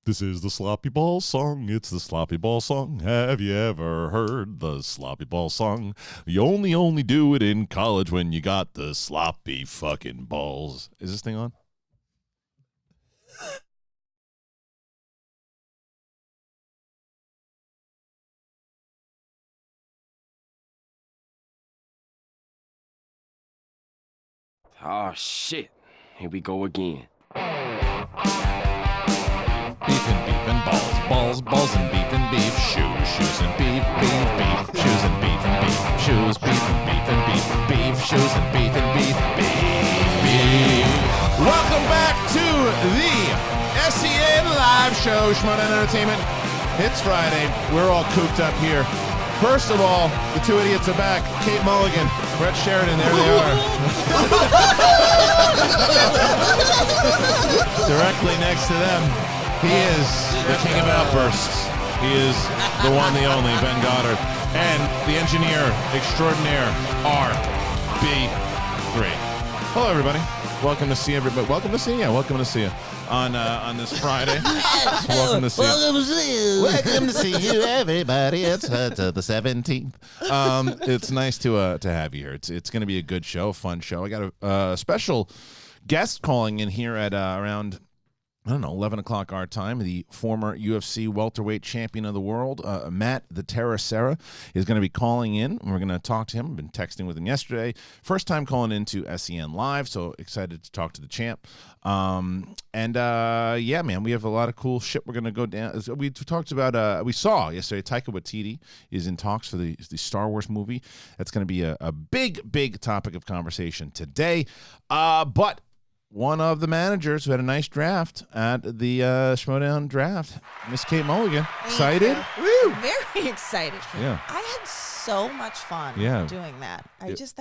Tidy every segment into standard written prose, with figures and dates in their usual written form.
This is the Sloppy Ball Song. It's the Sloppy Ball Song. Have you ever heard the Sloppy Ball Song? You only do it in college when you got the sloppy fucking balls. Is this thing on? Oh, shit. Here we go again. Beef and balls. Balls and beef and beef. Shoes and beef. Shoes and beef and beef. Shoes, beef and beef and beef. Beef, shoes and beef and beef. Beef. Welcome back to the SEN live show, Schmodown Entertainment. It's Friday. We're all cooped up here. First of all, the two idiots are back. Kate Mulligan, Brett Sheridan, there they are. Directly next to them, he is the king of outbursts. He is the one, the only, Ben Goddard. And the engineer extraordinaire, RB3. Hello, everybody. Welcome to see everybody. Welcome to see you on this Friday. Welcome to see you. Welcome to see you, everybody. It's the 17th. It's nice to have you here. It's going to be a good show, fun show. I got a special guest calling in here at around 11 o'clock our time. The former UFC welterweight champion of the world, Matt the Terror Serra, is going to be calling in. We're going to talk to him. I've been texting with him yesterday. First time calling into SEN Live, so excited to talk to the champ. Yeah, man, we have a lot of cool shit we're going to go down. We talked about, we saw yesterday, Taika Waititi is in talks for the Star Wars movie. That's going to be a big topic of conversation today. But one of the managers who had a nice draft at the Schmodown draft, Miss Kate Mulligan. Excited? Woo! Very excited. Yeah. I had so much fun doing that. I don't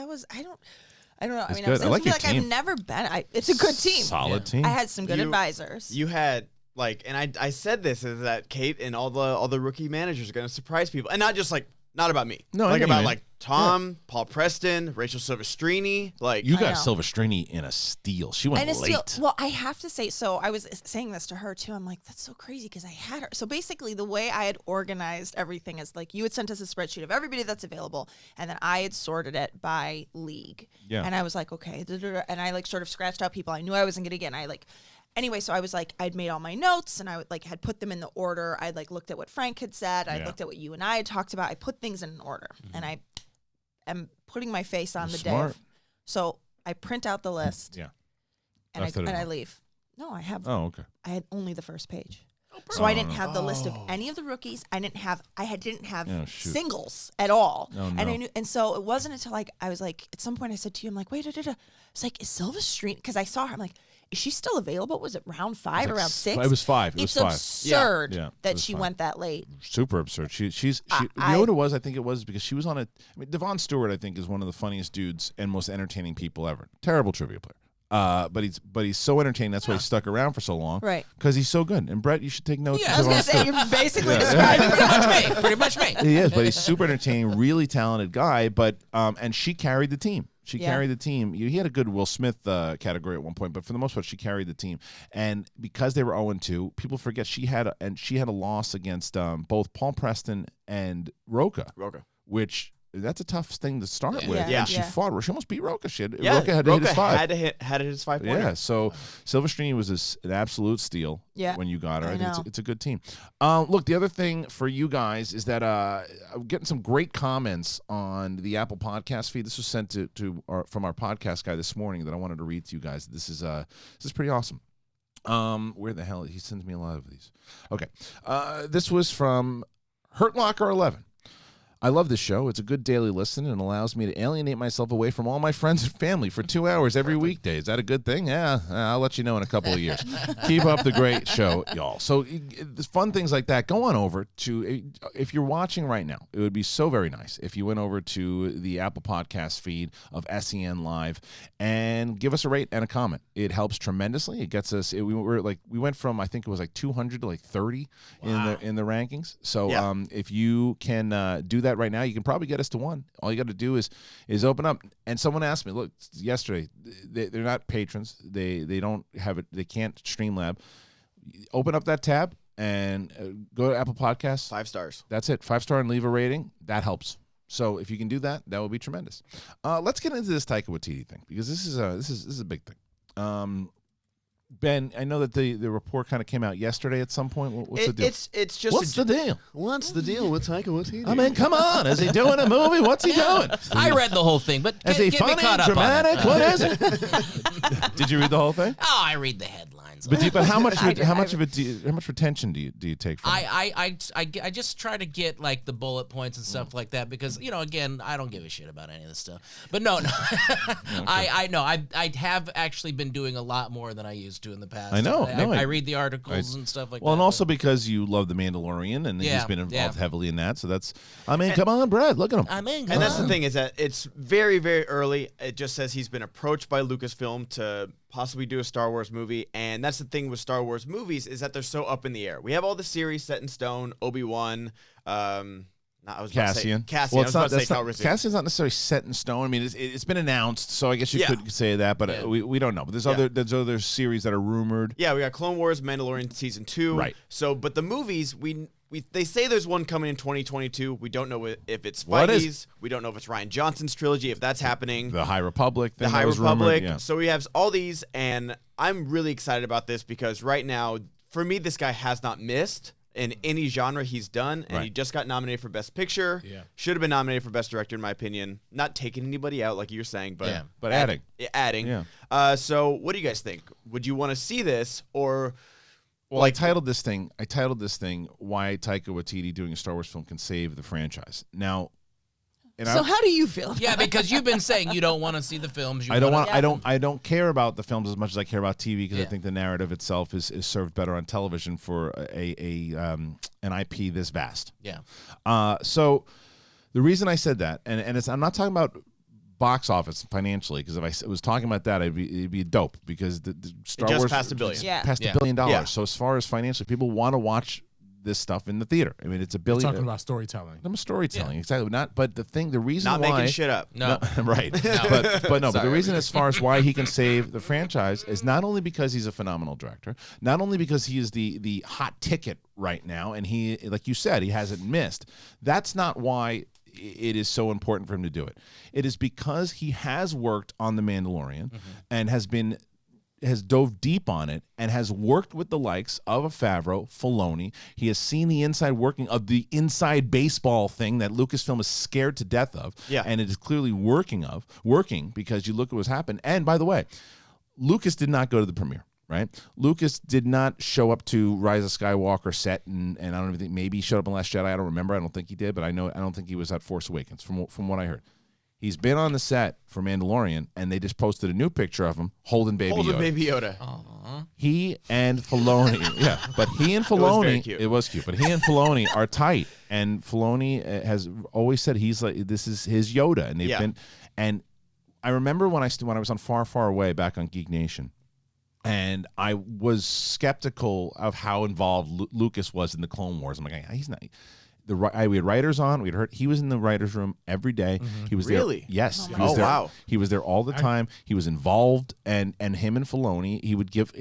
know. I mean, good. I like your team. I've never been. It's a good team. Solid team. I had some good advisors. You had and I said this is that Kate and all the rookie managers are going to surprise people, and not just not about me. No, about Tom, Paul Preston, Rachel Silvestrini. You got Silvestrini in a steal. She went late. Well, I have to say, so I was saying this to her too. I'm like, that's so crazy because I had her. So basically, the way I had organized everything is you had sent us a spreadsheet of everybody that's available, and then I had sorted it by league. Yeah. And I was like, okay, and I sort of scratched out people I knew I wasn't gonna get. And Anyway, so I was I'd made all my notes and I had put them in the order. I looked at what Frank had said. I looked at what you and I had talked about. I put things in an order, and I am putting my face on the smart. day. So I print out the list. Yeah. And I leave. No, I have. Oh, okay. I had only the first page. So I didn't have the list of any of the rookies. I didn't have singles at all. Oh, no. And I knew, and so it wasn't until I was at some point I said to you, I'm like, wait, it's is Silvestrini? Because I saw her. I'm like, is she still available? Was it round 5 or round 6? It was 5. It's absurd that she 5. went that late. Super absurd. She you know what it was? I think it was because she was on Devon Stewart, I think, is one of the funniest dudes and most entertaining people ever. Terrible trivia player. But he's so entertaining. That's why he stuck around for so long. Right. Because he's so good. And Brett, you should take notes. Yeah, I was going to say, you're basically describing pretty much me. He is, but he's super entertaining, really talented guy. But and she carried the team. She carried the team. He had a good Will Smith category at one point, but for the most part, she carried the team. And because they were 0-2, people forget she had a loss against both Paul Preston and Roca. Which that's a tough thing to start with. Yeah. And she fought. She almost beat Roca. Roca had Roca hit his 5. had his 5 pointer. Yeah. So Silvestrini was an absolute steal. Yeah. When you got her, I know. It's a good team. Look, the other thing for you guys is that I'm getting some great comments on the Apple Podcast feed. This was sent from our podcast guy this morning that I wanted to read to you guys. This is pretty awesome. Where the hell he sends me a lot of these. Okay, this was from Hurt Locker 11. I love this show. It's a good daily listen and allows me to alienate myself away from all my friends and family for 2 hours every weekday. Is that a good thing? Yeah, I'll let you know in a couple of years. Keep up the great show, y'all. So fun things like that. Go on over to, if you're watching right now, it would be so very nice if you went over to the Apple Podcast feed of SEN Live and give us a rate and a comment. It helps tremendously. It gets us, we went from, I think it was 200 to 30 in the rankings. So if you can do that right now, you can probably get us to 1. All you got to do is open up. And someone asked me, look, yesterday, they're not patrons. They don't have it. They can't Streamlab. Open up that tab and go to Apple Podcasts. 5 stars. That's it. 5-star and leave a rating. That helps. So if you can do that, that would be tremendous. Let's get into this Taika Waititi thing because this is a big thing. Ben, I know that the report kind of came out yesterday at some point. What's the deal? It's just What's the deal? What's the deal with Taika Waititi? I mean, come on. Is he doing a movie? What's he doing? I read the whole thing, but Is he get me funny, caught up dramatic? on it. What is it? Did you read the whole thing? Oh, I read the headlines. But how much retention do you take from it? I just try to get like the bullet points and stuff like that because again I don't give a shit about any of this stuff. But no, I know I have actually been doing a lot more than I used to in the past. I know. I read the articles and stuff like that. Well, and also because you love the Mandalorian and he's been involved heavily in that. So that's, come on, Brad, look at him. And that's the thing is that it's very, very early. It just says he's been approached by Lucasfilm to possibly do a Star Wars movie. And that's the thing with Star Wars movies is that they're so up in the air. We have all the series set in stone, Obi-Wan, Cassian. Cassian. Cassian's not necessarily set in stone. I mean, it's been announced, so I guess you could say that, but we don't know. But there's other series that are rumored. Yeah, we got Clone Wars, Mandalorian season 2. Right. So, but the movies, they say there's one coming in 2022. We don't know if it's Feige's. We don't know if it's Rian Johnson's trilogy, if that's happening. The High Republic. The High Republic. So we have all these, and I'm really excited about this because right now, for me, this guy has not missed in any genre he's done, and he just got nominated for Best Picture. Yeah. Should have been nominated for Best Director, in my opinion. Not taking anybody out, like you were saying, but adding. Adding. Yeah. So what do you guys think? Would you want to see this, or... Well, I titled this thing, Why Taika Waititi Doing a Star Wars Film Can Save the Franchise. Now... So how do you feel? Yeah, because you've been saying you don't want to see the films. I don't care about the films as much as I care about TV because I think the narrative itself is served better on television for an IP this vast. Yeah. So the reason I said that, and I'm not talking about box office financially, because if I was talking about that, it'd be dope because the Star Wars passed $1 billion. Passed $1 billion. So as far as financially, people want to watch this stuff in the theater. I mean, it's $1 billion. You're talking about storytelling. I'm storytelling, exactly. But the reason not why making shit up. No, right. But the reason as far as why he can save the franchise is not only because he's a phenomenal director, not only because he is the hot ticket right now, and he, like you said, he hasn't missed. That's not why it is so important for him to do it. It is because he has worked on The Mandalorian and has dove deep on it and has worked with the likes of a Favreau, Filoni. He has seen the inside working of the inside baseball thing that Lucasfilm is scared to death of. Yeah. And it is clearly working because you look at what's happened. And by the way, Lucas did not go to the premiere, right? Lucas did not show up to Rise of Skywalker set, and I don't even think, maybe he showed up in Last Jedi. I don't remember. I don't think he did, but I don't think he was at Force Awakens from what I heard. He's been on the set for Mandalorian, and they just posted a new picture of him holding Baby Yoda. Baby Yoda. Aww. He and Filoni, but he and Filoni, cute. it was cute, but he and Filoni are tight, and Filoni has always said he's like, this is his Yoda, and they've been, and I remember when I was on Far, Far Away back on Geek Nation, and I was skeptical of how involved Lucas was in the Clone Wars. I'm like, he's not. We had writers on. We'd heard he was in the writers' room every day. He was really? there. Yes. Oh, wow. He was there all the time. He was involved, and him and Filoni, he would give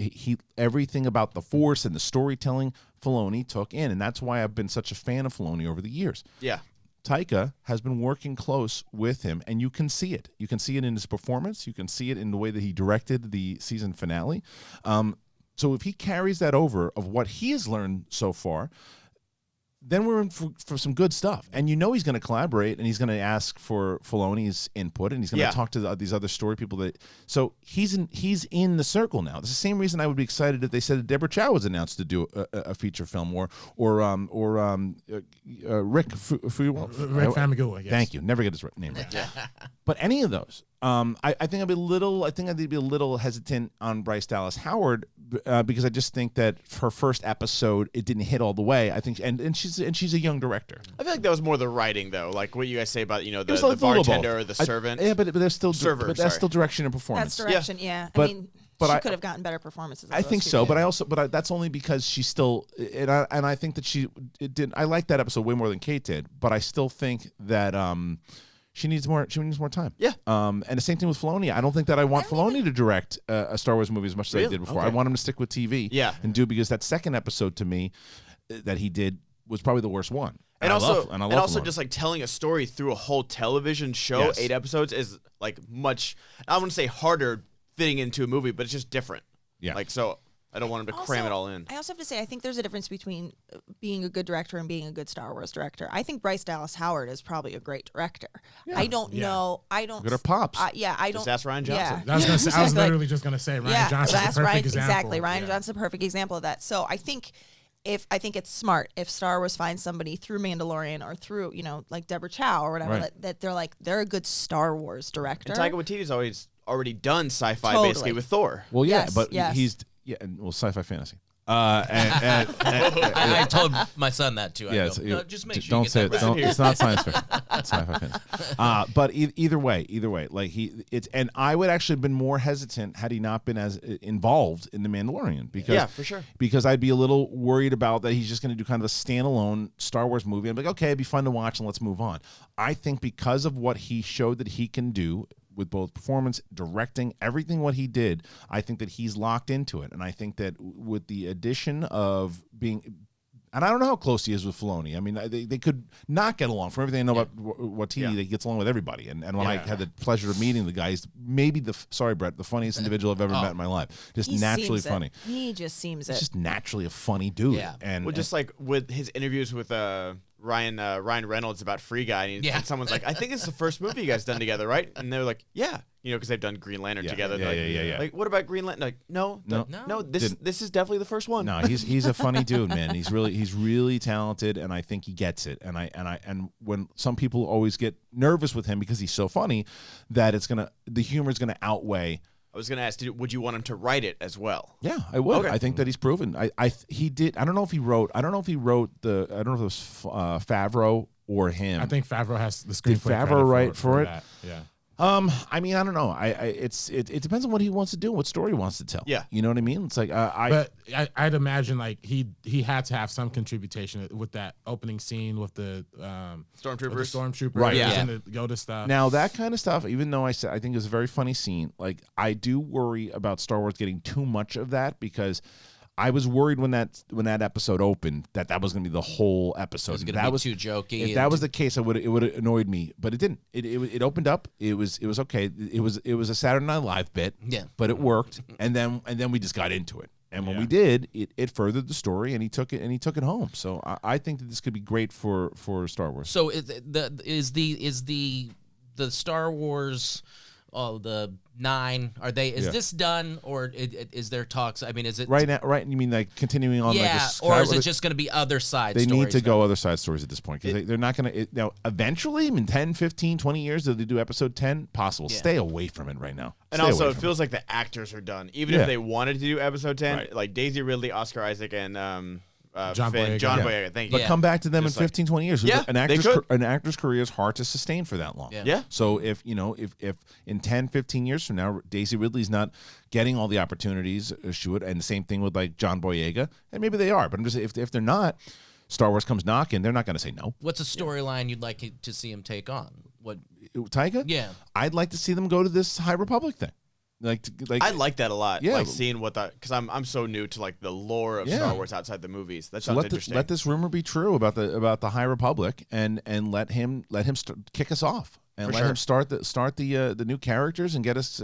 everything about the Force and the storytelling. Filoni took in, and that's why I've been such a fan of Filoni over the years. Yeah. Taika has been working close with him, and you can see it. You can see it in his performance. You can see it in the way that he directed the season finale. So if he carries that over of what he has learned so far, then we're in for some good stuff. And he's going to collaborate, and he's going to ask for Filoni's input, and he's going to talk to these other story people. So he's in the circle now. It's the same reason I would be excited if they said that Deborah Chow was announced to do a feature film, or Rick Famuyiwa, I guess. Thank you. Never get his name right. But any of those. I think I'd be a little hesitant on Bryce Dallas Howard because I just think that her first episode it didn't hit all the way. I think and she's a young director. I feel like that was more the writing though, like what you guys say about the bartender or the servant. But there's still server. But that's still direction and performance. That's direction. Yeah. But, I mean, but she could have gotten better performances. I think so, but that's only because she's still, and I think that it did. I like that episode way more than Kate did, but I still think that she needs more time. Yeah. And the same thing with Filoni. I don't think that I want Filoni to direct a Star Wars movie as much as I did before. Okay. I want him to stick with TV. Yeah. And because that second episode to me, that he did was probably the worst one. And I also, love just like telling a story through a whole television show, Yes. 8 episodes is like much. I wouldn't say harder fitting into a movie, but it's just different. Yeah. Like so, I don't want him to cram it all in. I also have to say, I think there's a difference between being a good director and being a good Star Wars director. I think Bryce Dallas Howard is probably a great director. I don't know. I don't. Good at pops. I don't. Just ask Ryan Johnson. Yeah. I was gonna say, I was Exactly. literally just gonna say Ryan Johnson's that's a perfect Ryan, example. exactly. Ryan Yeah. Johnson's a perfect example of that. So I think it's smart if Star Wars finds somebody through Mandalorian or through like Deborah Chow or whatever Right. that they're a good Star Wars director. And Taika Waititi's already done sci-fi Totally. basically with Thor. Well, yeah, Yes, but yes. he's sci-fi fantasy. And I told my son that too. I yeah, go, no, just make sure don't you say get it. that Don't, right. it's not science fiction. It's sci-fi fantasy. But either way, like and I would actually have been more hesitant had he not been as involved in the Mandalorian because Yeah, for sure. Because I'd be a little worried about that he's just going to do kind of a standalone Star Wars movie. I'm like, okay, it'd be fun to watch and let's move on. I think because of what he showed that he can do with both performance, directing, everything what he did, I think that he's locked into it. And I think that with the addition of being, and I don't know how close he is with Filoni. I mean, they could not get along. From everything I know about Waititi, he gets along with everybody. And when I had the pleasure of meeting the guy, he's maybe the funniest individual I've ever met in my life. Just He naturally seems it. funny. He just seems He's it. just naturally a funny dude. Yeah. And Well, just like with his interviews with Ryan Reynolds about Free Guy, and someone's like, "I think it's the first movie you guys done together, right?" And they're like, "Yeah." Because they've done Green Lantern together. Yeah. Like, what about Green Lantern? Like, no. This is definitely the first one. No, he's a funny dude, man. He's really talented, and I think he gets it. And when some people always get nervous with him because he's so funny, that the humor is gonna outweigh. I was gonna ask, would you want him to write it as well? Yeah, I would. Okay. I think that he's proven. He did. I don't know if he wrote. I don't know if it was Favreau or him. I think Favreau has the screenplay. Favreau credit write for it? that. Yeah. I mean, I don't know. It depends on what he wants to do, what story he wants to tell. Yeah. You know what I mean? It's like But I'd imagine like he had to have some contribution with that opening scene with the stormtrooper, Right, yeah. and the Yoda stuff. Now that kind of stuff, even though I think it's a very funny scene, like I do worry about Star Wars getting too much of that because I was worried when that episode opened that was going to be the whole episode. It was going to be too jokey. If that was the case, it would have annoyed me, but it didn't. It opened up. It was okay. It was a Saturday Night Live bit. Yeah. But it worked, and then we just got into it. And when we did, it furthered the story, and he took it home. So I think that this could be great for Star Wars. So is the Star Wars, the 9? Are they? Is this done, or is there talks? I mean, is it Right now? Right? You mean like continuing on? Yeah, like or is it just going to be other side? They stories need to now? go other side stories at this point because they're not going to now. Eventually, in 10, 15, 20 years, do they do episode 10? Possible. Yeah. Stay away from it right now. And Stay also, away it from feels like the actors are done. Even Yeah. if they wanted to do episode 10, Right. like Daisy Ridley, Oscar Isaac, and John Finn, Boyega. John Yeah. Boyega. Thank But you. come back to them in Just like- 15, 20 years. Yeah, they could. An actor's career is hard to sustain for that long. Yeah. Yeah. So if in 10, 15 years from now, Daisy Ridley's not getting all the opportunities she would, and the same thing with like John Boyega, and maybe they are, but I'm just if they're not, Star Wars comes knocking, they're not going to say no. What's a storyline you'd like to see him take on? What? Taika? Yeah. I'd like to see them go to this High Republic thing. I like that a lot. Yeah. Like seeing what because I'm so new to like the lore of Yeah. Star Wars outside the movies. That So sounds interesting. let this rumor be true about the High Republic, and let him kick us off, and For let sure. him start the new characters and get us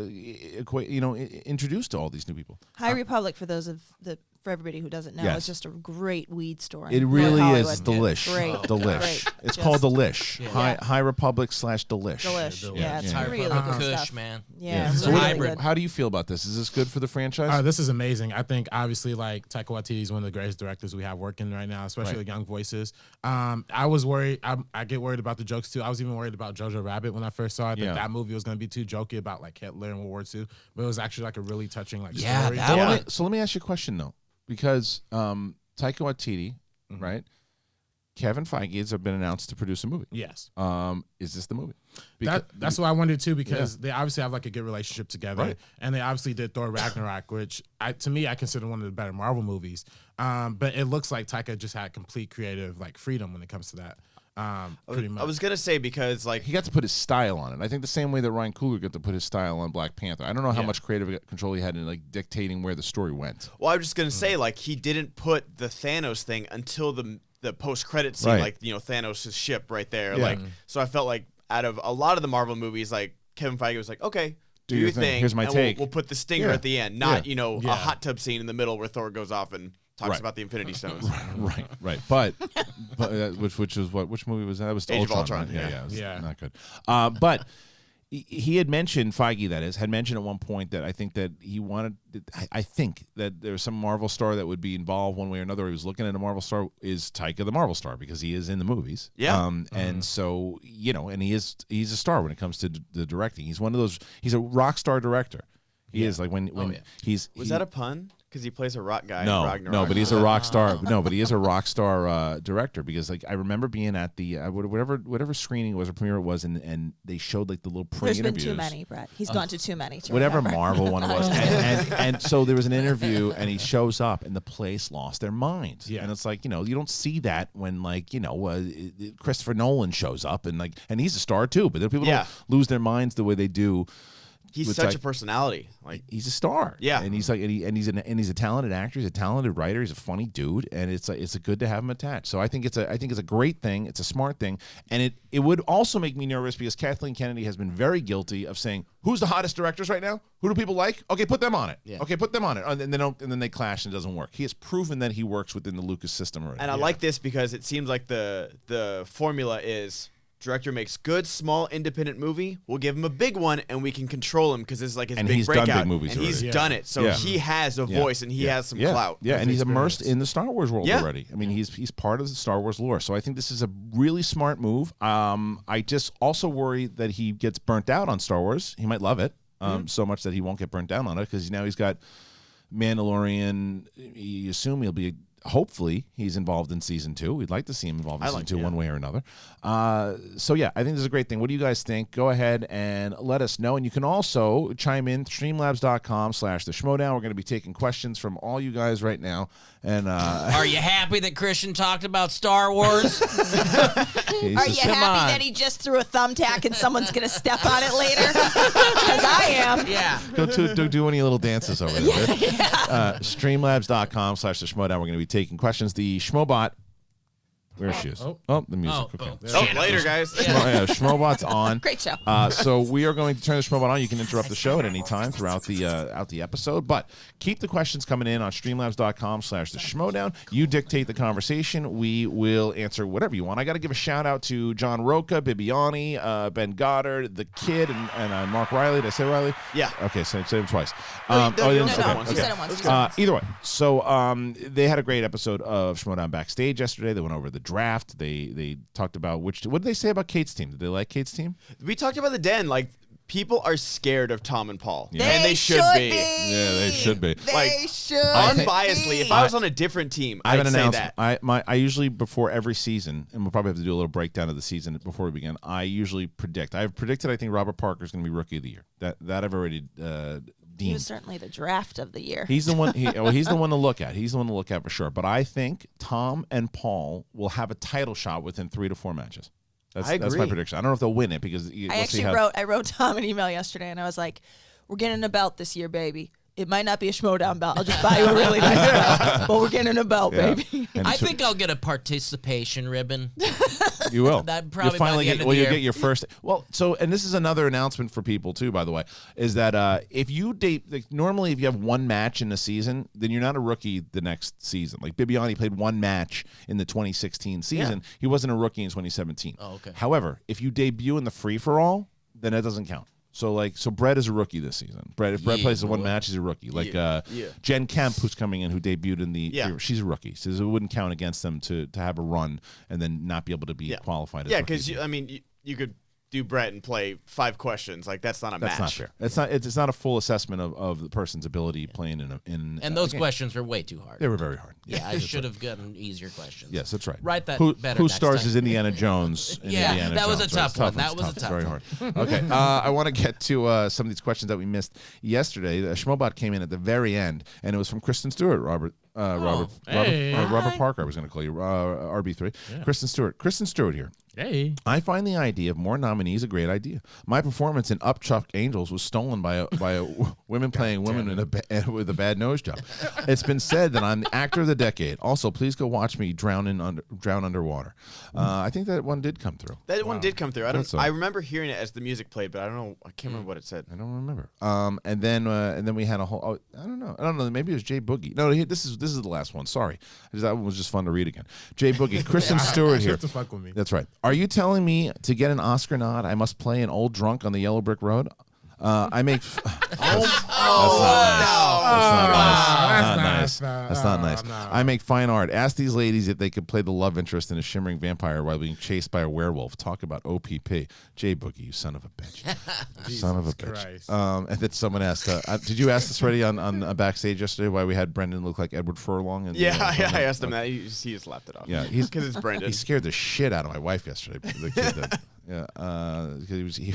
introduced to all these new people. High Republic, for everybody who doesn't know, Yes. is just a great weed store. It in really North is Hollywood. delish. Great. Delish. Great. It's Just called Delish. Yeah. High Republic / Delish. Delish. Yeah, it's Yeah. really High good Kush, stuff. man. Yeah, So really hybrid. good. how do you feel about this? Is this good for the franchise? This is amazing. I think obviously like Taika Waititi is one of the greatest directors we have working right now, especially Right. with young voices. I was worried. I get worried about the jokes too. I was even worried about Jojo Rabbit when I first saw it. Yeah. That movie was going to be too jokey about like Hitler and World War II, but it was actually like a really touching like Yeah, story. that Well, one- so let me ask you a question though, because Taika Waititi, right? Kevin Feige has been announced to produce a movie. Yes. Is this the movie? That's what I wondered too, because they obviously have like a good relationship together, Right. and they obviously did Thor Ragnarok, which to me I consider one of the better Marvel movies. But it looks like Taika just had complete creative like freedom when it comes to that. Pretty much. I was gonna say because like he got to put his style on it. I think the same way that Ryan Coogler got to put his style on Black Panther. I don't know how much creative control he had in like dictating where the story went. Well, I was just gonna say like he didn't put the Thanos thing until the post credit scene, Right. like Thanos' ship right there. Yeah. Like so, I felt like out of a lot of the Marvel movies, like Kevin Feige was like, okay. Do your your thing. thing. Here's my and take. We'll put the stinger Yeah. at the end, not Yeah. a hot tub scene in the middle where Thor goes off and talks Right. about the Infinity Stones. Right. But which was what? Which movie was that? It was Age of Ultron, right? yeah. It was Yeah. not good. But he had mentioned, Feige that is, had mentioned at one point that I think that he wanted. I think that there's some Marvel star that would be involved one way or another. He was looking at a Marvel star. Is Taika the Marvel star because he is in the movies? Yeah. And so and he's a star when it comes to the directing. He's one of those. He's a rock star director. He is like when he's. Was that a pun? Because he plays a rock guy. in No, Ragnarok. but he's a rock star. No, but he is a rock star director because like I remember being at the whatever screening it was or premiere it was, and they showed like the little There's pre-interviews. been too many, Brett. He's gone to too many. To Whatever remember. Marvel one it was, and so there was an interview, and he shows up, and the place lost their minds. Yeah. And it's like you don't see that when like Christopher Nolan shows up, and he's a star too, but people don't lose their minds the way they do. He's with, such like, a personality. Like he's a star. Yeah. And he's like and he's a talented actor, he's a talented writer, he's a funny dude, and it's a good to have him attached. So I think it's a great thing, it's a smart thing, and it would also make me nervous because Kathleen Kennedy has been very guilty of saying, "Who's the hottest directors right now? Who do people like? Okay, put them on it. Yeah. Okay, put them on it." And then they clash and it doesn't work. He has proven that he works within the Lucas system already. And I like this because it seems like the formula is director makes good, small, independent movie. We'll give him a big one, and we can control him because it's like his And big he's done breakout. big movies and he's already. done it, so Yeah. he has a voice and he has some yeah. clout. Yeah, and he's immersed experience. in the Star Wars world Yeah. already. I mean, he's part of the Star Wars lore. So I think this is a really smart move. I just also worry that he gets burnt out on Star Wars. He might love it so much that he won't get burnt down on it because now he's got Mandalorian. You assume he'll be. Hopefully, he's involved in season 2. We'd like to see him involved in season 2 one way or another. So, yeah, I think this is a great thing. What do you guys think? Go ahead and let us know. And you can also chime in, streamlabs.com/theschmodown. We're going to be taking questions from all you guys right now. And Are you happy that Christian talked about Star Wars? Are you happy on. that he just threw a thumbtack and someone's going to step on it later? Because I am. Yeah. Go do any little dances over there. Streamlabs.com/theschmodown. We're going to be taking questions. The Schmobot. Where's she? The music. Okay. Later, guys. Schmobot's on. Great show. So we are going to turn the Schmobot on. You can interrupt the show at any time throughout the episode, but keep the questions coming in on streamlabs.com/theschmodown. You dictate the conversation. We will answer whatever you want. I got to give a shout out to John Roca, Bibiani, Ben Goddard, the Kid, and Mark Riley. Did I say Riley? Yeah. Okay, say him twice. No, I didn't? No, Okay, no, okay. you said it once. Either way, so they had a great episode of Schmodown Backstage yesterday. They went over the draft. They talked about what did they say about Kate's team? Did they like Kate's team? We talked about the Den. Like, people are scared of Tom and Paul. Yeah. And they should be. Yeah, they should be. They should Unbiasedly, be. if I was on a different team, I have I'd an say announcement. that. I usually before every season, and we'll probably have to do a little breakdown of the season before we begin. I usually predict. I've predicted. I think Robert Parker is going to be Rookie of the Year. That I've already He deemed. was certainly the draft of the year. He's the one. He's the one to look at. He's the one to look at for sure. But I think Tom and Paul will have a title shot within 3 to 4 matches. That's my agree. prediction. I don't know if they'll win it because I wrote Tom an email yesterday and I was like, "We're getting a belt this year, baby. It might not be a Schmodown belt. I'll just buy you a really nice belt, but we're getting a belt, baby." And I so- think I'll get a participation ribbon. You will. That probably You'll finally by the end get. of Well, the you'll year. get your first. Well, so and this is another announcement for people too. By the way, is that if you date normally if you have one match in the season, then you're not a rookie the next season. Like Bibiani played one match in the 2016 season. He wasn't a rookie in 2017. Oh, okay. However, if you debut in the free for all, then that doesn't count. So Brett is a rookie this season. If Brett plays the one match, he's a rookie. Jen Kemp, who's coming in, who debuted in the she's a rookie. So it wouldn't count against them to have a run and then not be able to be qualified. Yeah, because because you could do Brett and play 5 questions. Like, that's not a match. that's not fair. It's not a full assessment of the person's ability playing in. And those questions were way too hard. they were very hard. Yeah, I should have gotten easier questions. Yes, that's right. Write that Who better Who next stars time. as Indiana Jones? In Yeah, Indiana that was a Jones, tough right? one. That It's was a It's tough very one. hard. Okay, I want to get to some of these questions that we missed yesterday. The Schmobot came in at the very end, and it was from Kristen Stewart, Robert. Robert Parker, I was going to call you. RB3. Yeah. Kristen Stewart here. Hey. I find the idea of more nominees a great idea. My performance in Upchuck Angels was stolen by a women playing women with a bad nose job. It's been said that I'm the actor of the decade. Also, please go watch me drown underwater. I think that one did come through. That one did come through. I remember hearing it as the music played, but I don't know. I can't remember what it said. I don't remember. And then we had a whole. I don't know. Maybe it was Jay Boogie. No, this is the last one. Sorry, that one was just fun to read again. Jay Boogie, Kristen Stewart here. To fuck with me. That's right. Are you telling me to get an Oscar nod, I must play an old drunk on the yellow brick road? I make. That's not nice. No. I make fine art. Ask these ladies if they could play the love interest in a shimmering vampire while being chased by a werewolf. Talk about OPP. Jay Boogie, you son of a bitch. Son of a bitch. And then someone asked, did you ask this already on backstage yesterday why we had Brendan look like Edward Furlong? And, I asked him that. He just laughed it off. Yeah, because it's Brendan. He scared the shit out of my wife yesterday. The kid did. Yeah, because he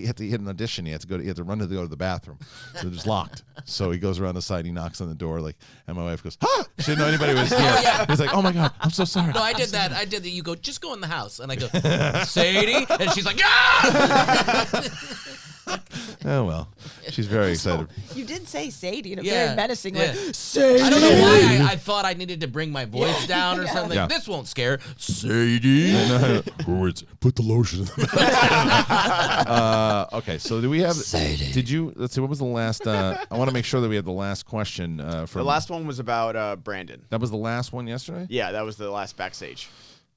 had to hit an audition. He had to run to go to the bathroom. So it was locked. So he goes around the side. He knocks on the door, and my wife goes, "Ah!" She didn't know anybody was here. He's like, "Oh my god, I'm so sorry." No, I did that. You go, just go in the house, and I go, Sadie, and she's like, "Ah!" Oh well, she's very excited. You did say Sadie in a very menacing way. Sadie. I don't know why I thought I needed to bring my voice down or something. Yeah. This won't scare her. Sadie. Put the lotion in okay, so do we have? Sadie. Did you? Let's see. What was the last? I want to make sure that we have the last question. The last one was about Brandon. That was the last one yesterday. Yeah, that was the last backstage.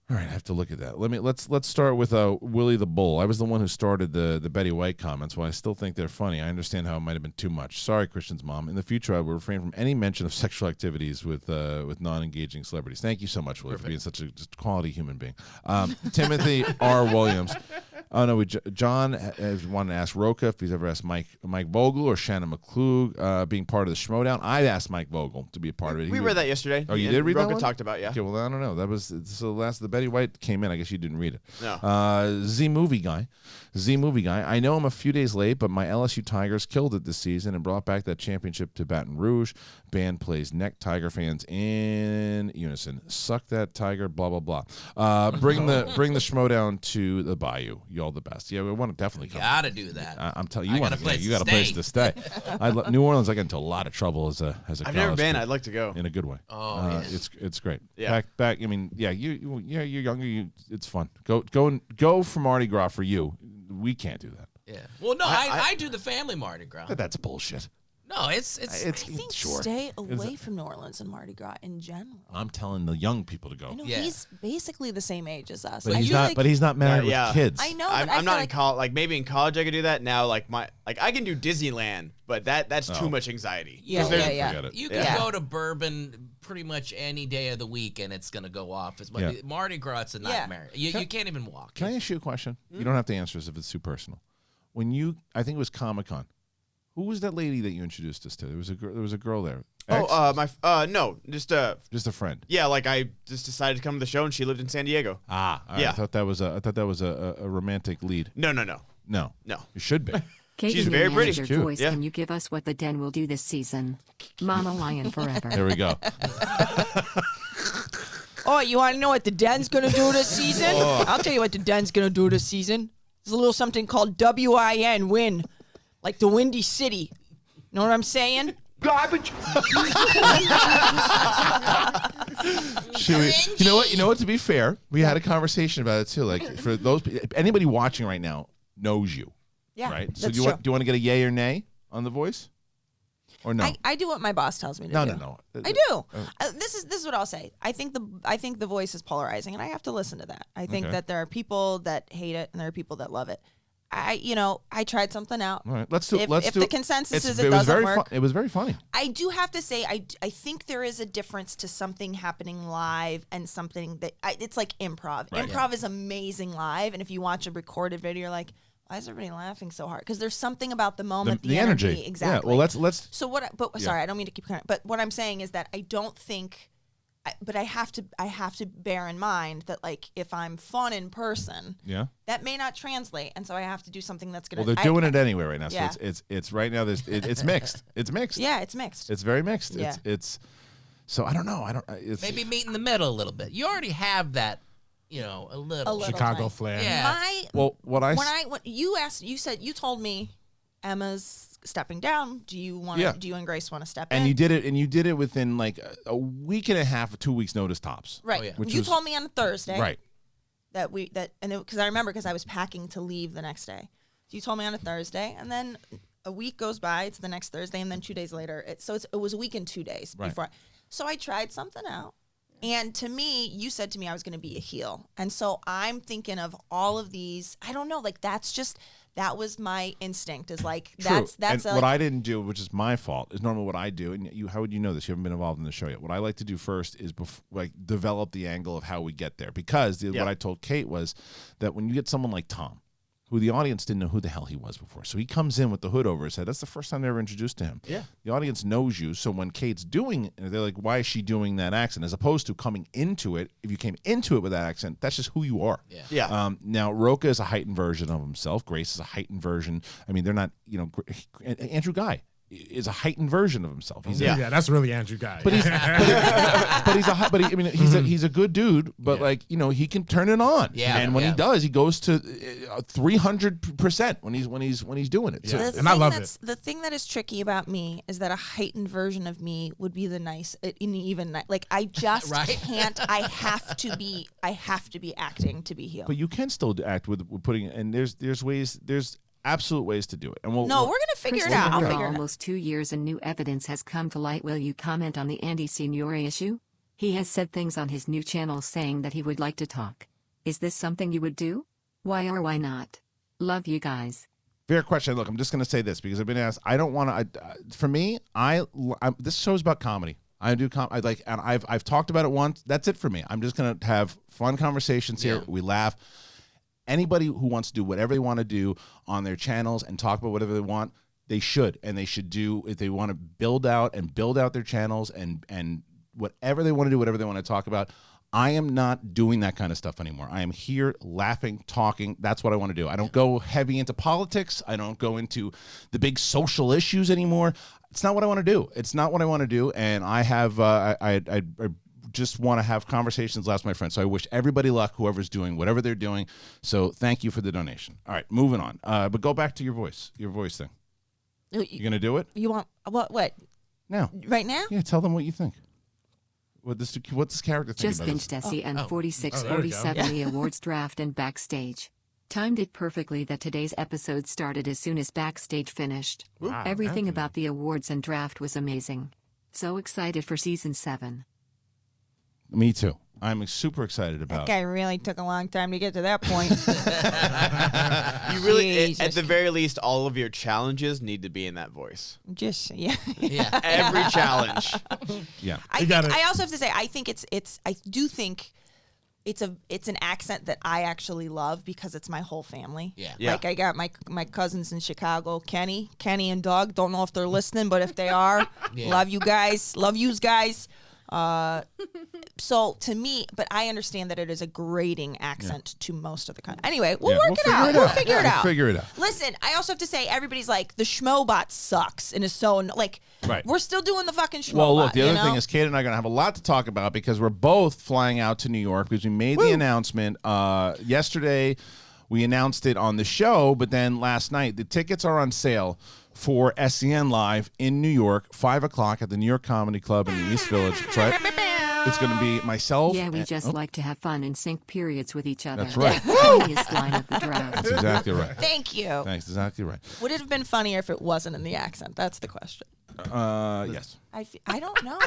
All right, I have to look at that. Let's start with Willie the Bull. I was the one who started the Betty White comments. While I still think they're funny, I understand how it might have been too much. Sorry, Christian's mom. In the future, I will refrain from any mention of sexual activities with non-engaging celebrities. Thank you so much, Willie, for being such a just quality human being. Timothy R. Williams. Oh no, John wanted to ask Roca if he's ever asked Mike Vogel or Shannon McClug being part of the Schmodown. I asked Mike Vogel to be a part of it. We read that yesterday. Oh, you did read that one? Roca talked about, yeah. Okay, well I don't know. That was the Betty White came in. I guess you didn't read it. No. Z movie guy. I know I'm a few days late, but my LSU Tigers killed it this season and brought back that championship to Baton Rouge. Band plays neck Tiger fans in unison. Suck that Tiger. Blah blah blah. Bring the Schmodown to the Bayou. Y'all the best. Yeah, we want to definitely come. Gotta do that. I'm telling you, you got a place to stay. New Orleans, I get into a lot of trouble as a I've never been. I'd like to go in a good way. Oh, it's great. Yeah. Back. I mean, yeah, you're younger. It's fun. Go for Mardi Gras for you. We can't do that. Yeah. Well, no, I do the family Mardi Gras. But that's bullshit. No, it's I think sure. Stay away from New Orleans and Mardi Gras in general. I'm telling the young people to go. I know, he's basically the same age as us. But he's not married with kids. I know. I'm not in college. Like maybe in college I could do that. Now, I can do Disneyland, but that's too much anxiety. Yeah. You can go to Bourbon pretty much any day of the week, and it's gonna go off. Mardi Gras, it's a nightmare. You can't even walk. Can I ask you a question? You don't have to answer this if it's too personal. I think it was Comic-Con. Who was that lady that you introduced us to? There was a girl there. No, just a friend. Yeah, I just decided to come to the show, and she lived in San Diego. Yeah. I thought that was a romantic lead. No. It should be. She's very pretty. Voice, can you give us what the Den will do this season? Mama Lion forever. There we go. Oh, you want to know what the Den's going to do this season? I'll tell you what the Den's going to do this season. There's a little something called WIN, win. Like the Windy City. Know what I'm saying? Garbage. You know what? To be fair, we had a conversation about it too. Like for anybody watching right now knows you. Yeah. Right. So do you want to get a yay or nay on The Voice? Or no? I do what my boss tells me to do. No. I do. This is what I'll say. I think the Voice is polarizing, and I have to listen to that. I think that there are people that hate it, and there are people that love it. I tried something out. All right, let's do. If the consensus is it doesn't work, it was very funny. I do have to say, I think there is a difference to something happening live and something that it's like improv. Right. Improv is amazing live, and if you watch a recorded video, you're like, why is everybody laughing so hard? Because there's something about the moment, the energy. Exactly. Yeah. Well, let's. So what? Sorry, I don't mean to keep. But what I'm saying is that I don't think. But I have to bear in mind that if I'm fun in person, that may not translate, and so I have to do something that's gonna. Well, they're doing it anyway right now. Yeah. So it's right now. It's mixed. It's mixed. Yeah, it's mixed. It's very mixed. Yeah. It's So I don't know. Maybe meet in the middle a little bit. You already have that, a little. Chicago time. flair. Yeah. When you told me Emma's stepping down. Do you and Grace want to step in? And you did it within like a week and a half, 2 weeks notice tops. Right. Oh, yeah. You told me on a Thursday. Right. Because I remember because I was packing to leave the next day. So you told me on a Thursday, and then a week goes by. It's the next Thursday, and then 2 days later. It was a week and 2 days before. So I tried something out. And to me, you said to me I was going to be a heel. And so I'm thinking of all of these. I don't know. Like, that was my instinct is like, True. that's what I didn't do, which is my fault, is normally what I do. And how would you know this? You haven't been involved in the show yet. What I like to do first is develop the angle of how we get there. Because what I told Kate was that when you get someone like Tom, who the audience didn't know who the hell he was before. So he comes in with the hood over his head. That's the first time they were introduced to him. Yeah. The audience knows you. So when Kate's doing it, they're like, why is she doing that accent? As opposed to coming into it, if you came into it with that accent, that's just who you are. Yeah. Now, Rocha is a heightened version of himself. Grace is a heightened version. I mean, they're not, Andrew Guy is a heightened version of himself. That's really Andrew Guy. But he's he's a good dude, but he can turn it on. Yeah. And when he does, he goes to 300% when he's doing it. So, and I love it. The thing that is tricky about me is that a heightened version of me would be I just can't. I have to be acting to be healed. but you can still act with putting, and there's ways, there's absolute ways to do it. And we're gonna figure it Chris, out. I'll after figure it out. almost 2 years and new evidence has come to light, will you comment on the Andy Signore issue? He has said things on his new channel saying that he would like to talk. Is this something you would do? Why or why not? Love you guys. Fair question. Look, I'm just going to say this because I've been asked. I don't want to. For me, this show's about comedy. I do and I've talked about it once. That's it for me. I'm just going to have fun conversations here. We laugh. Anybody who wants to do whatever they want to do on their channels and talk about whatever they want, they should. And they should do, if they want to build out their channels and whatever they want to do, whatever they want to talk about. I am not doing that kind of stuff anymore. I am here laughing, talking. That's what I want to do. I don't go heavy into politics. I don't go into the big social issues anymore. It's not what I want to do. It's not what I want to do. And I have, I just want to have conversations last, my friend. So I wish everybody luck, whoever's doing whatever they're doing. So thank you for the donation. All right, moving on. But go back to your voice thing. You gonna do it? You want what? Now. Right now? Yeah, tell them what you think. What this character think Just about finished this? SEN 4647 the awards draft and backstage. Timed it perfectly that today's episode started as soon as backstage finished. Wow, Everything about the awards and draft was amazing. So excited for season 7. Me too. I'm super excited about. That guy really took a long time to get to that point. You really, Jesus. at the very least, all of your challenges need to be in that voice. Yeah. Every challenge. Yeah. I also have to say, I do think it's an accent that I actually love because it's my whole family. Yeah. Like I got my cousins in Chicago, Kenny and Doug. Don't know if they're listening, but if they are, love you guys. Love yous guys. So to me, but I understand that it is a grating accent to most of the country. Anyway, we'll work it out. We'll figure it out. Figure it out. Listen, I also have to say, everybody's like, the Schmobot sucks and is so, like, we're still doing the fucking Schmobot. Well, look, the other thing is Kate and I are going to have a lot to talk about because we're both flying out to New York because we made the announcement yesterday. We announced it on the show, but then last night, the tickets are on sale for SEN Live in New York, 5 o'clock at the New York Comedy Club in the East Village. That's right. It's going to be myself. Yeah, we just like to have fun and sync periods with each other. That's right. Funniest line of the draft. That's exactly right. Thank you. Thanks. Exactly right. Would it have been funnier if it wasn't in the accent? That's the question. Yes. I don't know.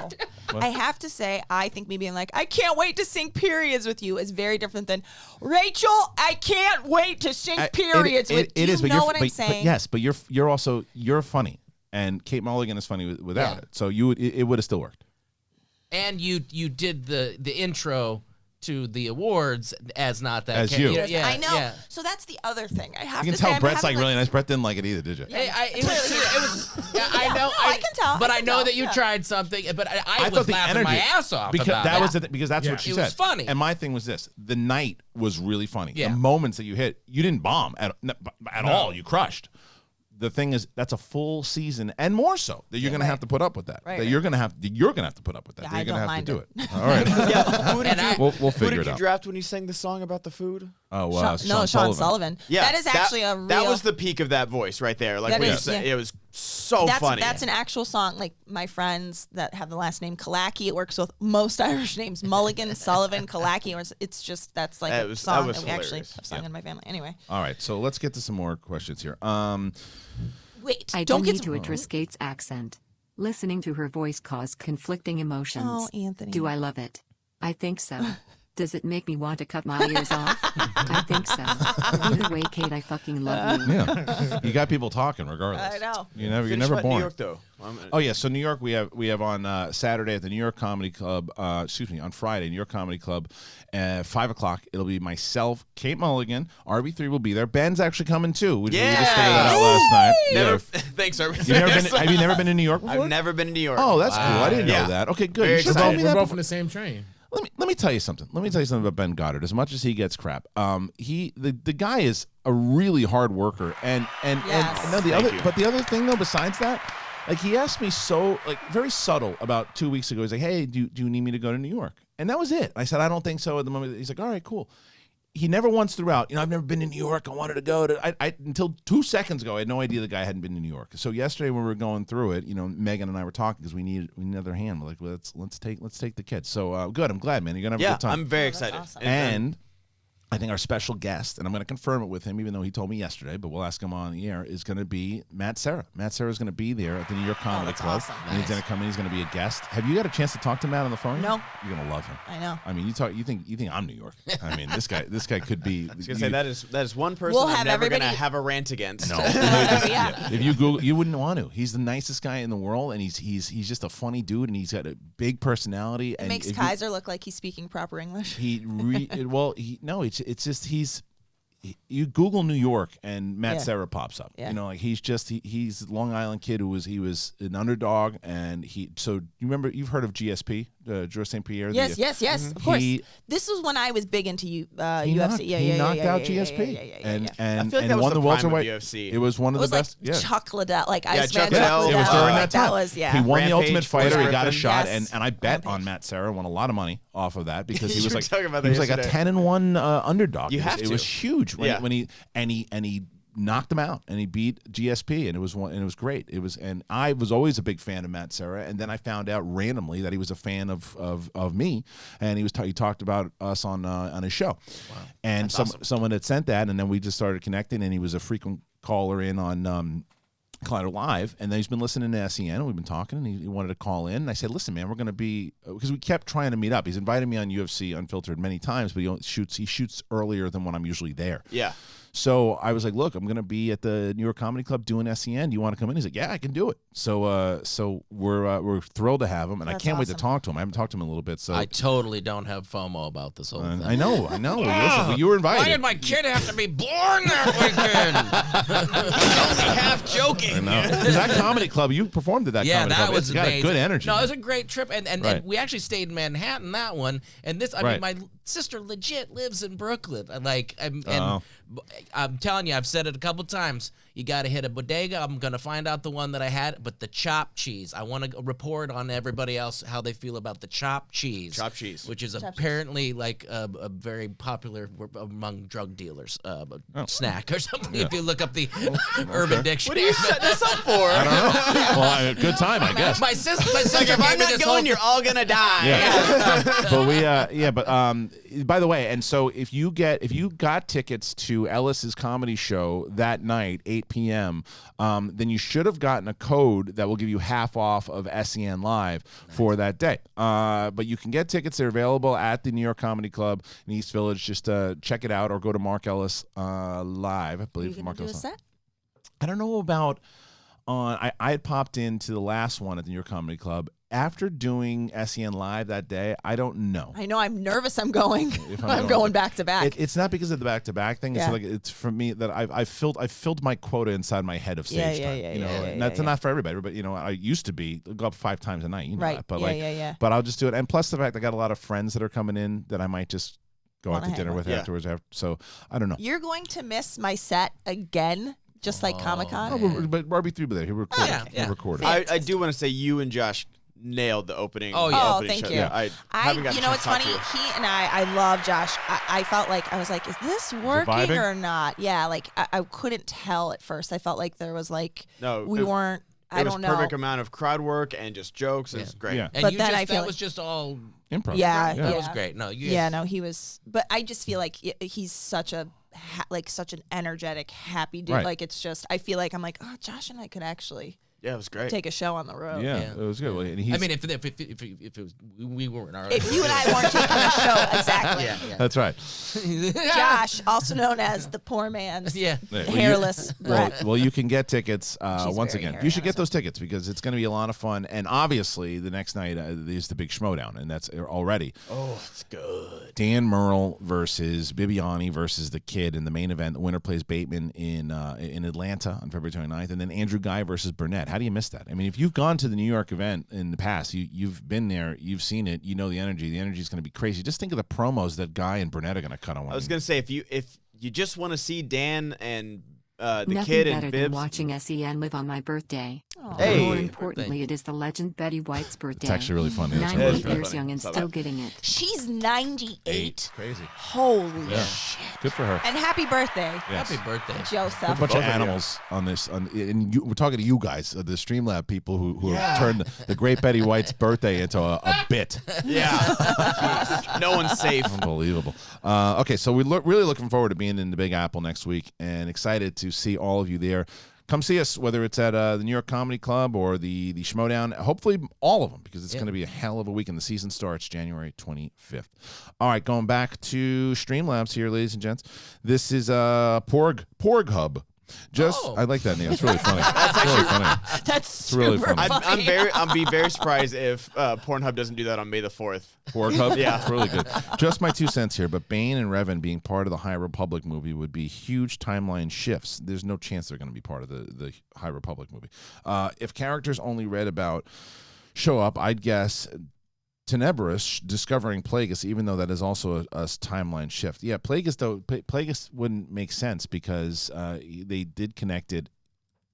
I have to say, I think me being like, I can't wait to sync periods with you is very different than, Rachel, I can't wait to sync periods with you. It is, but know what I'm saying? But yes, but you're funny, and Kate Mulligan is funny without it. So it would have still worked. And you did the intro to the awards as not that as you. Yeah, I know. Yeah. So that's the other thing. I have You to can say, tell Brett's like really nice. Brett didn't like it either, did you? Hey, it was. Yeah, I know. I can tell. But I can know tell, that you tried something. But I thought was the laughing my ass off because about that it. was because that's what she It said. was funny. And my thing was this: the night was really funny. Yeah. The moments that you hit, you didn't bomb at all. You crushed. the thing is, that's a full season and more so that you're going to have to put up with that. Right, that you're going to have to put up with that. Yeah, that you're I going to don't have to mind do it. All right. Yeah, who did you, we'll who figure did it you out. draft when you sang the song about the food? Oh, Sean Sullivan. Yeah, that is actually a real. That was the peak of that voice right there. Like That when is, you said, yeah. it was so funny. That's an actual song. Like my friends that have the last name Kalaki, it works with most Irish names: Mulligan, Sullivan, Kalaki. Or it's just that's like a song that we actually have sung in my family. Anyway. All right, so let's get to some more questions here. Wait, I don't do get need to address Kate's accent. Listening to her voice caused conflicting emotions. Oh, Anthony. Do I love it? I think so. Does it make me want to cut my ears off? I think so. Either way, Kate, I fucking love you. Yeah, you got people talking regardless. I know. You're Finish never about bored. New York though. Oh yeah, so New York we have on Saturday at the New York Comedy Club. On Friday, New York Comedy Club, 5 o'clock. It'll be myself, Kate Mulligan, RB3 will be there. Ben's actually coming too. We just figured that out last night. Never. Yeah. Thanks, sir. Have you never been to New York before? I've never been to New York. Oh, that's cool. I didn't Yeah. know that. Okay, good. Very You should excited. tell me We're that both before. on the same train. Let me tell you something. Let me tell you something about Ben Goddard. As much as he gets crap, the guy is a really hard worker. And Yes. no, Thank you. the other thing though, besides that, like he asked me so like very subtle about 2 weeks ago. He's like, "Hey, do you need me to go to New York?" And that was it. I said, "I don't think so." At the moment, he's like, "All right, cool." He never once threw out, I've never been to New York. I wanted to go to. I until 2 seconds ago, I had no idea the guy hadn't been to New York. So yesterday when we were going through it, Megan and I were talking because we need another hand. We're like, well, let's take the kids. So good. I'm glad, man. You're gonna have a good time. I'm very excited. awesome. And I think our special guest, and I'm going to confirm it with him, even though he told me yesterday, but we'll ask him on the air, is going to be Matt Serra. Matt Serra is going to be there at the New York Comedy that's Club. awesome. And he's going to come in. He's going to be a guest. Have you got a chance to talk to Matt on the phone? No. You're going to love him. I know. I mean, you think I'm New York. I mean, this guy could be. I was gonna say that is one person We'll I'm have never gonna everybody- have a rant against. No. Yeah. If you Google, you wouldn't want to. He's the nicest guy in the world, and he's just a funny dude, and he's got a big personality. It And makes if Kaiser look like he's speaking proper English. it's just you Google New York and Matt Yeah. Serra pops up. Yeah. He's a Long Island kid who was an underdog, and you've heard of GSP, George St. Pierre? Yes, of course. He- this was when I was big into He UFC. knocked, he knocked out yeah, GSP yeah. and I feel like that was won the the prime of welterweight. UFC. It was one It of was the like best. Yeah. Chuck Liddell, like Yeah, Iceman Chuck Chuck Liddell. Liddell. It was during like, that time. was, yeah. He won Rampage, the Ultimate Fighter. He got a Griffin. shot, Yes. and I bet Rampage. on Matt Serra. Won a lot of money off of that because he You was were like talking about he that was like a yesterday. 10-1 underdog. You It was to. huge Yeah. when he knocked him out and he beat GSP and it was great. And I was always a big fan of Matt Serra, and then I found out randomly that he was a fan of me, and he talked about us on his show. Wow. And someone had sent that, and then we just started connecting, and he was a frequent caller in on Collider Live, and then he's been listening to SEN, and we've been talking, and he wanted to call in. And I said, listen, man, we're going to be, because we kept trying to meet up. He's invited me on UFC Unfiltered many times, but he shoots earlier than when I'm usually there. Yeah. So I was like, look, I'm going to be at the New York Comedy Club doing SEN. Do you want to come in? He's like, yeah, I can do it. So we're thrilled to have him, and I That's can't wait to awesome. talk to him. I haven't talked to him in a little bit. So I totally don't have FOMO about this whole thing. I know. Listen, well, you were invited. Why did my kid have to be born that weekend? Half joking. I know. 'Cause that comedy club, you performed at that Yeah, comedy that club. was It's got amazing. a good energy. No, it was a great trip, and Right. we actually stayed in Manhattan that one. And this, I Right. mean, my sister legit lives in Brooklyn. Oh. I'm telling you, I've said it a couple times. You got to hit a bodega. I'm gonna find out the one that I had, but the chopped cheese. I want to report on everybody else how they feel about the chopped cheese. Chopped cheese. which is apparently like a very popular among drug dealers snack or something. If you look up the Urban Dictionary. What are you setting us up for? I don't know. Well, good time, I guess. My sister Like, if gave I'm me not this going, whole- you're all gonna die. Yeah. But by the way, and so if you got tickets to Ellis's comedy show that night, 8 p.m., then you should have gotten a code that will give you half off of SEN Live for that day. But you can get tickets. They're available at the New York Comedy Club in East Village. Just check it out or go to Mark Ellis Live, I believe. You gonna Mark do a Ellis. set? I don't know about I had popped into the last one at the New York Comedy Club. After doing SEN Live that day, I don't know. I know. I'm nervous. I'm going. If I'm going back to back. It's not because of the back-to-back thing. It's Yeah. like it's for me that I've filled my quota inside my head of stage time. yeah, You know, yeah, and yeah, that's not for everybody. But I used to go up 5 times a night. You know Right. that. But Yeah. But I'll just do it. And plus the fact I got a lot of friends that are coming in that I might just go out Wanna to hang dinner with. with Yeah. afterwards. So I don't know. You're going to miss my set again just like Comic-Con. Oh, but RB3 was there. He recorded. Yeah, yeah. He recorded. I do want to say you and Josh nailed the opening. Oh, yeah. Oh, opening thank show. you. Yeah, I haven't got You a know, chance it's to talk funny. to you. He and I love Josh. I felt like, I was like, is this working vibing? or not? Yeah, like I couldn't tell at first. I felt like there was like, No, we weren't, I don't know. It was perfect amount of crowd work and just jokes. It was great. Yeah. And But you then just, I feel that like- was just all. Improv. Yeah, That yeah. was great. No, you. Yeah, no, he was, but I just feel like he's such a, such an energetic, happy dude. Right. Like, it's just, I feel like I'm like, oh, Josh and I could actually Yeah, it was great. take a show on the road. Yeah, Yeah. it was good. Well, and he's, I mean, if it was we weren't our. If you and I weren't taking a show, exactly. yeah. that's right. Josh, also known as the poor man's Yeah. hairless Brett. Well, you can get tickets She's once very again. hairy, You should get honestly. those tickets because it's going to be a lot of fun. And obviously, the next night is the big Schmodown, and that's already Oh, it's good. Dan Murrell versus Bibiani versus the Kid in the main event. The winner plays Bateman in Atlanta on February 29th, and then Andrew Guy versus Burnett. How do you miss that? I mean, if you've gone to the New York event in the past, you've been there, you've seen it, you know the energy. The energy is going to be crazy. Just think of the promos that Guy and Burnett are going to cut on one. I was gonna say if you just want to see Dan and the Nothing kid better and than Bibbs. watching SEN live on my birthday. Hey. More importantly, it is the legend Betty White's birthday. It's actually really funny. That's 98 really years funny. young and Saw still that. getting it. She's 98. crazy. Holy Yeah. shit. Good for her. And happy birthday, Yes. Happy birthday. Put a Joseph. bunch Both of of you. animals on this, and we're talking to you guys, the Streamlab people who have turned the great Betty White's birthday into a bit. Yeah. No one's safe. Unbelievable. Okay, so we're really looking forward to being in the Big Apple next week and excited to see all of you there. Come see us, whether it's at the New York Comedy Club or the Schmodown. Hopefully all of them, because it's going to be a hell of a week, and the season starts January 25th. All right, going back to Streamlabs here, ladies and gents. This is Porg Hub. I like that name. It's really funny. It's really funny. That's really super funny. funny. I'd be very surprised if Pornhub doesn't do that on May the 4th. Porg Hub? Yeah. It's really good. Just my 2 cents here, but Bane and Revan being part of the High Republic movie would be huge timeline shifts. There's no chance they're going to be part of the High Republic movie. If characters only read about show up, I'd guess Tenebris discovering Plagueis, even though that is also a timeline shift. Yeah, Plagueis wouldn't make sense because they did connect it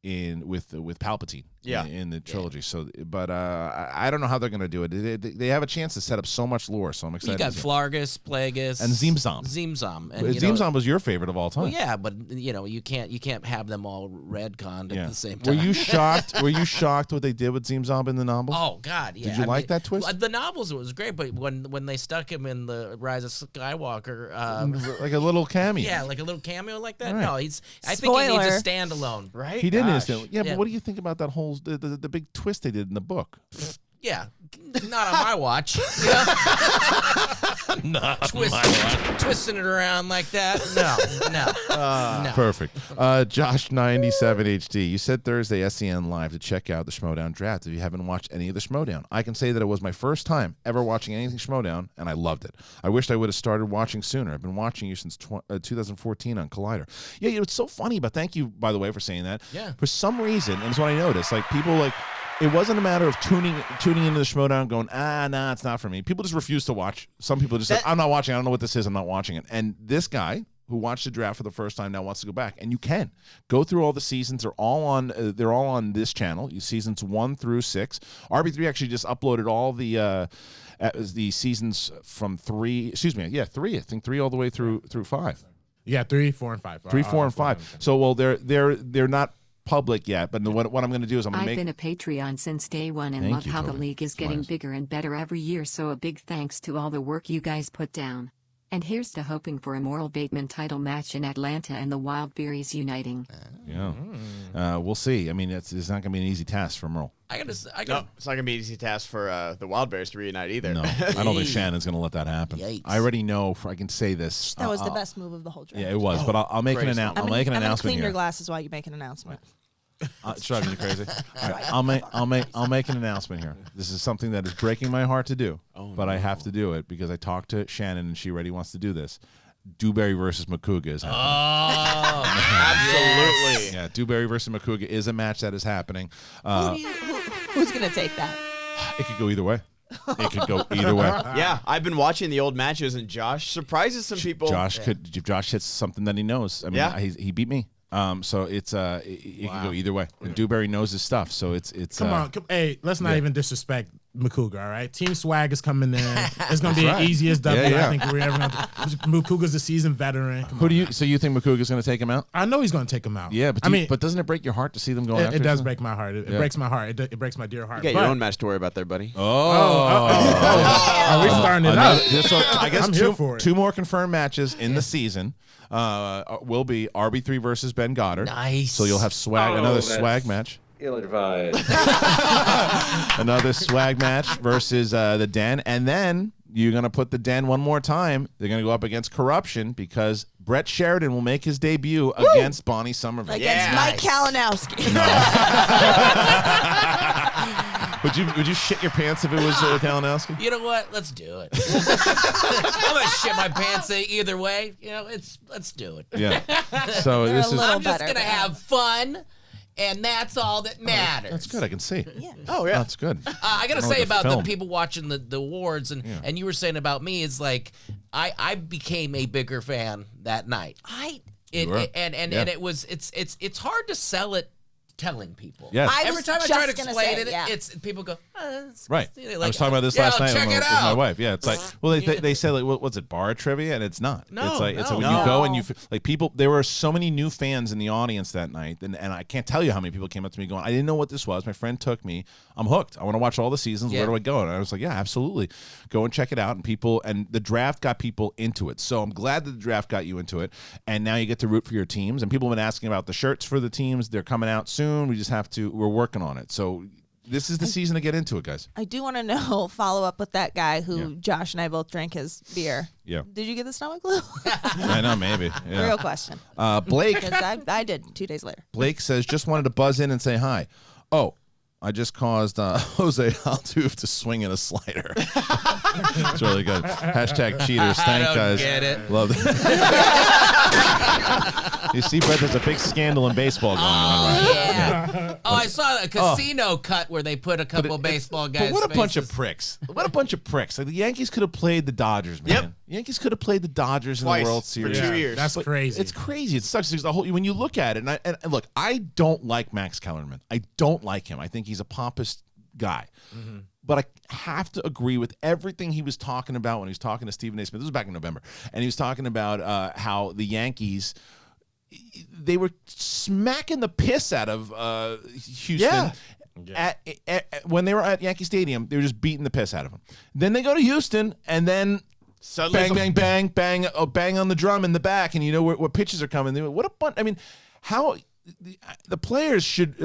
with Palpatine in the trilogy. So, but I don't know how they're going to do it. They have a chance to set up so much lore, so I'm excited. You got to see. Flargus, Plagueis, And Zimzom. And, Zimzom was your favorite of all time. Well, yeah, but you can't have them all redconned at the same Were time. you shocked? Were you shocked what they did with Zimzom in the novels? Oh God, yeah. Did you like that twist? The novels, it was great, but when they stuck him in the Rise of Skywalker, Like a little cameo. yeah, like a little cameo like that. Right. No, I think he needs Spoiler. a standalone. Right? He did Gosh. instantly. Yeah, Yeah. but what do you think about that whole the big twist they did in the book? Yeah, not on my watch. Twisting it around like that. No. Perfect. Josh 97 HD. You said Thursday SEN Live to check out the Schmodown draft. If you haven't watched any of the Schmodown, I can say that it was my first time ever watching anything Schmodown, and I loved it. I wished I would have started watching sooner. I've been watching you since 2014 on Collider. Yeah, it's so funny, but thank you, by the way, for saying that. Yeah. For some reason, and it's what I noticed, like people like, it wasn't a matter of tuning into the Schmodown going, nah, it's not for me. People just refuse to watch. Some people just said, I'm not watching. I don't know what this is. I'm not watching it. And this guy who watched the draft for the first time now wants to go back. And you can go through all the seasons. They're all on this channel. Seasons 1 through 6. RB3 actually just uploaded all the seasons from 3. Excuse me. Yeah, 3. I think 3 all the way through 5. Yeah, 3, 4, and 5. 3, 4, and 5. So they're not public yet, but what I'm going to do is I'm going to I've make. been a Patreon since day one and Thank love you, how the Toby. league is getting Nice. bigger and better every year, so a big thanks to all the work you guys put down. And here's to hoping for a Moral Bateman title match in Atlanta and the Wild Berries uniting. Yeah, we'll see. I mean, it's not going to be an easy task for Merle. I No, gotta. it's not going to be an easy task for the Wild Bears to reunite either. No, I don't think Shannon's going to let that happen. Yikes. I already know. I can say this. That was the best move of the whole draft. Yeah, it was. But I'll make an praise announcement. I'm I'll make an gonna announcement clean here. your glasses while you make an announcement. It's driving you crazy. All right, I'll make an announcement here. This is something that is breaking my heart to do, but I have to do it because I talked to Shannon and she already wants to do this. Dewberry versus Makuga is happening. Absolutely. Yeah, Dewberry versus Makuga is a match that is happening. Who's gonna take that? It could go either way. It could go either way. Yeah, I've been watching the old matches, and Josh surprises some people. Josh hits something that he knows. I mean, Yeah. he beat me. So it's it can go either way. And Dewberry knows his stuff, so it's Come on, hey, let's not even disrespect Makuga, all right? Team Swag is coming in. It's gonna be the easiest W I think we're ever gonna. Makuga's a seasoned veteran. Who do you? So you think Makuga's gonna take him out? I know he's gonna take him out. Yeah, but but doesn't it break your heart to see them go after? It does break my heart. It breaks my heart. It breaks my dear heart. You got your own match to worry about there, buddy. Are we starting it up? So I guess I'm here for it. 2 more confirmed matches in the season. Will be RB3 versus Ben Goddard. Nice. So you'll have another swag match. Ill-advised. Another swag match versus the Den, and then you're gonna put the Den one more time. They're gonna go up against Corruption because Brett Sheridan will make his debut against Bonnie Somerville. Against Mike Kalinowski. Would you shit your pants if it was Kalinowski? You know what? Let's do it. I'm gonna shit my pants either way. You know, let's do it. Yeah. So this is. I'm just gonna have fun, and that's all that matters. That's good. I can see. Yeah. Oh yeah, That's good. I gotta Know say the about film. the people watching the awards, and you were saying about me is like I became a bigger fan that night. It was it's hard to sell it. Telling people. Yes. Every time I try to explain it, it's people go, Right. Like, I was talking about this last night check with it my out. wife. Yeah, it's like, well, they say like, what's it, bar trivia, and it's not. No, it's like no. when you go and you like people. There were so many new fans in the audience that night, and I can't tell you how many people came up to me going, I didn't know what this was. My friend took me. I'm hooked. I want to watch all the seasons. Yeah. Where do I go? And I was like, yeah, absolutely, go and check it out. And the draft got people into it. So I'm glad that the draft got you into it. And now you get to root for your teams. And people have been asking about the shirts for the teams. They're coming out soon. We just have to. We're working on it. So this is the season to get into it, guys. I do want to know, follow up with that guy who Josh and I both drank his beer. Yeah. Did you get the stomach glue? I know, maybe. Yeah. Real question. Blake. Because I did 2 days later. Blake says, just wanted to buzz in and say hi. Oh, I just caused Jose Altuve to swing in a slider. It's really good. Hashtag cheaters. Thank guys. Get it. Love it. You see, Brett, there's a big scandal in baseball going on right now. Yeah. Oh, I saw a casino cut where they put a couple baseball guys. But what a bunch of pricks. What a bunch of pricks. Like the Yankees could have played the Dodgers, man. Yep. Yankees could have played the Dodgers Twice in the World for Series. 2 years. That's crazy. It's crazy. It sucks. Because the whole when you look at it, and look, I don't like Max Kellerman. I don't like him. I think he's a pompous guy. Mm-hmm. But I have to agree with everything he was talking about when he was talking to Stephen A. Smith. This was back in November, and he was talking about how the Yankees. They were smacking the piss out of Houston. Yeah. When they were at Yankee Stadium, they were just beating the piss out of them. Then they go to Houston, and then suddenly bang, bang, bang on the drum in the back, and you know what pitches are coming. What a bunch! I mean, how the players should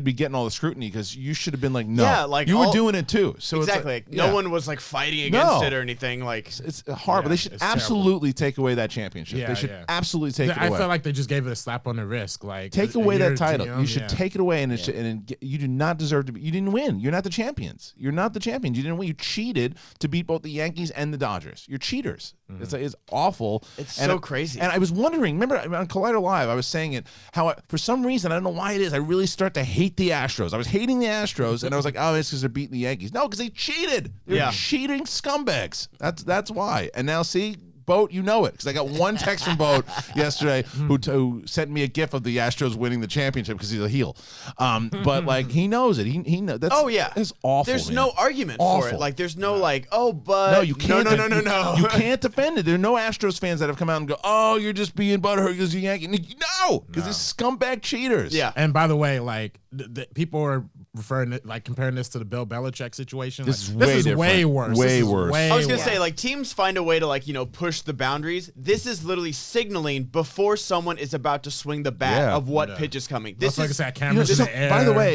be getting all the scrutiny because you should have been like, no, like you were doing it too. So exactly, it's like, no one was like fighting against it or anything. Like it's horrible. They should absolutely take away that championship. Yeah, they should absolutely take it away. I feel like they just gave it a slap on the wrist. Like take away that title. You should take it away, and you do not deserve to be. You didn't win. You're not the champions. You're not the champions. You didn't win. You cheated to beat both the Yankees and the Dodgers. You're cheaters. Mm-hmm. It's awful. It's so crazy. And I was wondering. Remember on Collider Live, I was saying it. How for some reason, I don't know why it is, I really start to hate the Astros. I was hating the Astros, and I was like, oh, it's because they're beating the Yankees. No, because they cheated. They're cheating scumbags. That's why. And now, see, Boat, you know it, because I got one text from Boat yesterday who sent me a gif of the Astros winning the championship because he's a heel. But like he knows it. He knows. That's awful. There's man. no argument for it. Like there's no like, oh, but no, you can't. No. You can't defend it. There are no Astros fans that have come out and go, oh, you're just being butthurt because you're Yankee. No, because they're scumbag cheaters. Yeah. And by the way, like the people are referring to, like comparing this to the Bill Belichick situation. This like, is way worse. Way worse. Way I was gonna worse. say, like, teams find a way to, like, push the boundaries. This is literally signaling before someone is about to swing the bat of what pitch is coming. This is like cameras in the air.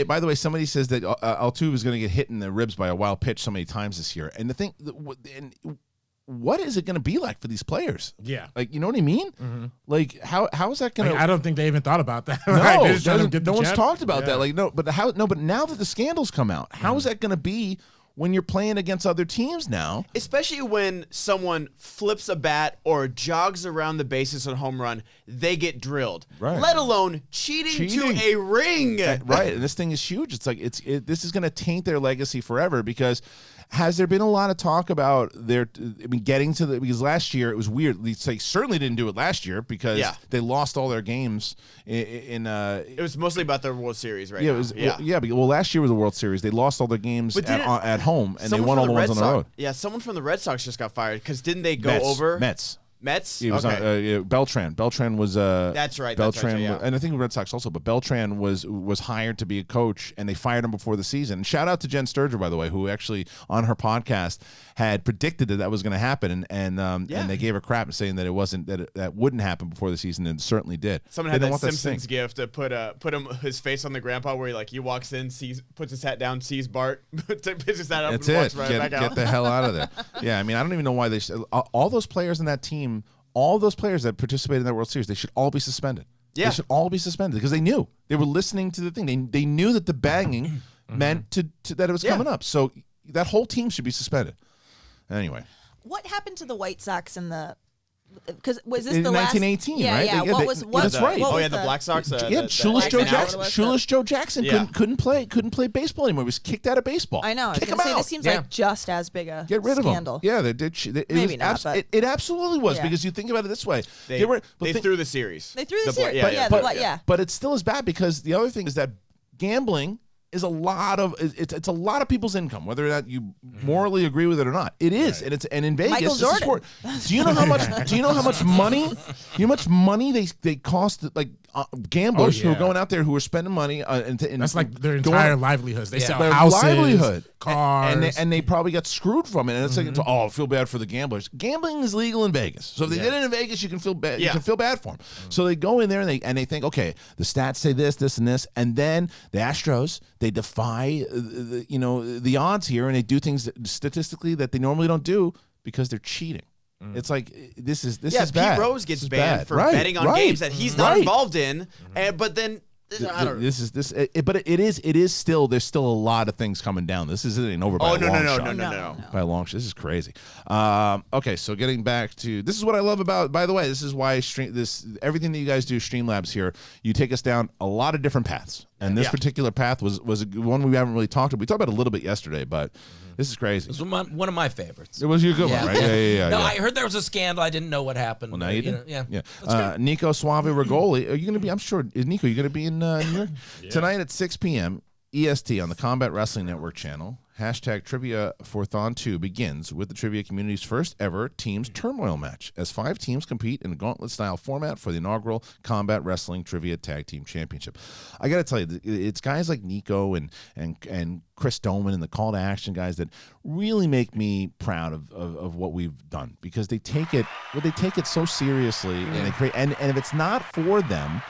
By the way, somebody says that Altuve is going to get hit in the ribs by a wild pitch so many times this year. And the thing, what is it going to be like for these players? Yeah, like you know what I mean. Mm-hmm. Like how is that going to? I don't think they even thought about that. No, like, no one's talked about that. Like But now that the scandals come out, how is that going to be when you're playing against other teams now? Especially when someone flips a bat or jogs around the bases on home run, they get drilled. Right. Let alone cheating to a ring. Right, and this thing is huge. It's like this is going to taint their legacy forever because Has there been a lot of talk about getting to because last year it was weird. They certainly didn't do it last year because they lost all their games in it was mostly about the World Series, right? Yeah, well, last year was the World Series. They lost all their games at home, and they won all the ones on the road. Yeah, someone from the Red Sox just got fired because didn't they go over Mets? It was Beltran. Beltran was that's right. Beltran, and I think Red Sox also. But Beltran was hired to be a coach, and they fired him before the season. And shout out to Jen Sturger, by the way, who actually on her podcast had predicted that was going to happen, and they gave her crap saying that it wasn't that wouldn't happen before the season, and it certainly did. Someone had that Simpsons gift to put his face on the grandpa where he walks in, puts his hat down, sees Bart, picks his hat up, and walks right back out. Get the hell out of there. Yeah, I mean, I don't even know why all those players in that team. All those players that participated in that World Series, they should all be suspended. Yeah. They should all be suspended because they knew. They were listening to the thing. They knew that the banging meant that it was coming up. So that whole team should be suspended. Anyway. What happened to the White Sox in the... Because was this in the 1918, last? right? Yeah. That's right. The Black Sox. Shoeless Joe Jackson couldn't play baseball anymore. He was kicked out of baseball. I know. I was Kick gonna him say out. this seems like just as big a Get rid scandal. of him. Yeah, they did. Maybe not. But it absolutely was because you think about it this way: they threw the series. They threw the series. But it's still as bad because the other thing is that gambling is a lot of it's a lot of people's income, whether or not you morally agree with it or not. It is, and in Vegas, Michael Jordan. Do you know how much? Do you know how much money? You know how much money they cost gamblers who are going out there who are spending money. That's like their entire livelihoods. They sell their houses, cars, and they probably got screwed from it. And it's like, I feel bad for the gamblers. Gambling is legal in Vegas, so if they did it in Vegas, you can feel bad. You can feel bad for them. So they go in there and they think, okay, the stats say this, this, and this, and then the Astros. They defy, the odds here, and they do things statistically that they normally don't do because they're cheating. It's like this is bad. Pete Rose gets banned for betting on games that he's not involved in, but then. But it is still. There's still a lot of things coming down. This isn't over by a long shot. No. By a long shot. This is crazy. Okay, so getting back to this is what I love about. By the way, this is why everything that you guys do, Streamlabs here, you take us down a lot of different paths, and this particular path was one we haven't really talked about. We talked about it a little bit yesterday, but. This is crazy. It was one of my favorites. It was your good one, right? Yeah. No, I heard there was a scandal. I didn't know what happened. Well, now you did. Yeah. Nico Suave Rigoli. Are you going to be? I'm sure. Nico, you going to be in New York tonight at 6 p.m. EST on the Combat Wrestling Network channel. #Trivia for Thon 2 begins with the trivia community's first ever Teams Turmoil match as 5 teams compete in a gauntlet-style format for the inaugural Combat Wrestling Trivia Tag Team Championship. I got to tell you, it's guys like Nico and Chris Doman and the Call to Action guys that really make me proud of what we've done because they take it so seriously and they create and if it's not for them.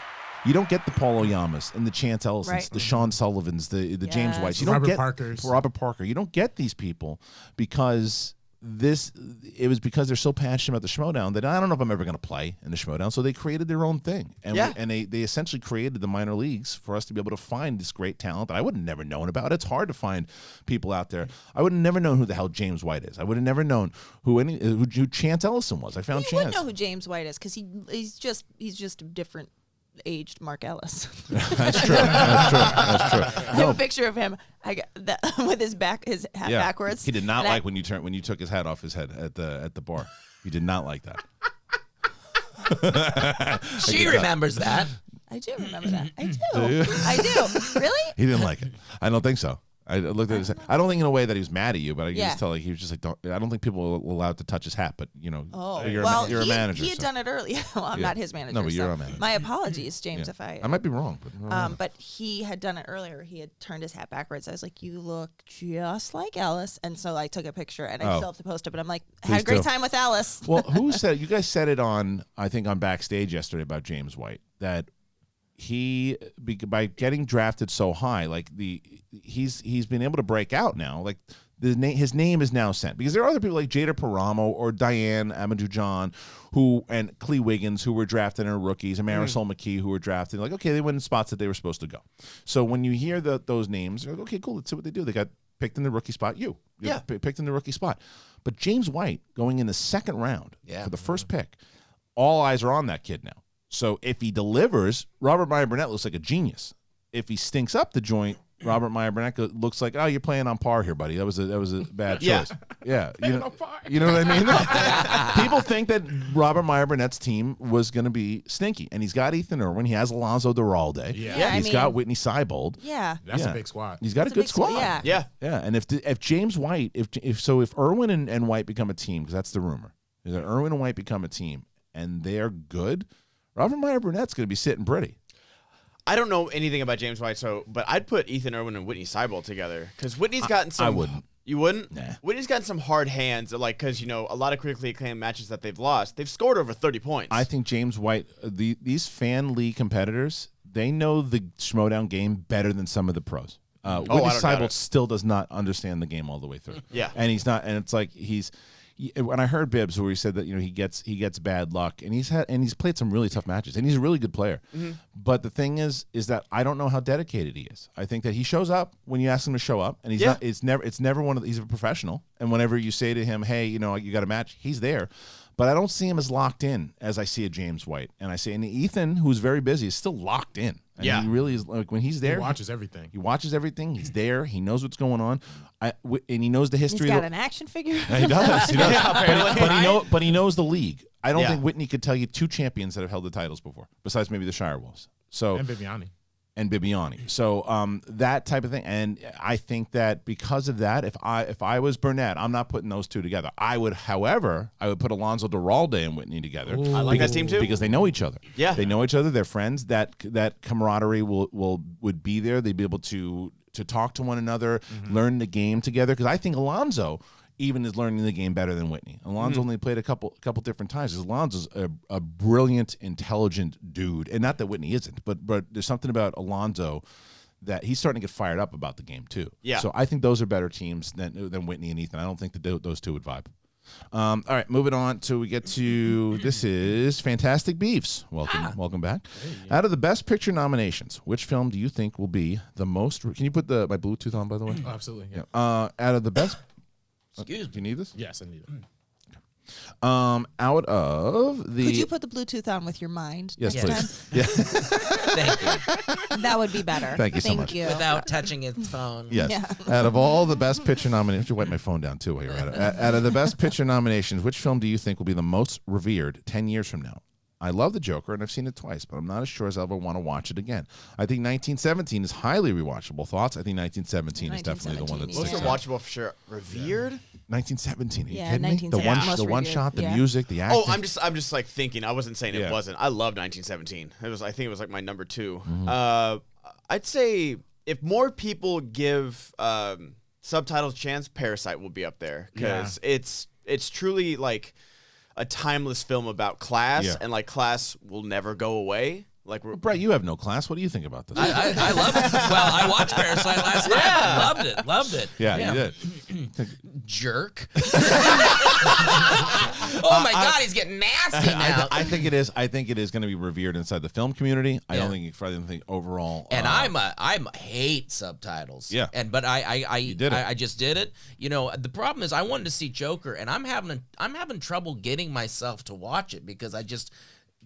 You don't get the Paul Oyamas and the Chance Ellisons, the Sean Sullivans, the James Whites. You don't get Robert Parker. You don't get these people because it was because they're so passionate about the Schmodown that I don't know if I'm ever going to play in the Schmodown. So they created their own thing, and they essentially created the minor leagues for us to be able to find this great talent that I would have never known about. It's hard to find people out there. I would have never known who the hell James White is. I would have never known who Chance Ellison was. I found Chance. You wouldn't know who James White is because he's just a different. Aged Mark Ellis. That's true. I have a picture of him with his hat backwards. He did not like when you took his hat off his head at the bar. He did not like that. She remembers that. I do remember that. I do. I do. Really? He didn't like it. I don't think so. I looked at his. I don't think in a way that he was mad at you, but I can just tell he was just like, I don't think people were allowed to touch his hat, but you're a manager. He had done it earlier. Well, I'm not his manager. No, but you're a manager. My apologies, James, if I might be wrong. But he had done it earlier. He had turned his hat backwards. I was like, you look just like Ellis, and so I took a picture and I still have to post it. But I'm like, had a great time with Ellis. Well, who said you guys said it on? I think on Backstage yesterday about James White that. By getting drafted so high, he's been able to break out now. Like his name is now sent because there are other people like Jada Paramo or Diane Amadou-John and Clee Wiggins who were drafted in rookies and Marisol McKee who were drafted. Like, okay, they went in spots that they were supposed to go. So when you hear those names, you're like, okay, cool, let's see what they do. They got picked in the rookie spot. Picked in the rookie spot. But James White going in the second round for the first pick, all eyes are on that kid now. So if he delivers, Robert Meyer Burnett looks like a genius. If he stinks up the joint, Robert Meyer Burnett looks like, oh, you're playing on par here, buddy. That was a bad choice. Yeah, you know what I mean. People think that Robert Meyer Burnett's team was going to be stinky, and he's got Ethan Irwin. He has Alonzo Duralde. Yeah. He's got Whitney Seibold. Yeah, that's a big squad. He's got a good squad. Yeah. And if James White, if Irwin and White become a team, because that's the rumor, is that Irwin and White become a team, and they're good, Robert Meyer Burnett's going to be sitting pretty. I don't know anything about James White, but I'd put Ethan Irwin and Whitney Seibold together because Whitney's gotten some. I wouldn't. You wouldn't? Nah. Whitney's gotten some hard hands, like because a lot of critically acclaimed matches that they've lost, they've scored over 30 points. I think James White, these fan league competitors, they know the Schmodown game better than some of the pros. Whitney Seibold still does not understand the game all the way through. Yeah, and he's not, and it's like when I heard Bibbs where he said that he gets bad luck, and he's played some really tough matches, and he's a really good player. Mm-hmm. But the thing is that I don't know how dedicated he is. I think that he shows up when you ask him to show up, and he's not. It's never one of. He's a professional, and whenever you say to him, "Hey, you got a match," he's there. But I don't see him as locked in as I see a James White, and Ethan, who's very busy, is still locked in. And he really is. Like when he's there, he watches everything. He's there. He knows what's going on, and he knows the history. He's got an action figure. Yeah, he does. He does. But he knows the league. I don't think Whitney could tell you 2 champions that have held the titles before, besides maybe the Shire Wolves. So And Bibiani. So that type of thing, and I think that because of that, if I was Burnett, I'm not putting those two together. I would put Alonzo Duralde and Whitney together. Ooh. I like that team too because they know each other. Yeah, they know each other. They're friends. That camaraderie would be there. They'd be able to talk to one another, learn the game together. Because I think Alonzo even is learning the game better than Whitney. Alonzo only played a couple different times. Alonzo's a brilliant, intelligent dude, and not that Whitney isn't, but there's something about Alonzo that he's starting to get fired up about the game too. Yeah. So I think those are better teams than Whitney and Ethan. I don't think that those two would vibe. All right, moving on till we get to this is Fantastic Beefs. Welcome back. Hey, Out of the Best Picture nominations, which film do you think will be the most? Can you put my Bluetooth on, by the way? Oh, absolutely. Yeah. Out of the best. Excuse me. Do you need this? Yes, I need it. Out of the. Could you put the Bluetooth on with your mind? Yes, next please. Time? Yeah. Thank you. That would be better. Thank you so much. Without touching his phone. Yes. Yeah. Out of all the Best Picture nominations, you wipe my phone down too while you're at it. Out of the Best Picture nominations, which film do you think will be the most revered 10 years from now? I love The Joker, and I've seen it twice, but I'm not as sure as I ever want to watch it again. I think 1917 is highly rewatchable. Thoughts? I think 1917 is definitely the one that's most rewatchable for sure. Revered? 1917. Are you Yeah, kidding me? 1917. The one shot, the Yeah. music, the acting. Oh, I'm just like thinking. I wasn't saying it wasn't. I loved 1917. I think it was like my number 2. I'd say if more people give subtitles a chance, Parasite will be up there because it's truly like a timeless film about class, and like class will never go away. Like Brett, you have no class. What do you think about this? I love it. Well, I watched Parasite last night. Loved it. Yeah, you did. Jerk. Oh my God, he's getting nasty now. I think it is. I think it is going to be revered inside the film community. I don't think overall. And I'm hate subtitles. Yeah. But You did it. I just did it. The problem is I wanted to see Joker, and I'm having trouble getting myself to watch it because I just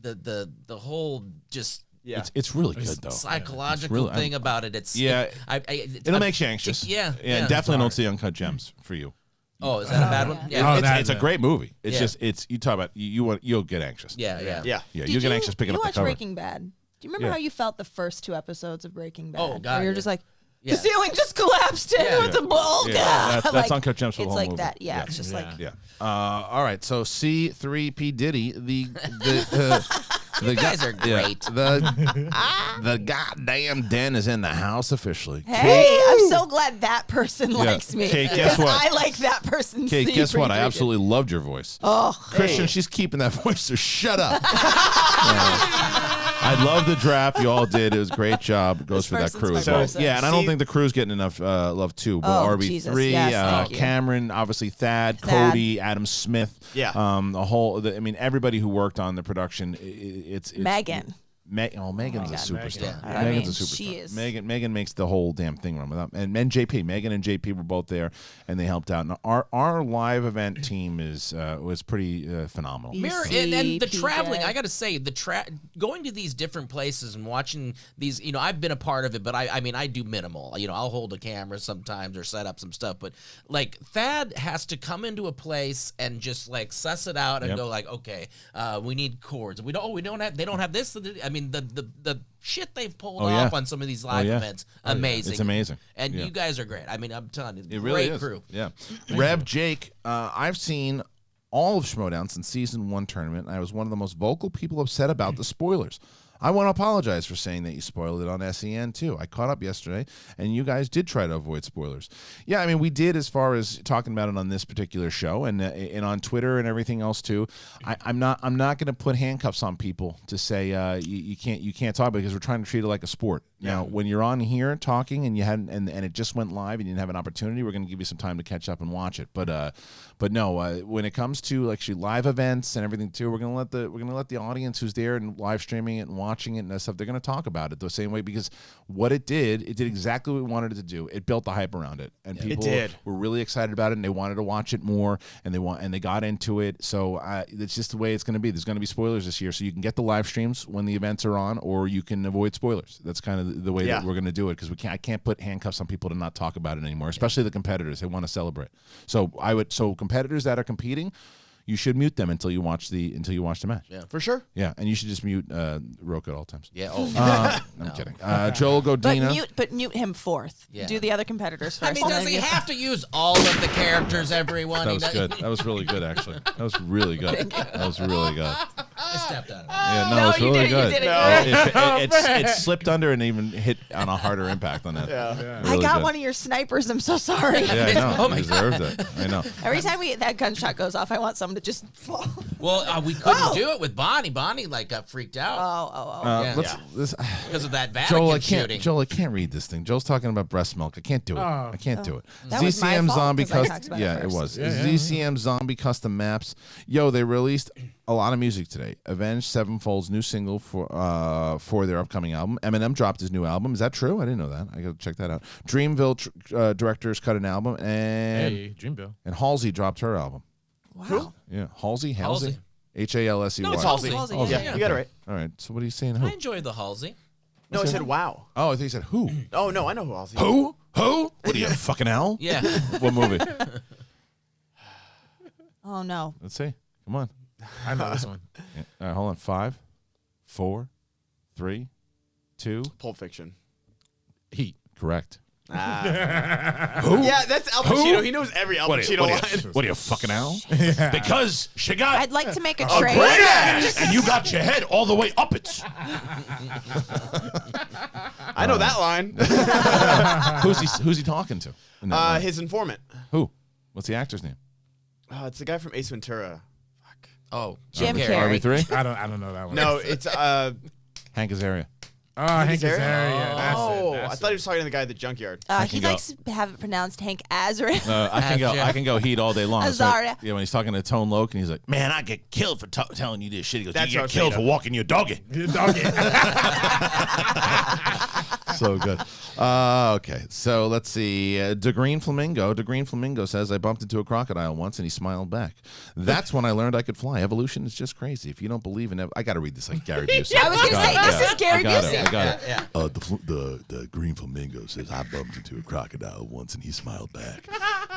the whole just. Yeah, it's really good though. Psychological thing about it. It's it'll make you anxious. Definitely don't see Uncut Gems for you. Oh, is that a bad one? Yeah, it's a great movie. It's just you talk about you'll get anxious. Yeah. You'll get anxious picking up the watch cover. Breaking Bad? Do you remember how you felt the first 2 episodes of Breaking Bad? Oh God, where you're just like. The ceiling just collapsed in with the ball. Yeah, that's Uncut Gems for the whole movie. It's like that. Yeah, it's just like. Yeah. All right. So C3P Diddy, the guys are great. The goddamn den is in the house officially. Hey, I'm so glad that person likes me. Kate, guess what? I like that person. Kate, guess what? I absolutely loved your voice. Oh, Christian, she's keeping that voice, so shut up. I love the draft you all did. It was a great job. It goes for that crew as well. Yeah, and I don't think the crew's getting enough love too. But RB3, yes, Cameron, obviously Thad, Cody, Adam Smith. Yeah. Everybody who worked on the production. It's Megan. Megan's a God. superstar. Yeah. Megan's a superstar. She is. Megan makes the whole damn thing run without. And Megan and JP were both there, and they helped out. And our live event team was pretty phenomenal. Mirror BC, and the PJ. traveling. I got to say, going to these different places and watching these. I've been a part of it, but I mean, I do minimal. I'll hold a camera sometimes or set up some stuff. But like Thad has to come into a place and just like suss it out and go like, okay, we need cords. They don't have this. I mean, the shit they've pulled off on some of these live events, amazing. It's amazing. And you guys are great. I mean, I'm telling you, It really great is. crew. Yeah. Rev Jake, I've seen all of Schmodown since season 1 tournament, and I was one of the most vocal people upset about the spoilers. I want to apologize for saying that you spoiled it on SEN too. I caught up yesterday, and you guys did try to avoid spoilers. Yeah, I mean, we did as far as talking about it on this particular show and on Twitter and everything else too. I'm not going to put handcuffs on people to say you can't talk about it because we're trying to treat it like a sport. Now, when you're on here talking and you hadn't and it just went live and you didn't have an opportunity, we're going to give you some time to catch up and watch it. But no, when it comes to actually live events and everything too, we're going to let the audience who's there and live streaming it and watching it and stuff, they're going to talk about it the same way, because what it did exactly what we wanted it to do. It built the hype around it, and people were really excited about it, and they wanted to watch it more, and they got into it. So it's just the way it's going to be. There's going to be spoilers this year, so you can get the live streams when the events are on, or you can avoid spoilers. That's kind of the way that we're going to do it, because I can't put handcuffs on people to not talk about it anymore, especially the competitors. They want to celebrate. So competitors that are competing, you should mute them until you watch the match. Yeah, For sure. Yeah, and you should just mute Roku at all times. Yeah. I'm kidding. Joel Godina. But mute him fourth. Yeah. Do the other competitors first. I mean, does he have to use all of the characters, everyone? That was good. That was really good, actually. That was really good. That was really good. I stepped out of it. Yeah, no, No, it's you really didn't. good. You didn't. It slipped under and even hit on a harder impact on that. Yeah. I got one of your snipers. I'm so sorry. Yeah, I know. Oh my He deserved it. I know. Every time that gunshot goes off, I want someone to just fall. Well, we couldn't do it with Bonnie. Bonnie got freaked out Oh. because of that Joel, Vatican shooting. Joel, I can't read this thing. Joel's talking about breast milk. I can't do it. I can't do it. That was my ZCM fault, Zombie 'cause I Custom. talked about it Yeah, it first. was. ZCM Zombie Custom Maps. Yo, they released a lot of music today. Avenged Sevenfold's new single for their upcoming album. Eminem dropped his new album. Is that true? I didn't know that. I got to check that out. Dreamville directors cut an album, and Dreamville. and Halsey dropped her album. Wow. Yeah, Halsey. Halsey. Halsey. No, it's Halsey. Halsey. Halsey, Yeah, you got it right. All right. So what are you saying? Who? I enjoyed the Halsey. No, I said wow. Oh, I think he said who. Oh, no, I know who Halsey is. Who? What are you, fucking Al? Yeah. What movie? Oh no. Let's see. Come on. I know this one. Yeah. All right, hold on. 5, 4, 3, 2. Pulp Fiction. Heat. Correct. Who? Yeah, that's Al Pacino. He knows every Al Pacino line. What are you, fucking Al? Because she got I'd like to make a a trade. great ass, and you got your head all the way up it. I know that line. Who's he talking to? in that line? His informant. Who? What's the actor's name? It's the guy from Ace Ventura. Fuck. Oh, Jim Carrey. RB3? I don't know that one. No, it's Hank Azaria. Hank Azaria. Azaria? That's Oh, it. I That's thought he was talking to the guy at the junkyard. He likes to have it pronounced Hank Azaria. I can go heat all day long. It's Azaria. like, when he's talking to Tone Loc and he's like, "Man, I get killed for telling you this shit." He goes, That's "You what get I was killed for thinking walking your doggy." it. Doggy. So good. Okay, so let's see. De Green Flamingo says, I bumped into a crocodile once and he smiled back. That's when I learned I could fly. Evolution is just crazy. If you don't believe in it, I got to read this like Gary Busey. I was going to say, this is Gary Busey. I got it. Yeah. The Green Flamingo says, I bumped into a crocodile once and he smiled back.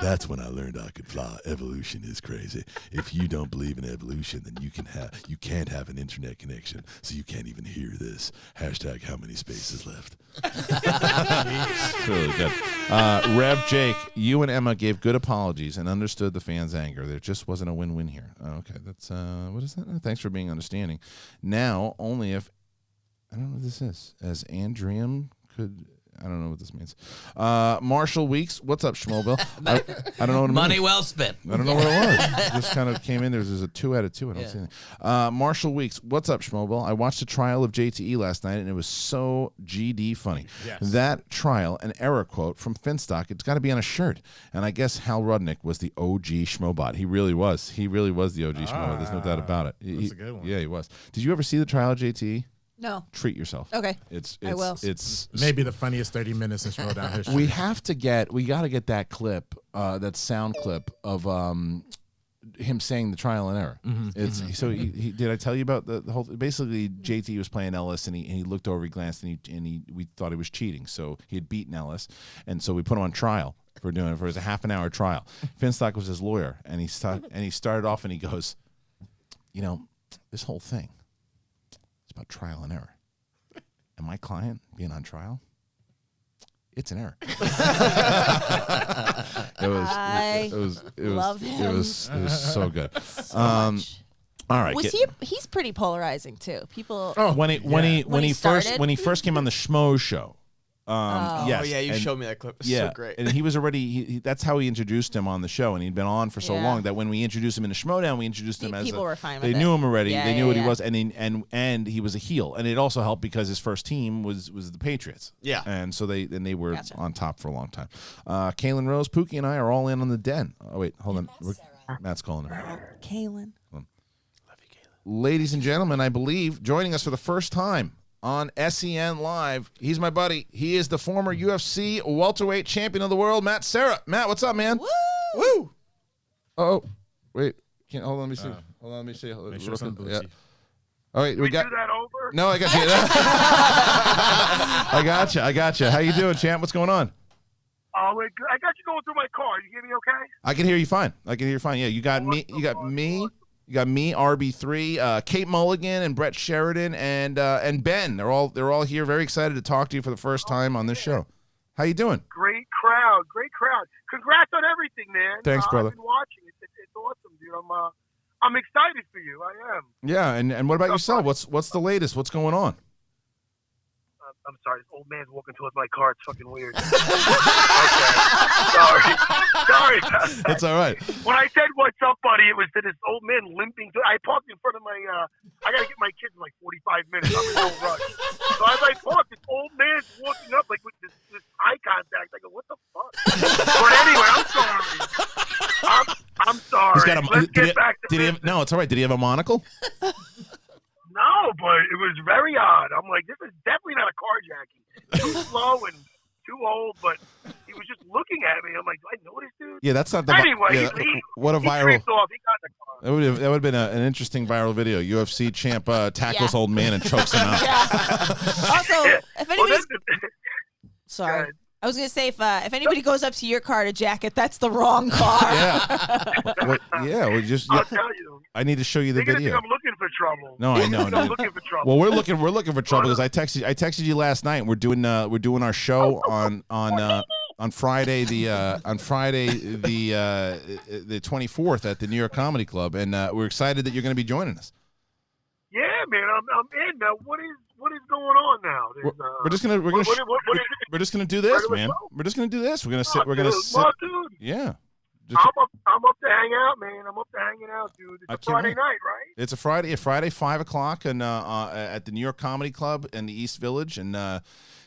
That's when I learned I could fly. Evolution is crazy. If you don't believe in evolution, then you can't have an internet connection, so you can't even hear this. Hashtag how many spaces left. Really good. Rev Jake, you and Emma gave good apologies and understood the fans' anger. There just wasn't a win-win here. Okay, that's what is that? Thanks for being understanding. Now, only if I don't know what this is. As Andrium could. I don't know what this means. Marshall Weeks, what's up, Schmobile? I don't know what it Money means. well spent. I don't know what it was. It just kind of came in. There's a 2 out of 2. I don't see anything. Marshall Weeks, what's up, Schmobile? I watched the trial of JTE last night, and it was so GD funny. Yes. That trial, an error quote from Finstock, it's got to be on a shirt. And I guess Hal Rudnick was the OG Schmobot. He really was. He really was the OG Schmobot. There's no doubt about it. That's a good one. Yeah, he was. Did you ever see the trial of JTE? No. Treat yourself. Okay. I will. It's maybe the funniest 30 minutes in Showdown history. we got to get that clip, that sound clip of him saying the trial and error. So he did I tell you about the whole? Basically, JT was playing Ellis, and he looked over, he glanced, and we thought he was cheating. So he had beaten Ellis, and so we put him on trial for doing it. For a half an hour trial. Finstock was his lawyer, and he started off, and he goes, this whole thing, it's about trial and error, and my client being on trial, it's an error. I love him. It was so good. All right. He's pretty polarizing too. People. When he first came on the Schmo show. Yes. Oh yeah, you showed me that clip. It's so great. And he was already that's how we introduced him on the show, and he'd been on for so long that when we introduced him in the Schmodown, we introduced him as people were fine they with knew it. him already. Yeah, they knew what he yeah. was, and he was a heel, and it also helped because his first team was the Patriots. Yeah. And so they were on top for a long time. Kaylin Rose, Pookie, and I are all in on the Den. Oh wait, hold on. Matt's calling her. Kaylin. Ladies and gentlemen, I believe joining us for the first time on SEN Live, he's my buddy. He is the former UFC welterweight champion of the world, Matt Serra. Matt, what's up, man? Woo! Oh, wait. Can't hold on. Let me see. Hold on. Let me see. Make sure it's on Yeah. Bluetooth. All right, we got. Do that over? No, I got you. I got you. How you doing, champ? What's going on? Oh, wait, I got you going through my car. You hear me okay? I can hear you fine. Yeah, you got me. You got me. You got me, RB3, Kate Mulligan, and Brett Sheridan, and Ben. They're all here, very excited to talk to you for the first time on this show. How you doing? Great crowd. Congrats on everything, man. Thanks, brother. I've been watching. It's awesome, dude. I'm excited for you. I am. Yeah, and what about yourself? What's the latest? What's going on? I'm sorry. This old man's walking towards my car. It's fucking weird. Okay. Sorry. It's all right. When I said "What's up, buddy," it was to this old man limping. I parked in front of my. I gotta get my kids in like 45 minutes. I'm in no rush. So as I parked, this old man's walking up like with this eye contact. I go, "What the fuck?" But anyway, I'm sorry. I'm sorry. He's got Let's get back to business. No, it's all right. Did he have a monocle? No, but it was very odd. I'm like, this is definitely not a carjacking. Too slow and too old, but he was just looking at me. I'm like, do I know this dude? Yeah, that's not the. Anyway, what a he viral. creeped off. He got in the car. That would have been an interesting viral video. UFC champ tackles old man and chokes him out. Also, if anybody's sorry. I was gonna say if anybody goes up to your car to jack it, that's the wrong car. We just. I'll tell you. I need to show you the They're gonna video. think I'm looking for trouble. No, I know. I'm looking for trouble. Well, we're looking for trouble because I texted you last night. And we're doing our show on Friday the 24th at the New York Comedy Club, and we're excited that you're going to be joining us. Yeah, man, I'm in now. What is going on now? We're just gonna do this, man. We're just gonna do this. We're gonna sit. We're gonna sit. Dude. Yeah. I'm up to hang out, man. I'm up to hanging out, dude. It's a Friday night, right? It's a Friday 5:00, and at the New York Comedy Club in the East Village, and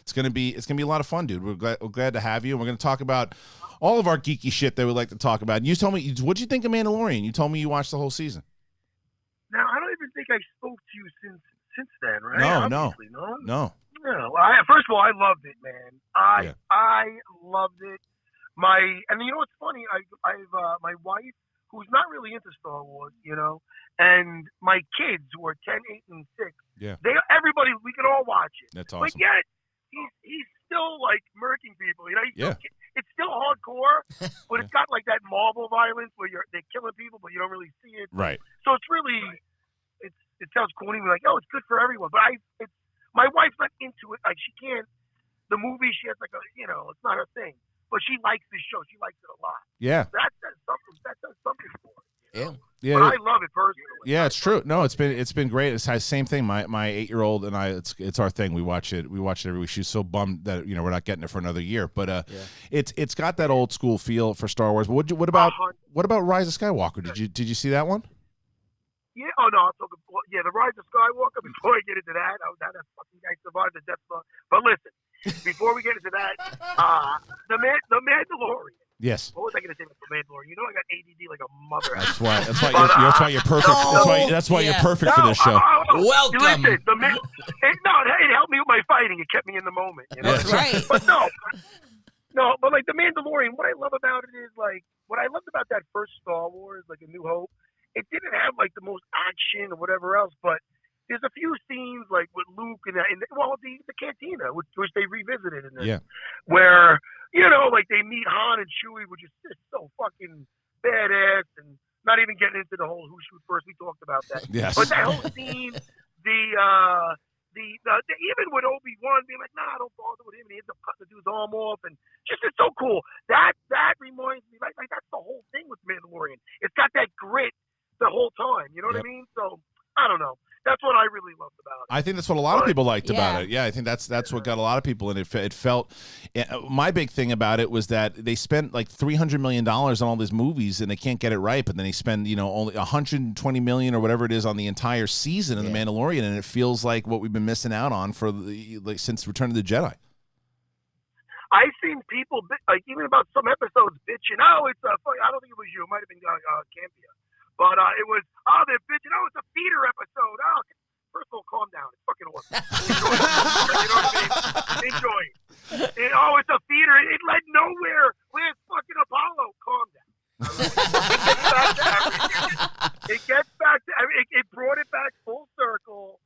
it's gonna be a lot of fun, dude. We're glad to have you, and we're gonna talk about all of our geeky shit that we like to talk about. And you told me, what'd you think of Mandalorian? You told me you watched the whole season. Now I don't even think I spoke to you since then, right? No. Well, first of all, I loved it, man. I loved it. And you know what's funny? I've my wife, who's not really into Star Wars, and my kids who are 10, 8, and 6. Yeah. Everybody, we can all watch it. That's awesome. But yet he's still like murking people. It's still hardcore, but it's got like that Marvel violence where they're killing people, but you don't really see it. Right. So it's really it sounds corny. We're like, it's good for everyone, but my wife's not into it. Like she can't. The movie, she has like it's not her thing. But she likes this show. She likes it a lot. Yeah. That does something for it. Yeah. But I love it personally. Yeah, it's true. No, it's been great. It's the same thing. My 8-year-old and I, it's our thing. We watch it every week. She's so bummed that we're not getting it for another year. But it's got that old school feel for Star Wars. But what about Rise of Skywalker? Did you see that one? Yeah. Oh no, I'm talking. Yeah, the Rise of Skywalker. Before I get into that, that fucking guy survived the Death Star. But listen. Before we get into that, the Mandalorian. Yes. What was I going to say about the Mandalorian? I got ADD like a mother. That's why you're perfect. That's why you're perfect for this show. Welcome. Listen, it helped me with my fighting. It kept me in the moment. You know? That's right. But but like the Mandalorian, what I love about it is like what I loved about that first Star Wars, like A New Hope. It didn't have like the most action or whatever else, but there's a few scenes like with Luke and the cantina, which they revisited in this, where like they meet Han and Chewie, which is just so fucking badass, and not even getting into the whole who shoot first. We talked about that. Yes. But that whole scene, the even with Obi-Wan being like, nah, don't bother with him, and he ends up cutting the dude's arm off, and just it's so cool. That reminds me, like that's the whole thing with Mandalorian. It's got that grit the whole time. You know what I mean? So I don't know. That's what I really loved about it. I think that's what a lot of people liked about it. Yeah, I think that's what got a lot of people in it. It felt. My big thing about it was that they spent like $300 million on all these movies and they can't get it right, but then they spend only $120 million or whatever it is on the entire season of The Mandalorian, and it feels like what we've been missing out on for since Return of the Jedi. I've seen people like even about some episodes bitching. Oh, it's funny. I don't think it was you. It might have been Campia. But it was, they're bitching. Oh, it's a feeder episode. Oh, first of all, calm down. It's fucking awesome. Enjoy it. You know what I mean? Enjoy it. It's a feeder. It led nowhere. Where's fucking Apollo? Calm down. It gets back to. It brought it back full circle,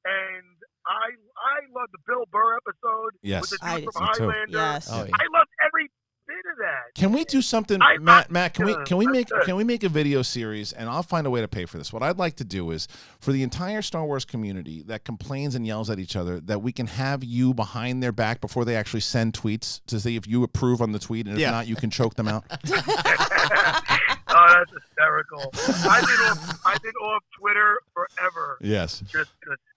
and I love the Bill Burr episode. Yes, with the dude from Highlander. Yes. Oh, yeah. I loved every bit of that. Can we do something, Matt? Can we make a video series, and I'll find a way to pay for this. What I'd like to do is for the entire Star Wars community that complains and yells at each other, that we can have you behind their back before they actually send tweets to see if you approve on the tweet, and if not, you can choke them out. Oh, that's hysterical. I've been off Twitter forever. Yes. Just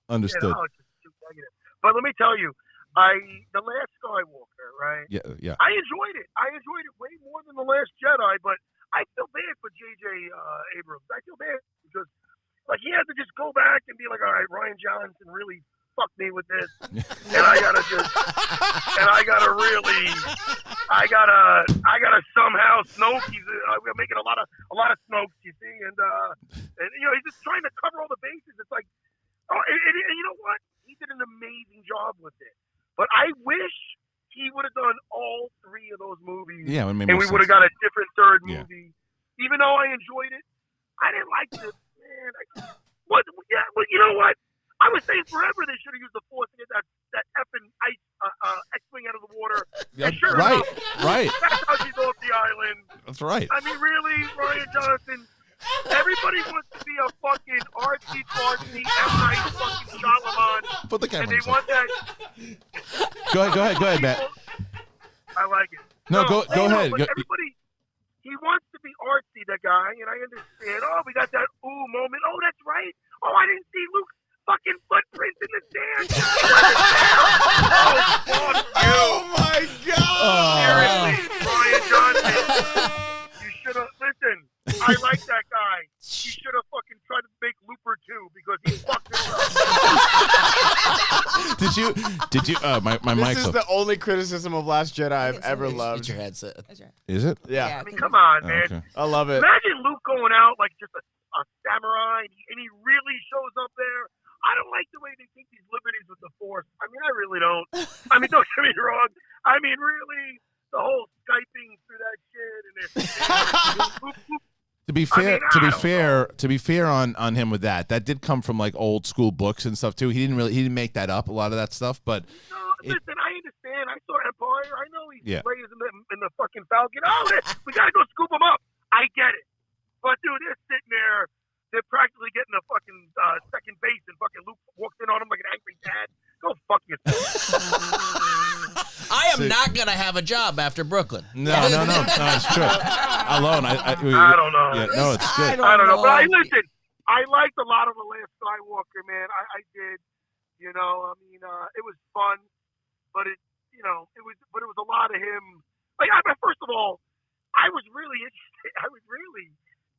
understood. It's just too negative. But let me tell you, the Last Skywalker, right? Yeah. I enjoyed it. I enjoyed it way more than The Last Jedi, but I feel bad for J.J. Abrams. I feel bad because, like, he had to just go back and be like, all right, Rian Johnson really fucked me with this, and I gotta somehow Snoke. We're making a lot of Snokes, you see, and he's just trying to cover all the bases. It's like, and you know what? He did an amazing job with it. But I wish he would have done all three of those movies. Yeah, and we would have got a different third movie. Even though I enjoyed it, I didn't like it. Man, well, you know what? I was saying forever they should have used the Force to get that effing ice X-wing out of the water. Yeah, sure right. That's how she's off the island. That's right. I mean, really, Rian Johnson. Everybody wants to be a fucking artsy-fartsy M. Night fucking Shyamalan. Put the camera and they want that. Go ahead, Matt. I like it. No, go ahead. But everybody, he wants to be artsy, that guy, and I understand. Oh, we got that ooh moment. Oh, that's right. Oh, I didn't see Luke's fucking footprint in the sand. Oh, fuck you. Oh, my God. Seriously, Rian Johnson. You should have, listen. I like that guy. He should have fucking tried to make Looper 2 because he fucked it up. Did you? My mic's This is up. the only criticism of Last Jedi I've ever loved. Get your headset. Is it? Yeah. I mean, come on, man. Okay. I love it. Imagine Luke going out like just a samurai and he really shows up there. I don't like the way they take these liberties with the Force. I mean, I really don't. I mean, don't get me wrong. I mean, really, the whole Skyping through that shit and To be fair on him with that did come from like old school books and stuff too. He didn't make that up, a lot of that stuff, but no, listen, I understand. I saw Empire. I know he's Yeah. players in the fucking Falcon. Oh, we gotta go scoop him up. I get it, but dude, they're sitting there. They're practically getting a fucking second base, and fucking Luke walks in on him like an angry dad. Go fuck yourself. I am not gonna have a job after Brooklyn. No, it's true. Alone, I don't know. Yeah, no, it's good. I don't know, but listen. I liked a lot of The Last Skywalker, man. I did. You know, I mean, it was fun, but it was a lot of him. Like, first of all, I was really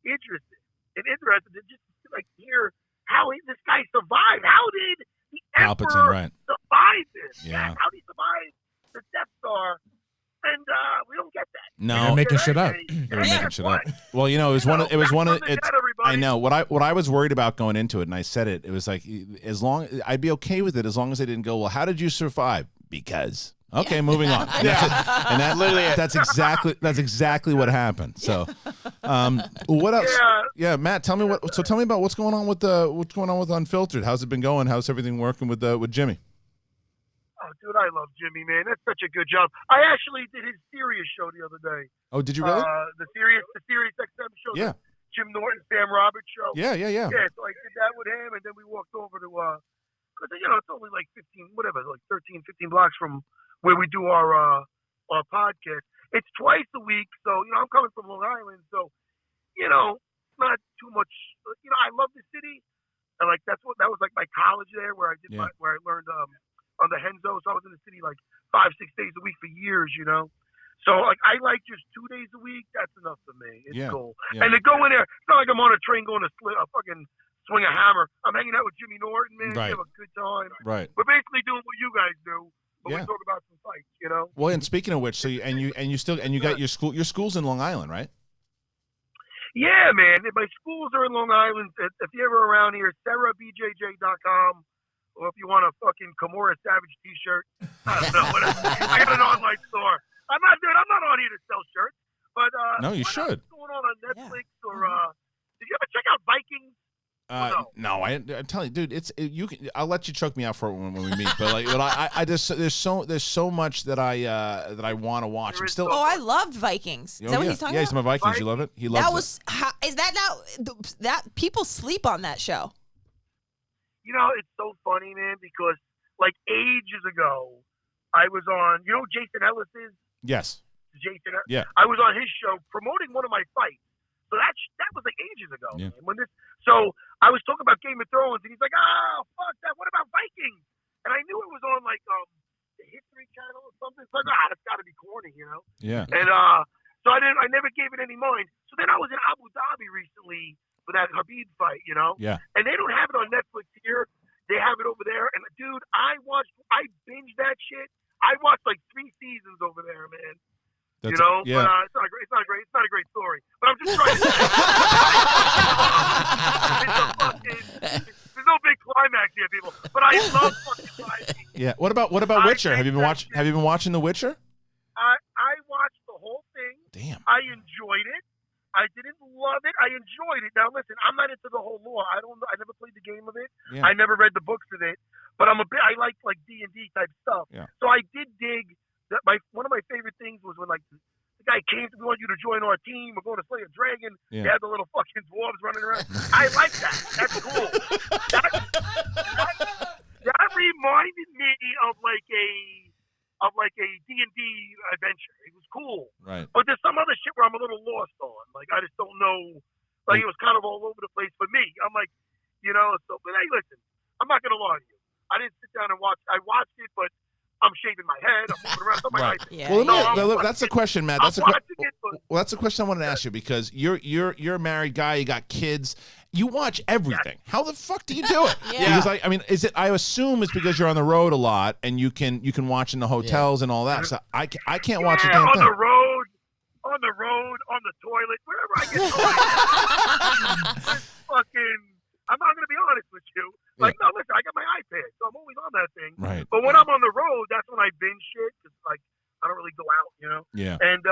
interested. And interested to just like hear how this guy survived. How did the Emperor survive this? Yeah. How did he survive the Death Star? And we don't get that. No, They're making shit up. They're making shit up. Well, it was one of everybody. I know what I was worried about going into it, and I said it. It was like I'd be okay with it as long as they didn't go, well, how did you survive? Because. Okay, moving on. And that's literally that's exactly what happened. So, what else? Yeah, Matt, tell me about what's going on with Unfiltered. How's it been going? How's everything working with Jimmy? Oh, dude, I love Jimmy, man. That's such a good job. I actually did his Sirius show the other day. Oh, did you really? The Sirius XM show. Yeah. Jim Norton, Sam Roberts show. Yeah. Yeah, so I did that with him, and then we walked over to, because, it's only like 13, 15 blocks from where we do our podcast. It's twice a week, so, I'm coming from Long Island, so, not too much. I love the city, and, that was, like, my college there where I did where I learned on the Henzo, so I was in the city, 5-6 days a week for years, So, I like just 2 days a week. That's enough for me. It's cool. Yeah. And to go in there, it's not like I'm on a train going to fucking swing a hammer. I'm hanging out with Jimmy Norton, man. Right. We have a good time. Right. We're basically doing what you guys do, but we talk about some fights, Well, and speaking of which, so you got your school. Your school's in Long Island, right? Yeah, man. My schools are in Long Island. If you're ever around here, SerraBJJ.com. Or if you want a fucking Kimura Savage T-shirt, I don't know. I got an online store. I'm not on here to sell shirts, but no, you should. What's going on Netflix or did you ever check out Vikings? No, I'm telling you, dude. I'll let you choke me out for it when we meet. But I just there's so much that I want to watch. I'm still. Oh, I loved Vikings. Is that what he's talking about? Yeah, he's my Vikings. You love it. He loves it. Is that now? That people sleep on that show. It's so funny, man, because ages ago, I was on. Jason Ellis is. Yes. Jason. Yeah. I was on his show promoting one of my fights. So that was ages ago. Yeah. Man. So I was talking about Game of Thrones, and he's like, "Oh, fuck that! What about Vikings?" And I knew it was on the History Channel or something. So I was like, that's got to be corny, Yeah. And so I never gave it any mind. So then I was in Abu Dhabi recently for that Habib fight, Yeah. And they don't have it on Netflix here. They have it over there. And dude, I binged that shit. I watched 3 seasons over there, man. Yeah. But it's not a great story. But I'm just trying to there's no big climax here, people. But I love fucking Vikings. Yeah. What about Witcher? Have you been watching The Witcher? I watched the whole thing. Damn. I enjoyed it. I didn't love it. I enjoyed it. Now listen, I'm not into the whole lore. I never played the game of it. Yeah. I never read the books of it. But I like D&D type stuff. Yeah. So I did dig that. One of my favorite things was when the guy came to, we want you to join our team. We're going to slay a dragon. Yeah. They had the little fucking dwarves running around. I like that. That's cool. That reminded me of a D&D adventure. It was cool. Right. But there's some other shit where I'm a little lost on. I just don't know. It was kind of all over the place for me. I'm but hey, listen, I'm not going to lie to you. I didn't sit down and watch. I watched it, but I'm shaving my head. I'm moving around. Right. Yeah. Well, that's a question, Matt. That's a question I wanted to ask you because you're a married guy. You got kids. You watch everything. How the fuck do you do it? Yeah. Because is it? I assume it's because you're on the road a lot and you can watch in the hotels and all that. So I can't watch a damn thing. On the road, on the toilet, wherever I get fucking. I'm not gonna be honest with you. No, listen, I got my iPad, so I'm always on that thing. Right. But when I'm on the road, that's when I binge shit. Cause I don't really go out, Yeah. And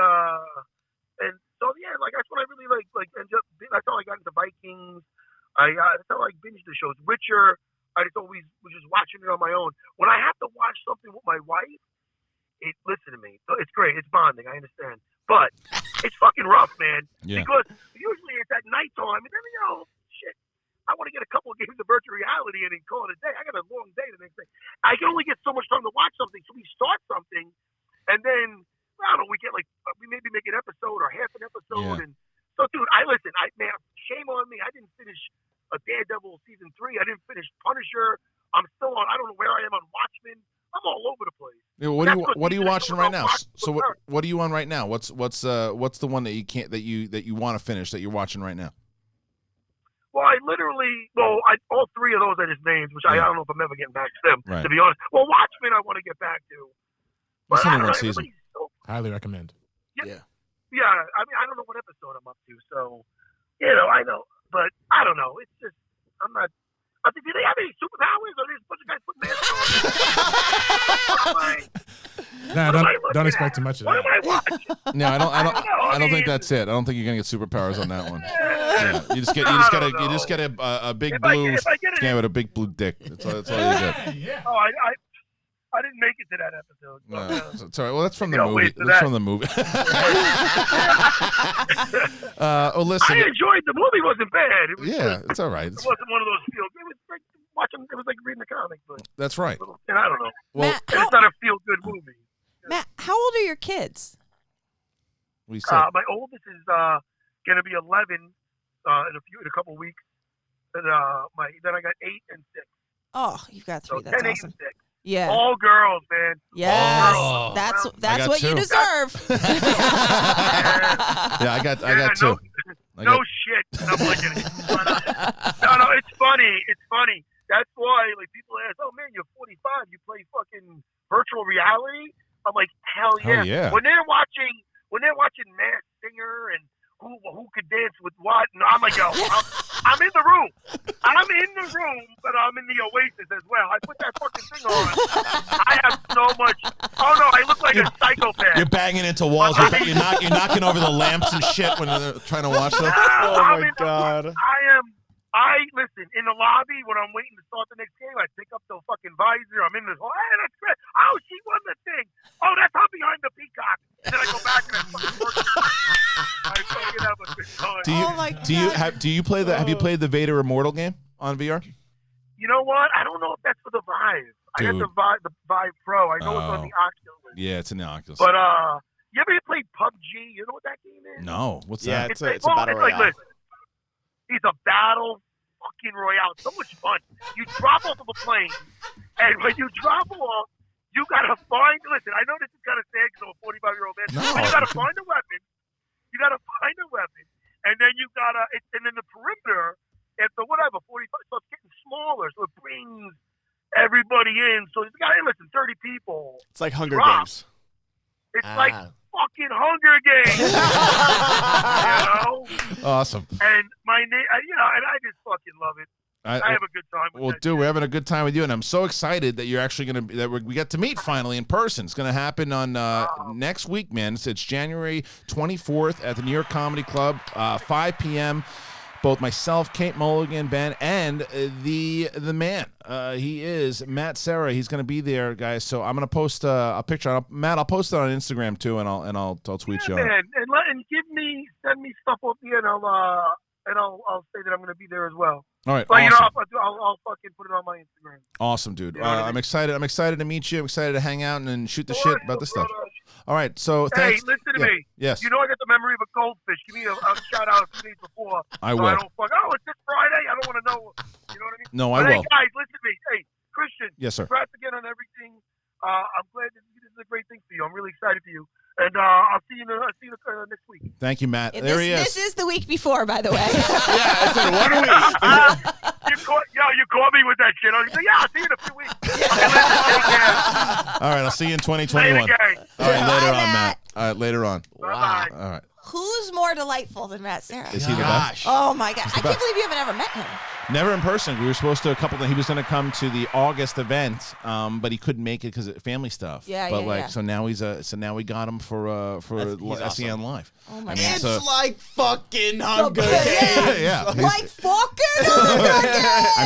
so that's what I really like. And that's how I got into Vikings. That's how I binged the shows. Witcher. I just always was just watching it on my own. When I have to watch something with my wife, listen to me. It's great. It's bonding. I understand. But it's fucking rough, man. Yeah. Because usually it's at nighttime, and then shit. I want to get a couple of games of virtual reality and then call it a day. I got a long day the next day. I can only get so much time to watch something. So we start something, and then I don't know. We get we maybe make an episode or half an episode, and so dude, listen. Man, shame on me. I didn't finish a Daredevil season 3. I didn't finish Punisher. I'm still on. I don't know where I am on Watchmen. I'm all over the place. Yeah, what are you watching right now? So what are you on right now? What's the one that you can't that you want to finish that you're watching right now? Well, all 3 of those I just named, which I don't know if I'm ever getting back to them, right. to be honest. Well, Watchmen I want to get back to. It's only one season. Highly recommend. Yeah. I mean, I don't know what episode I'm up to, so, I know. But I don't know. It's just I'm not. I think, do they have any superpowers, or these bunch of guys put masks on? No, don't expect too much of that. What am I watching? No, I don't think that's it. I don't think you're gonna get superpowers on that one. Yeah. You just get a big blue guy with a big blue dick. That's all you get. Yeah. Oh, I didn't make it to that episode. No, it's all right. Well, that's from the You don't movie. wait for That's that. from the movie. Well, listen. I enjoyed the movie. Wasn't bad. It was Yeah, it's all right. It wasn't one of those feel. It was like watching. It was like reading the comic book. That's right. And I don't know. Well, Matt, And it's not a feel good movie. Matt, how old are your kids? we said My oldest is gonna be 11 in a couple weeks. And then I got 8 and 6. Oh, you've got So 3. That's 10, 8, awesome. and 6. Yeah. All girls, man. Yes. Oh. That's got what you 2. deserve. yeah, I got 2. No shit. I'm looking at it. No, it's funny. It's funny. That's why, like, people ask, "Oh man, you're 45. You play fucking virtual reality?" I'm like, hell yeah. Oh, yeah. When they're watching Masked Singer and who could dance with what, and I'm like, yo, I'm in the room. I'm in the room, but I'm in the Oasis as well. I put that fucking thing on. I have so much. Oh no, I look like a psychopath. You're banging into walls. You're knocking over the lamps and shit when they're trying to watch them. Oh I'm my in the- God. I listen in the lobby when I'm waiting to start the next game. I pick up the fucking visor. I'm in this. Hey, that's great. Oh, she won the thing. Oh, that's how behind the peacock. And then I go back and I fucking work. I fucking have a good time. Oh my God. Do you play have you played the Vader Immortal game on VR? You know what? I don't know if that's for the Vive. I got Dude. the Vive Pro. I know it's on the Oculus. Yeah, it's in the Oculus. But you ever played PUBG? You know what that game is? No, what's Yeah, that? it's a battle like, royale. listen, it's a battle fucking royale. It's so much fun. You drop off of a plane, and when you drop off, you gotta find. Listen, I know this is kind of sad because I'm a 45-year-old man, No. but you gotta find a weapon. You gotta find a weapon, and then you gotta. And then the perimeter, after whatever 45, so it's getting smaller, so it brings everybody in. So you gotta listen, 30 people. It's like Hunger Drop. Games. It's like fucking Hunger Games. You know? Awesome. And my name, and I just fucking love it. I have a good time with Well, that dude, shit. we're having a good time with you, and I'm so excited that you're actually gonna we get to meet finally in person. It's gonna happen on next week, man. It's January 24th at the New York Comedy Club, 5 p.m. Both myself, Kate Mulligan, Ben, and the man. He is Matt Serra. He's going to be there, guys. So I'm going to post a picture. Matt, I'll post it on Instagram too, and I'll tweet you. Man, On it. and send me stuff up here, and I'll say that I'm going to be there as well. All right, But awesome. I'll fucking put it on my Instagram. Awesome, dude. You know what I mean? I'm excited. I'm excited to meet you. I'm excited to hang out and shoot the All shit right, about this no stuff. problem. All right, so Hey, thanks. listen to Yeah. me. Yes, You know I got the memory of a goldfish. Give me a shout out a few days before. I So will. I don't fuck. Oh, it's this Friday. I don't want to know. You know what I mean? No, I But will. Hey, guys, listen to me. Hey, Christian. Yes, sir. Congrats again on everything. I'm glad this is a great thing for you. I'm really excited for you. And I'll see you next week. Thank you, Matt. Yeah, There he is. This is the week before, by the way. Yeah, it's in 1 week. You caught me with that shit. I was like, yeah, I'll see you in a few weeks. Okay, listen, take care. All right, I'll see you in 2021. Later, gang. All right, later Bye, on, Matt. Matt. All right, later on. Bye-bye. All right. Who's more delightful than Matt Serra? Is he the best? Oh my God! I the can't best. believe you haven't ever met him. Never in person. We were supposed to he was going to come to the August event, but he couldn't make it because of family stuff. Yeah, but yeah, yeah. so now we got him for He's SEN awesome. Live. Oh my I mean, God! It's like fucking Hunger Yeah. Games. yeah. Like fucking Hunger Games! I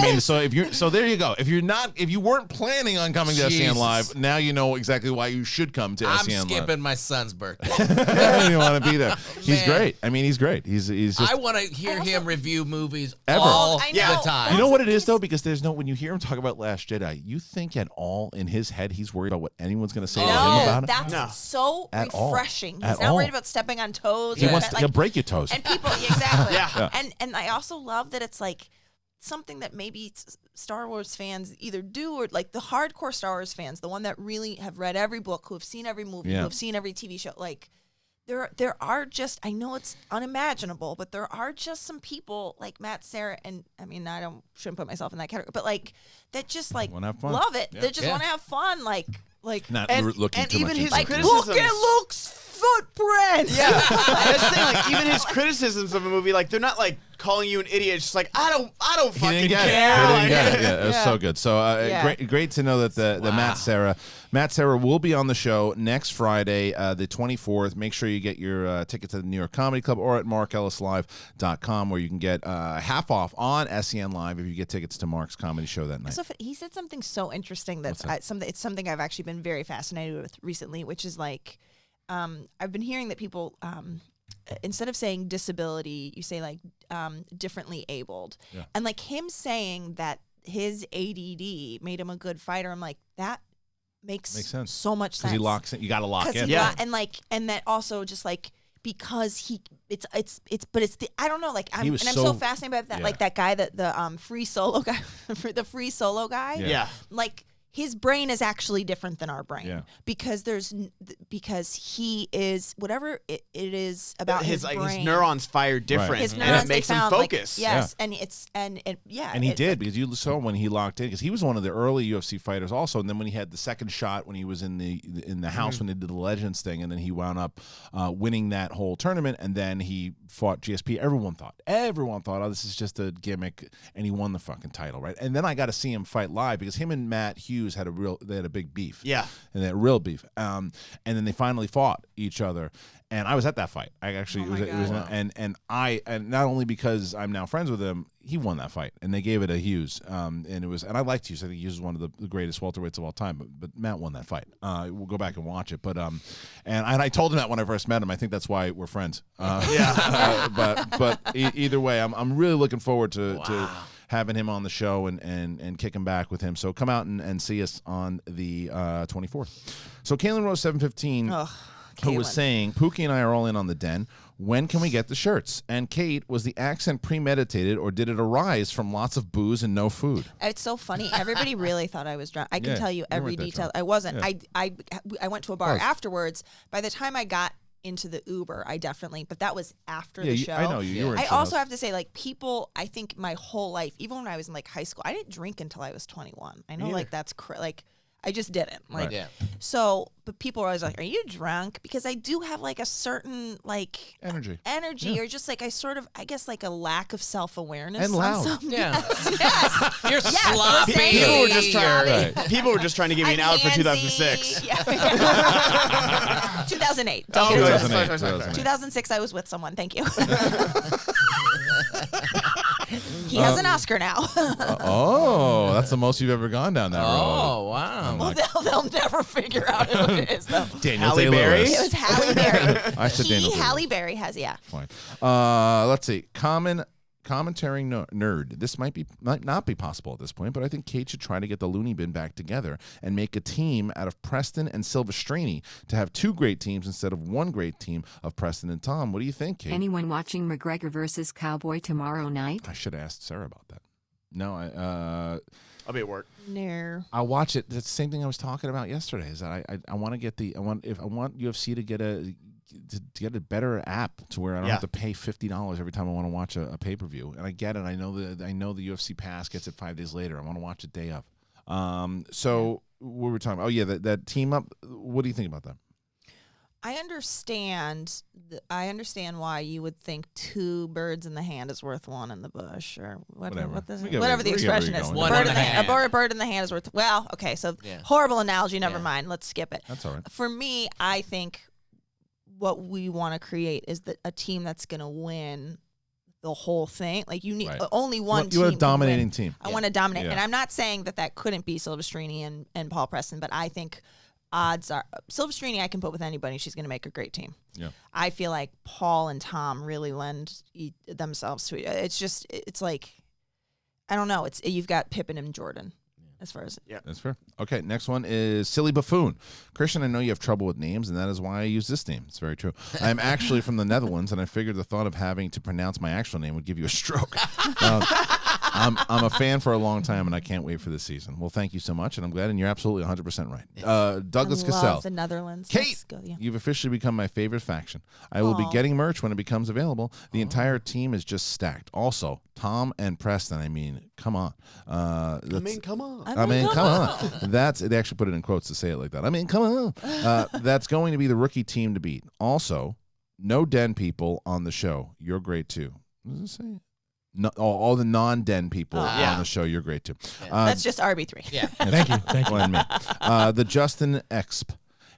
mean, so there you go. If you weren't planning on coming to SEN Jesus. Live, now you know exactly why you should come to I'm SEN skipping my son's birthday. Live. You want to be there. He's Man. great. I mean, he's great. He's just. I want to hear him review movies Ever. all I the know. time. You know what it is though, because there's no when you hear him talk about Last Jedi, you think at all in his head he's worried about what anyone's going to say to him No, about it. that's No. so At all. refreshing. He's At not all. worried about stepping on toes. He or wants that, to, like, he'll break your toes. and people exactly. Yeah. And I also love that it's like something that maybe Star Wars fans either do or like the hardcore Star Wars fans, the one that really have read every book, who have seen every movie, Yeah. who have seen every TV show, like there are just, I know it's unimaginable, but there are just some people like Matt Serra, and I mean shouldn't put myself in that category, but like that just like Wanna have fun. love it. Yeah. They just Yeah. want to have fun, like Not And- looking and too even much his into like it. criticisms- look, it looks footprint. Yeah, that's the thing. Like even his criticisms of a movie, like they're not like calling you an idiot. It's just like I don't fucking care. Yeah, it was so good. So great to know that the Matt Serra will be on the show next Friday, the 24th. Make sure you get your tickets at the New York Comedy Club or at markellislive.com, where you can get half off on SEN Live if you get tickets to Mark's comedy show that night. So he said something so interesting that's it's something I've actually been very fascinated with recently, which is like I've been hearing that people instead of saying disability, you say like differently abled, and like him saying that his ADD made him a good fighter. I'm like, that makes sense. So much sense. Because he locks in. You got to lock in. And that also just like because it's the I don't know, like I'm so fascinated by that, like that guy, the free solo guy, the free solo guy, like. His brain is actually different than our brain because he is whatever it is about his brain. His neurons fire different. Right. His neurons, and it makes him focus. And he did because you saw when he locked in because he was one of the early UFC fighters also, and then when he had the second shot when he was in the house when they did the Legends thing, and then he wound up winning that whole tournament, and then he fought GSP. Everyone thought, oh, this is just a gimmick, and he won the fucking title, right? And then I got to see him fight live because him and Matt Hughes had a big beef. Yeah. And they had real beef. And then they finally fought each other. And I was at that fight. I actually and not only because I'm now friends with him, he won that fight. And they gave it to Hughes. And I liked Hughes. I think Hughes is one of the greatest welterweights of all time. But Matt won that fight. We'll go back and watch it. But and I told him that when I first met him. I think that's why we're friends. But either way, I'm really looking forward to having him on the show and kicking back with him. So come out and see us on the 24th. So Caitlin Rose 715, who was saying, Pookie and I are all in on the den. When can we get the shirts? And Kate, was the accent premeditated or did it arise from lots of booze and no food? It's so funny. Everybody really thought I was drunk. I can tell you every detail. I wasn't. Yeah. I went to a bar afterwards. By the time I got into the Uber, but that was after the show. I know you were in I also have to say, like, people, I think my whole life, even when I was in like high school, I didn't drink until I was 21. I know, like, that's like I just didn't. Like, so, but people are always like, "Are you drunk?" Because I do have like a certain like energy, or just like I guess like a lack of self-awareness and loud. Yes. You're sloppy. People were just trying to give you an out for 2006. 2008. 2006. I was with someone. Thank you. He has an Oscar now. That's the most you've ever gone down that road. Oh, wow. Well, they'll never figure out who it is, though. Daniel Halle Berry? It was Halle Berry. I said Daniel Halle Berry has, Fine. Let's see. Commentary nerd. This might not be possible at this point, but I think Kate should try to get the Looney Bin back together and make a team out of Preston and Silvestrini to have two great teams instead of one great team of Preston and Tom. What do you think, Kate? Anyone watching McGregor versus Cowboy tomorrow night? I should have asked Sarah about that. No, I'll be at work. No. I'll watch it. That's the same thing I was talking about yesterday. Is that I want to get I want UFC to get a better app to where I don't have to pay $50 every time I want to watch a pay-per-view. And I get it. I know the UFC pass gets it 5 days later. I want to watch it day of. So what were we talking about? Oh yeah, that team up. What do you think about that? I understand why you would think two birds in the hand is worth one in the bush, or whatever the expression is. A bird in the hand is worth. Well, okay, so horrible analogy. Never mind. Let's skip it. That's all right. For me, I think what we want to create is a team that's going to win the whole thing. Like you need only one team. You want a dominating team. I want to dominate, and I'm not saying that couldn't be Silvestrini and Paul Preston, but I think odds are Silvestrini I can put with anybody. She's going to make a great team. Yeah. I feel like Paul and Tom really lend themselves to it. It's like, I don't know. You've got Pippen and Jordan. As far as that's fair. Okay, next one is Silly Buffoon. Christian, I know you have trouble with names, and that is why I use this name. It's very true. I'm actually from the Netherlands, and I figured the thought of having to pronounce my actual name would give you a stroke. I'm a fan for a long time, and I can't wait for this season. Well, thank you so much, and I'm glad, and you're absolutely 100% right. Douglas Cassell. The Netherlands. Kate, you've officially become my favorite faction. I will be getting merch when it becomes available. The entire team is just stacked. Also, Tom and Preston, come on. I mean, come on. I mean, come on. They actually put it in quotes to say it like that. I mean, come on. That's going to be the rookie team to beat. Also, no Den people on the show. You're great too. What does it say? No, all the non-Den people on the show. You're great too. That's just RB3. Yeah. Thank you. And me. The Justin Exp.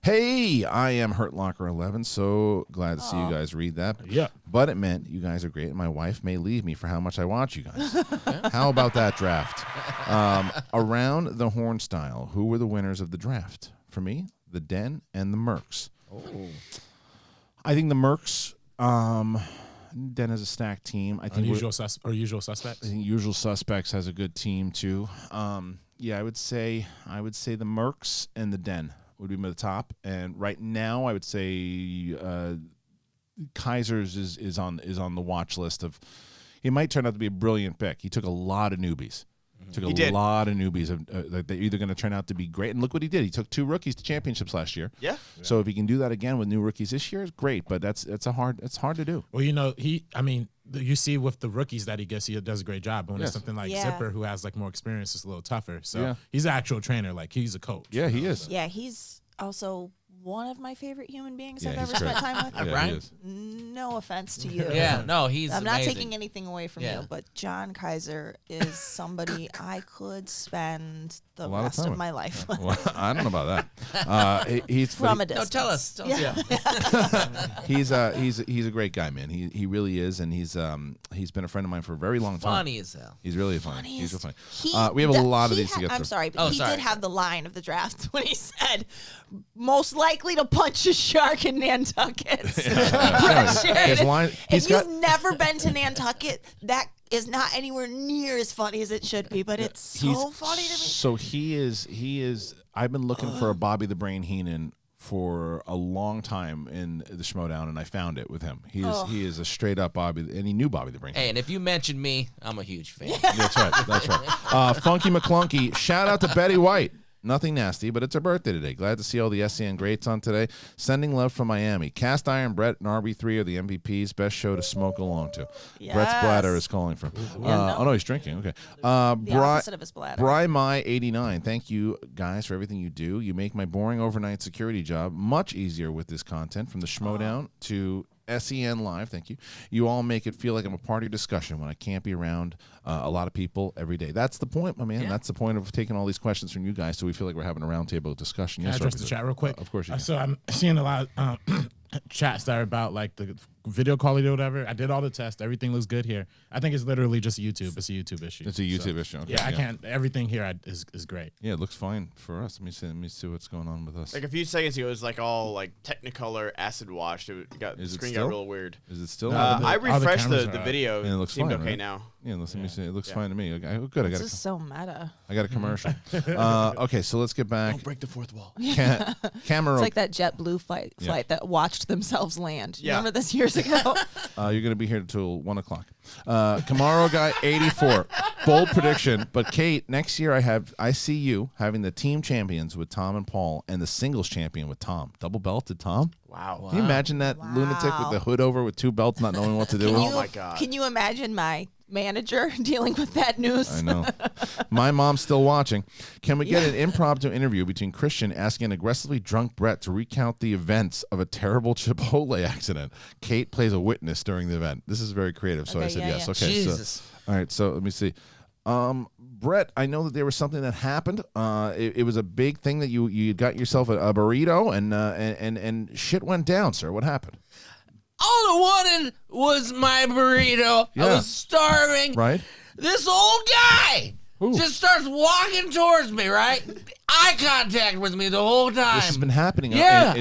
Hey, I am Hurt Locker 11. So glad to see you guys read that. Yeah. But it meant you guys are great, and my wife may leave me for how much I watch you guys. How about that draft? Around the horn style, who were the winners of the draft? For me, the Den and the Mercs. Oh. I think the Mercs. Den has a stacked team. I think Usual Suspects. I think Usual Suspects has a good team too. I would say the Mercs and the Den would be the top. And right now, I would say Kaiser's is on the watch list of. He might turn out to be a brilliant pick. He took a lot of newbies. Lot of newbies. They're either going to turn out to be great. And look what he did. He took 2 rookies to championships last year. Yeah. So if he can do that again with new rookies this year, it's great. But it's hard to do. Well, you see with the rookies that he gets, he does a great job. But when it's something like Zipper, who has like more experience, it's a little tougher. So he's an actual trainer. Like he's a coach. Yeah, he is. Yeah, he's also one of my favorite human beings I've he's ever spent great. time with. Yeah, he is. No offense to you. Yeah, no, he's I'm not amazing. taking anything away from you, but John Kaiser is somebody I could spend the rest of my life with. Well, I don't know about that. He's From a No, distance. tell us. he's a great guy, man. He really is, and he's been a friend of mine for a very long time. Funny as hell. He's really funny. He's real funny. He- We have a lot of he these to get I'm through. sorry, but he sorry. did have the line of the draft when he said, most likely to punch a shark in Nantucket. Brett Sheridan. His line- If you've never been to Nantucket, that is not anywhere near as funny as it should be, but it's so funny to me. So he is. I've been looking for a Bobby the Brain Heenan for a long time in the Schmodown, and I found it with him. He is a straight up Bobby, and he knew Bobby the Brain Heenan. Hey, and if you mention me, I'm a huge fan. That's right. Funky McClunky. Shout out to Betty White. Nothing nasty, but it's her birthday today. Glad to see all the SEN greats on today. Sending love from Miami. Cast Iron, Brett, and RB3 are the MVPs. Best show to smoke along to. Yes. Brett's bladder is calling from. Oh, no, he's drinking. Okay. The opposite of his bladder. Bry My 89. Thank you, guys, for everything you do. You make my boring overnight security job much easier with this content. From the Schmodown to SEN Live, thank you. You all make it feel like I'm a part of your discussion when I can't be around a lot of people every day. That's the point, my man. Yeah. That's the point of taking all these questions from you guys, so we feel like we're having a roundtable discussion. Can I Yes, address sir. the chat real quick? Of course you can. So I'm seeing a lot of chats that are about like the video quality or whatever. I did all the tests. Everything looks good here. I think it's literally just YouTube. It's a YouTube issue. It's a YouTube issue. Okay, Yeah, I can't. Everything here is great. Yeah, it looks fine for us. Let me see what's going on with us. Like a few seconds ago, it was like all like Technicolor acid washed. The screen got real weird. Is it still? I refreshed cameras the are video. And it looks seemed fine, okay right? now. Yeah, let me see. It looks fine to me. Okay, good. This is so meta. I got a commercial. Okay, so let's get back. Don't break the fourth wall. Camera. It's like that JetBlue flight that watched themselves land. Yeah. Remember this years ago? You're going to be here until 1 o'clock. Camaro guy 84. Bold prediction. But Kate, next year I see you having the team champions with Tom and Paul and the singles champion with Tom. Double belted Tom. Wow. Can you imagine that lunatic with the hood over with 2 belts, not knowing what to do? Oh my God. Can you imagine my manager dealing with that news? I know. My mom's still watching. Can we get an impromptu interview between Christian asking an aggressively drunk Brett to recount the events of a terrible Chipotle accident? Kate plays a witness during the event. This is very creative, so I said yes. Okay, Jesus. so all right, so let me see. Brett, I know that there was something that happened. It was a big thing that you got yourself a burrito and shit went down, sir. What happened? All I wanted was my burrito. Yeah. I was starving. Right? This old guy Ooh. just starts walking towards me, right? Eye contact with me the whole time. This has been happening. Yeah,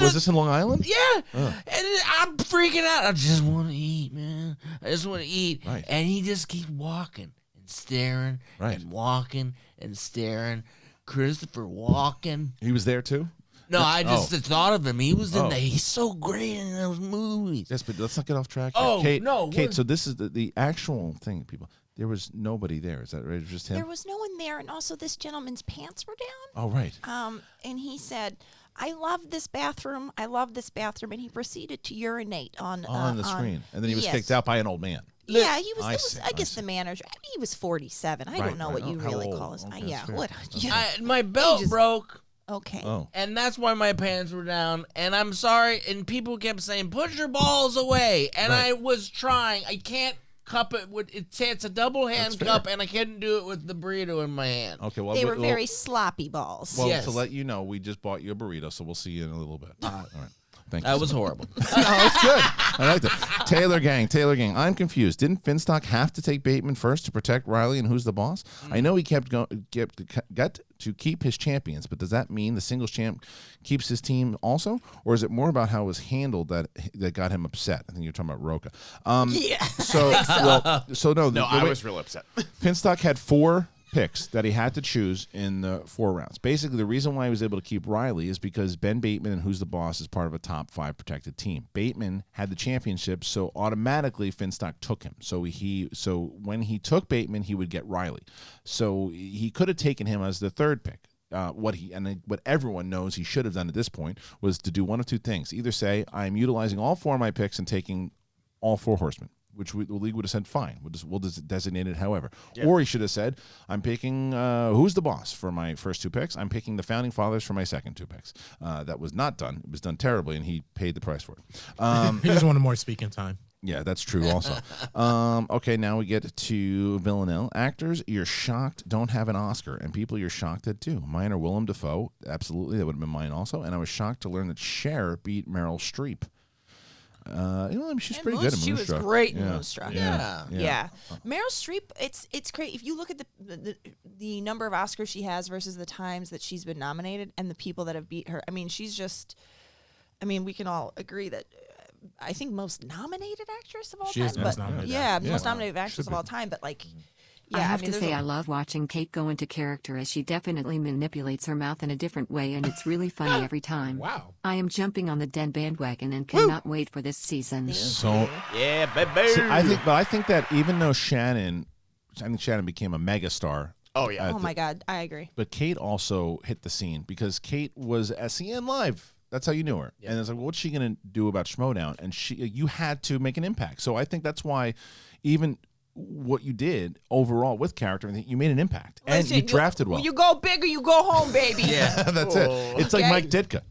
Was this in Long Island? Yeah. And I'm freaking out. I just want to eat, man. I just want to eat. Right. And he just keeps walking and staring Right. and walking and staring. Christopher Walken. He was there too? No, I just thought of him. He was in Oh. there. He's so great in those movies. Yes, but let's not get off track here. Oh, Kate, no, Kate, what? so this is the actual thing, people. There was nobody there. Is that right? It was just him? There was no one there, and also this gentleman's pants were down. Oh, right. And he said, "I love this bathroom. I love this bathroom." And he proceeded to urinate on On the screen. And then he was yes. kicked out by an old man. Yeah, he was. I guess see. the manager. I mean, he was 47. I don't know what you How really old? call his. Okay, Yeah, that's fair. what? My belt Ages. broke. Okay. Oh. And that's why my pants were down. And I'm sorry. And people kept saying, "Put your balls away." And Right. I was trying. I can't cup it with it's a double hand fair. cup, and I couldn't do it with the burrito in my hand. Okay, well, They were very sloppy balls. well. Yes. To let you know, we just bought you a burrito, so we'll see you in a little bit. All right. Thank you. That so was much. horrible. No, it's good. I liked it. Taylor Gang. I'm confused. Didn't Finstock have to take Bateman first to protect Riley and Who's the Boss? I know he got to keep his champions, but does that mean the singles champ keeps his team also? Or is it more about how it was handled that got him upset? I think you're talking about Roca. Yeah. I was real upset. Finstock had 4 picks that he had to choose in the 4 rounds. Basically, the reason why he was able to keep Riley is because Ben Bateman and Who's the Boss is part of a top 5 protected team. Bateman had the championship, so automatically Finstock took him. So when he took Bateman, he would get Riley. So he could have taken him as the 3rd pick. What everyone knows he should have done at this point was to do one of 2 things: either say, "I'm utilizing all 4 of my picks and taking all 4 horsemen," which the league would have said, fine, we'll designate it however. Yeah. Or he should have said, I'm picking Who's the Boss for my first 2 picks. I'm picking the Founding Fathers for my second 2 picks. That was not done. It was done terribly, and he paid the price for it. He just wanted more speaking time. Yeah, that's true also. Okay, now we get to Villanelle. Actors you're shocked don't have an Oscar, and people you're shocked at do. Mine are Willem Dafoe. Absolutely, that would have been mine also. And I was shocked to learn that Cher beat Meryl Streep. She's pretty good at Moonstruck. She was great in Yeah. Moonstruck. Yeah. Meryl Streep, it's great. If you look at the number of Oscars she has versus the times that she's been nominated and the people that have beat her, I mean, she's just. I mean, we can all agree that. I think most nominated actress of all She time. is most nominated. Most nominated actress of all time. But like, yeah, I have to there's say I love watching Kate go into character as she definitely manipulates her mouth in a different way, and it's really funny every time. Wow. I am jumping on the Den bandwagon and cannot wait for this season. So Yeah, baby. see, I think that even though Shannon became a megastar. Oh yeah. Oh my God, I agree. But Kate also hit the scene because Kate was SEN Live. That's how you knew her. Yeah. And it's like, well, what's she going to do about Schmoedown? And you had to make an impact. So I think that's why even what you did overall with character, you made an impact. And you drafted well. You go big or you go home, baby. Yeah, that's it. It's like Okay. Mike Ditka.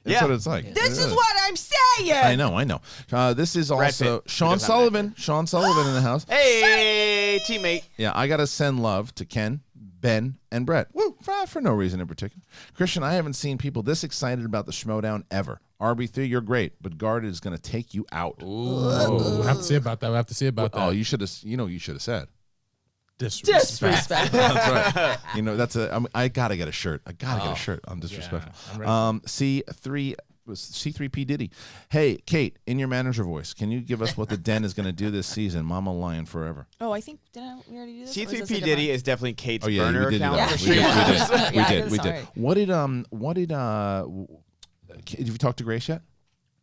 That's what it's like. This is what I'm saying. I know. This is also Pitt. Sean Sullivan. Sean Sullivan in the house. Hey, teammate. Yeah, I got to send love to Ken, Ben, and Brett. Woo, for no reason in particular. Christian, I haven't seen people this excited about the Schmoedown ever. RB3, you're great, but Guarded is going to take you out. We'll have to see about that. Oh, you should have said. Disrespect. That's right. I got to get a shirt. I'm disrespectful. I'm ready. C3P Diddy. Hey, Kate, in your manager voice, can you give us what the Den is going to do this season? Mama Lion forever. Oh, I think we already do this? Or is this a C3P different- Diddy is definitely Kate's Oh yeah, burner we did do account. that. Yeah. We did. Yeah, We did. sorry. What did have you talked to Grace yet?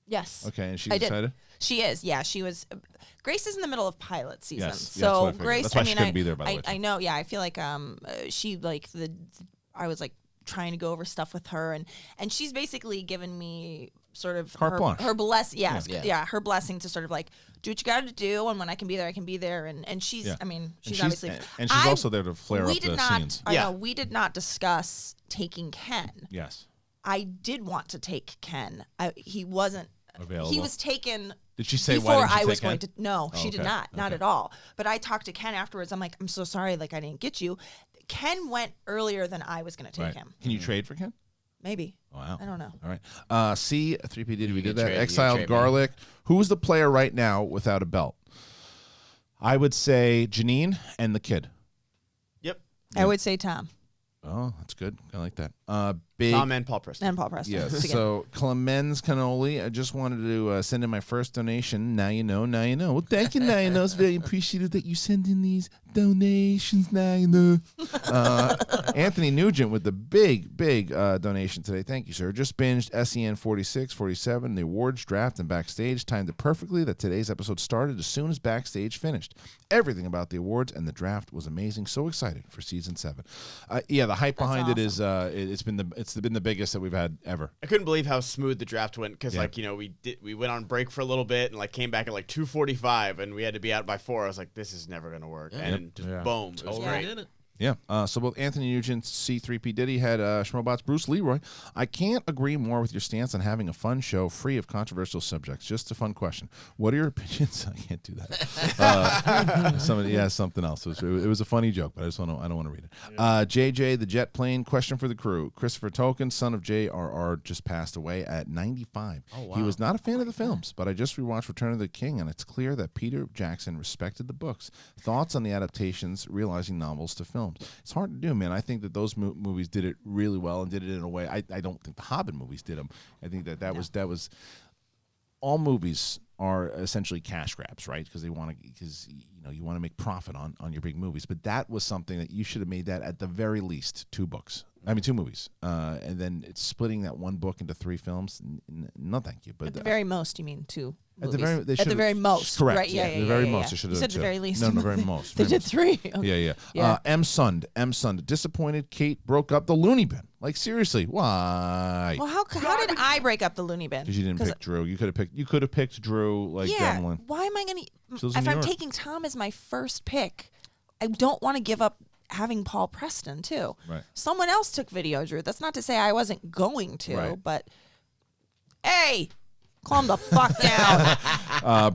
Yes. Okay, and she's I did. excited. She is. Yeah, she was. Grace is in the middle of pilot season, Yes, that's so what I figured. Grace. That's why I she mean, couldn't be there, by the way, I too. know. Yeah, I feel like she like I was like trying to go over stuff with her, and she's basically given me sort of Carte blanche. her bless. Yes, Yeah. yeah, her blessing to sort of like do what you got to do, and when I can be there, I can be there, and she's. Yeah. I mean, she's and obviously. and she's also there to flare we up did the not. scenes. I Yeah. know we did not discuss taking Ken. Yes. I did want to take Ken. He wasn't Available. He was taken. Did she say before why didn't you I was take going Ken? to? No, Oh, she did okay. not Okay. at all. But I talked to Ken afterwards. I'm like, I'm so sorry, like I didn't get you. Ken went earlier than I was going to take Right. him. Can you trade for Ken? Maybe. Wow. I don't know. All right. C3P Diddy, we did can that. trade- you can Exiled trade me. Garlic. Who's the player right now without a belt? I would say Janine and the kid. Yep. I would say Tom Oh, that's good. I like that. Big. Tom and Paul Preston. and Paul Preston. Yes. Together. So Clemens Cannoli, I just wanted to send in my first donation. Now you know. Now you know. Well, thank you. Now you know. It's very appreciative that you send in these donations. Now you know. Anthony Nugent with the big donation today. Thank you, sir. Just binged SEN 46, 47, the awards, draft, and backstage. Timed it perfectly that today's episode started as soon as backstage finished. Everything about the awards and the draft was amazing. So excited for season 7. Yeah, the hype behind it is awesome. it's it's been the biggest that we've had ever. I couldn't believe how smooth the draft went because, we went on break for a little bit and came back at 2:45 and we had to be out by 4. I was like, this is never gonna work, and just boom, it was great. Did it. Yeah. So both Anthony Nugent, C3P Diddy had Schmobots. Bruce Leroy. I can't agree more with your stance on having a fun show free of controversial subjects. Just a fun question. What are your opinions? I can't do that. Somebody has something else. It was a funny joke, but I don't want to read it. JJ, the jet plane. Question for the crew. Christopher Tolkien, son of J.R.R., just passed away at 95. Oh, wow. He was not a fan of the films, but I just rewatched Return of the King, and it's clear that Peter Jackson respected the books. Thoughts on the adaptations, realizing novels to film? It's hard to do, man. I think that those movies did it really well and did it in a way. I don't think the Hobbit movies did them. I think that was all movies are essentially cash grabs, right? Because you want to make profit on your big movies. But that was something that you should have made that at the very least 2 movies, and then it's splitting that one book into 3 films. No, thank you. But at the very most, you mean 2 at movies. At the very most, correct? Right? Yeah, at the very most. They should have. You said the very least. No, very most. They did 3. Okay. Yeah. M. Sund. Disappointed Kate broke up the loony bin. Like, seriously, why? Well, how did I break up the loony bin? Because you didn't pick Drew. You could have picked Drew like Demlin. Why am I going to? If I'm taking Tom as my first pick, I don't want to give up having Paul Preston too. Right. Someone else took Video Drew. That's not to say I wasn't going to, but hey, calm the fuck down.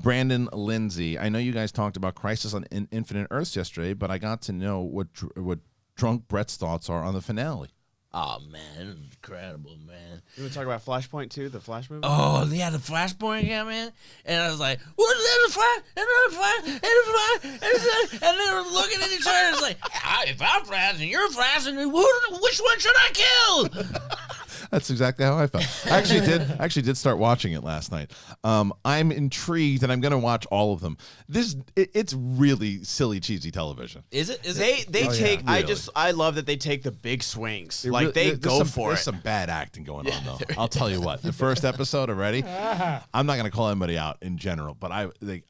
Brandon Lindsay. I know you guys talked about Crisis on Infinite Earths yesterday, but I got to know what Drunk Brett's thoughts are on the finale. Oh, man. Incredible, man. You want to talk about Flashpoint too, the Flash movie? Oh, yeah, the Flashpoint, yeah, man. And I was like, what is that? A Flash? Another Flash? And a Flash? And they were looking at each other and it's like, if I'm Flash and you're Flash, and which one should I kill? That's exactly how I felt. I actually did start watching it last night. I'm intrigued, and I'm going to watch all of them. It's really silly, cheesy television. Is it? They take. Yeah, really. I love that they take the big swings. They go for it. There's some bad acting going on though. I'll tell you what. The first episode already. I'm not going to call anybody out in general, but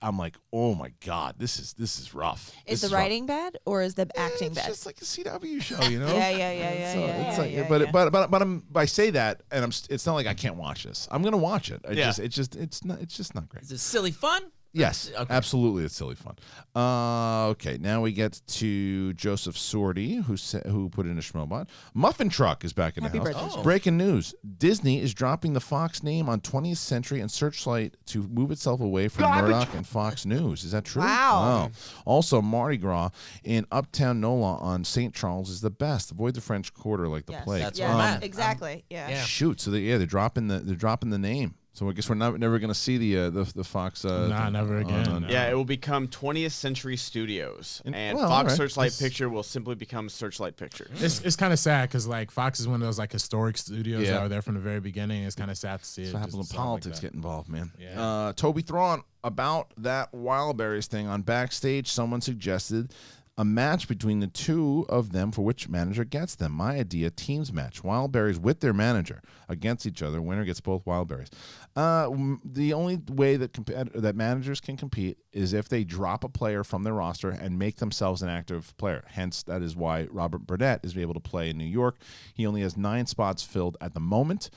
I'm like, oh my god, this is rough. Is the writing bad or is the acting bad? It's just like a CW show, you know. Yeah. But I say that, and it's not like I can't watch this. I'm gonna watch it. It's just not great. Is it silly fun? Yes, okay. Absolutely, it's silly fun. Okay, now we get to Joseph Sordy, who put in a Schmobot. Muffin Truck is back in the house. Birthday. Breaking news: Disney is dropping the Fox name on 20th Century and Searchlight to move itself away from Murdoch and Fox News. Is that true? Wow. Also, Mardi Gras in Uptown NOLA on St. Charles is the best. Avoid the French Quarter like the plague. That's exactly. Yeah. Shoot, so they're dropping the name. So I guess we're never going to see the Fox. Never again. Yeah, it will become 20th Century Studios, and Fox Searchlight Picture will simply become Searchlight Pictures. It's kind of sad because Fox is one of those historic studios that were there from the very beginning. It's kind of sad to see it. What happens when politics get involved, man? Yeah. Toby Thrawn, about that Wildberries thing on Backstage, someone suggested a match between the two of them for which manager gets them. My idea, teams match. Wildberries with their manager against each other. Winner gets both Wildberries. The only way that managers can compete is if they drop a player from their roster and make themselves an active player. Hence, that is why Robert Burnett is able to play in New York. He only has 9 spots filled at the moment,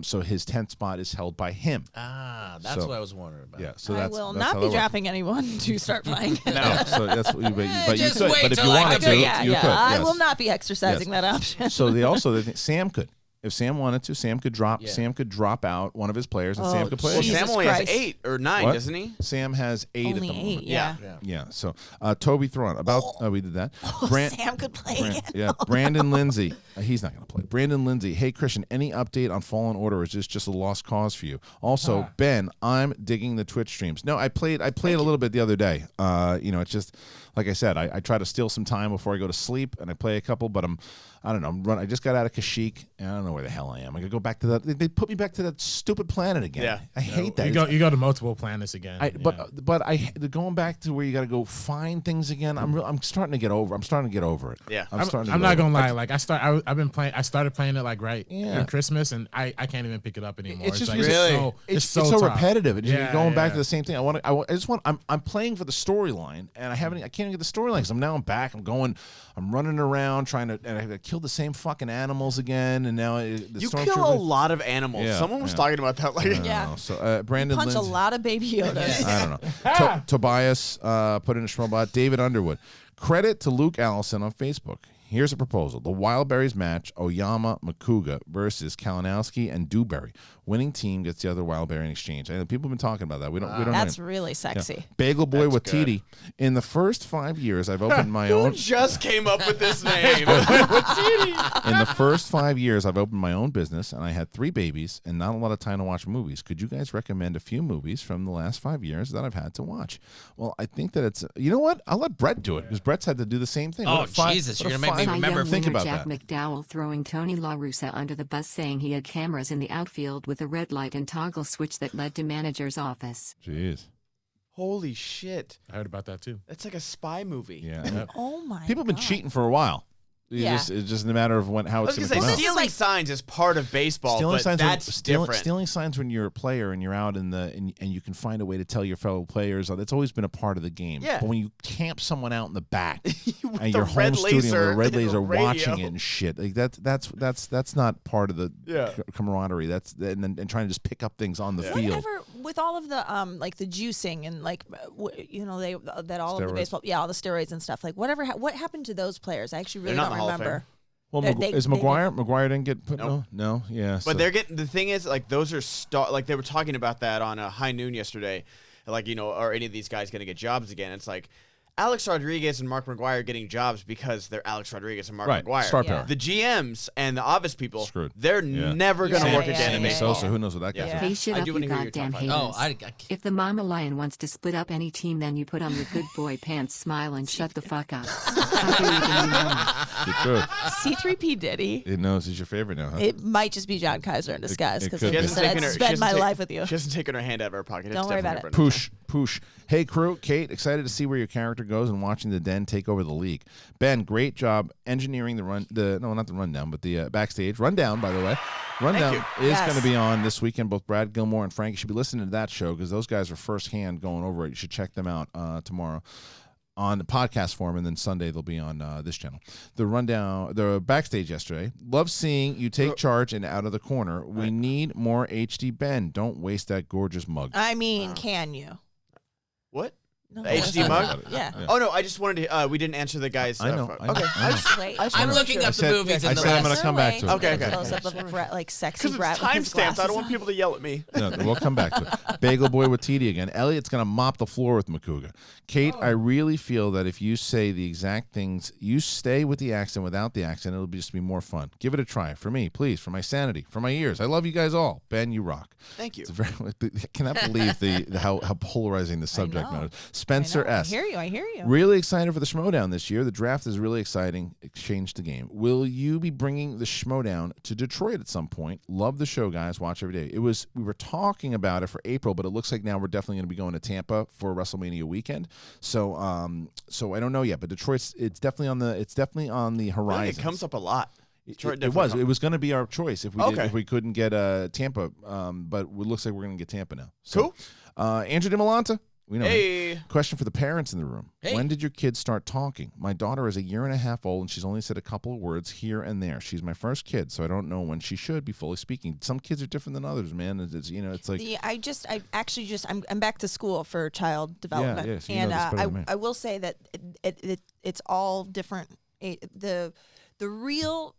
so his 10th spot is held by him. That's what I was wondering about. Yeah, so I will not be dropping anyone to start playing. No, so that's but you could. Wait But if till you I wanted get to, to- you could. I Yes. will not be exercising that option. So Sam could. If Sam wanted to, Sam could drop. Yeah. Sam could drop out one of his players, and Sam could play. Well, Jesus Sam only Christ. has 8 or 9, What? doesn't he? Sam has 8 Only at the moment. 8, yeah. Yeah. So Toby Thrawn. We did that. Sam could play again. Yeah. Brandon Lindsay. He's not going to play. Brandon Lindsay. Hey Christian, any update on Fallen Order? Or is this just a lost cause for you? Also, Ben, I'm digging the Twitch streams. No, I played a little bit the other day. It's just like I said. I try to steal some time before I go to sleep, and I play a couple. But I don't know. I just got out of Kashyyyk, and I don't know where the hell I am. I gotta go back to that. They put me back to that stupid planet again. Yeah. I hate that. You go to multiple planets again. But going back to where you got to go find things again. I'm starting to get over. I'm starting to get over it. Yeah. I'm not gonna lie. I started playing it right in Christmas, and I can't even pick it up anymore. It's just like, really it's so tough. repetitive. You're going back to yeah. the same thing. I'm playing for the storyline, and I can't can't get the storyline. So now I'm back. I'm running around trying to, and I killed the same fucking animals again. And now the you kill a lot of animals. Yeah, Someone was talking about that. Like, Yeah. So Brandon Punch a Lindsay, lot of baby Yodas. I don't know. Tobias put in a Schmobot. David Underwood. Credit to Luke Allison on Facebook. Here's a proposal. The Wildberries match, Oyama Makuga versus Kalinowski and Dewberry. Winning team gets the other Wildberry in exchange. I know people have been talking about that. We don't That's know. really sexy. Bagel Boy Waititi. In the first 5 years, I've opened my who own. just came up with this name? In the first 5 years, I've opened my own business, and I had 3 babies and not a lot of time to watch movies. Could you guys recommend a few movies from the last 5 years that I've had to watch? Well, I think that it's. You know what? I'll let Brett do it because Brett's had to do the same thing. Oh, Jesus, you're gonna make me remember. Think about Jack that. McDowell throwing Tony La Russa under the bus, saying he had cameras in the outfield with a red light and toggle switch that led to manager's office. Jeez. Holy shit. I heard about that too. That's like a spy movie. Yeah. Oh my. People have been God. cheating for a while. Yeah. It's just a matter of how I was it's going going to to say, come out. stealing signs is part of baseball, Stealing but signs, that's different. stealing signs when you're a player and you're out and you can find a way to tell your fellow players. That's always been a part of the game. Yeah. But when you camp someone out in the back and the your home red studio with laser a red and laser the watching radio. it and shit, like that's not part of the Yeah. camaraderie. That's and trying to just pick up things on the field. Whatever with all of the like the juicing and like they that all of Steroids. the baseball all the steroids and stuff like whatever what happened to those players? I actually really They're not don't in the Hall of remember. Well, They- is they McGuire? McGuire didn't get put. Nope. No, yeah. But they're getting, the thing is, like, those are like they were talking about that on a High Noon yesterday, like, are any of these guys going to get jobs again? It's like Alex Rodriguez and Mark McGuire are getting jobs because they're Alex Rodriguez and Mark right. McGuire. Star Yeah. power. The GMs and the office people, Screwed. they're Yeah. never going to Yeah, work yeah, again yeah, in yeah, baseball. So who knows what that guy's Yeah. doing. Hey, shit I up, do you wanna hear your goddamn top five. haters. Oh, If the mama lion wants to split up any team, then you put on your good boy pants, smile, and shut the fuck up. How can you give me mama? You could. C3P Diddy. It knows he's your favorite now, huh? It might just be John Kaiser in disguise it because could like be. I said, I'd spend my life with you. She hasn't taken her hand out of her pocket. Don't It's worry definitely about Brendan. Poosh. Hey, crew. Kate, excited to see where your character goes and watching the Den take over the league. Ben, great job engineering not the rundown, but the backstage. Rundown, by the way. Rundown is Yes. going to be on this weekend. Both Brad Gilmore and Frank, you should be listening to that show because those guys are firsthand going over it. You should check them out tomorrow on the podcast form, and then Sunday they'll be on this channel. The rundown, the backstage yesterday. Love seeing you take charge and out of the corner. We need more HD Ben. Don't waste that gorgeous mug. I mean, can you? What? No, The that's HD not mug? bad. Yeah. Oh, no, I just wanted to, we didn't answer the guy's. I know. Okay. Wait. I'm looking up the movies I in the said I'm list. gonna come back to it. Okay. Close up of like sexy Because brat it's with his timestamped. I glasses don't want on. people to yell at me. No, we'll come back to it. Bagel Boy with TD again. Elliot's going to mop the floor with Makuga. Kate, I really feel that if you say the exact things, you stay with the accent without the accent, it'll just be more fun. Give it a try. For me, please, for my sanity, for my ears. I love you guys all. Ben, you rock. Thank you. It's very, I cannot believe how polarizing the subject matter is. Spencer S. I hear you. Really excited for the Schmodown this year. The draft is really exciting. It changed the game. Will you be bringing the Schmodown to Detroit at some point? Love the show, guys. Watch every day. We were talking about it for April, but it looks like now we're definitely going to be going to Tampa for WrestleMania weekend. So I don't know yet, but Detroit's it's definitely on the I think horizon. it comes up a lot. Detroit It definitely was going to be our choice if we Okay. if we couldn't get Tampa, but it looks like we're going to get Tampa now. Cool. Andrew DiMolanta. We know him. Hey. Question for the parents in the room. Hey. When did your kids start talking? My daughter is 1.5 years old, and she's only said a couple of words here and there. She's my first kid, so I don't know when she should be fully speaking. Some kids are different than others, man. It's like I'm back to school for child development, yeah, so you know and this better than me. I will say that it's all different. The real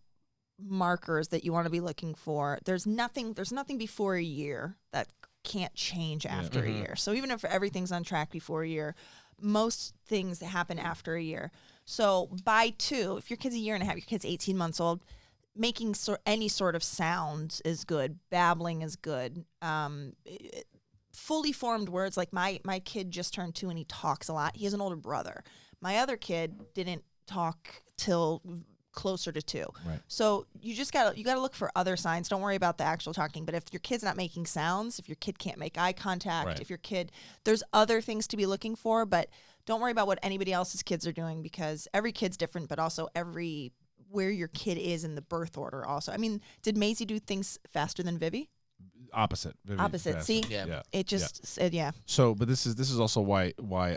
markers that you want to be looking for. There's nothing before a year that can't change after a year. So even if everything's on track before a year, most things happen after a year. So by 2, if your kid's 1.5 years, your kid's 18 months old, making any sort of sounds is good. Babbling is good. Fully formed words, like my kid just turned 2 and he talks a lot. He has an older brother. My other kid didn't talk till closer to 2. Right. So you gotta look for other signs. Don't worry about the actual talking. But if your kid's not making sounds, if your kid can't make eye contact, Right. if your kid, there's other things to be looking for. But don't worry about what anybody else's kids are doing because every kid's different. But also where your kid is in the birth order. Also, I mean, did Maisie do things faster than Vivi? Opposite. Opposite. See, Yeah. it just said, yeah. So, but this is also why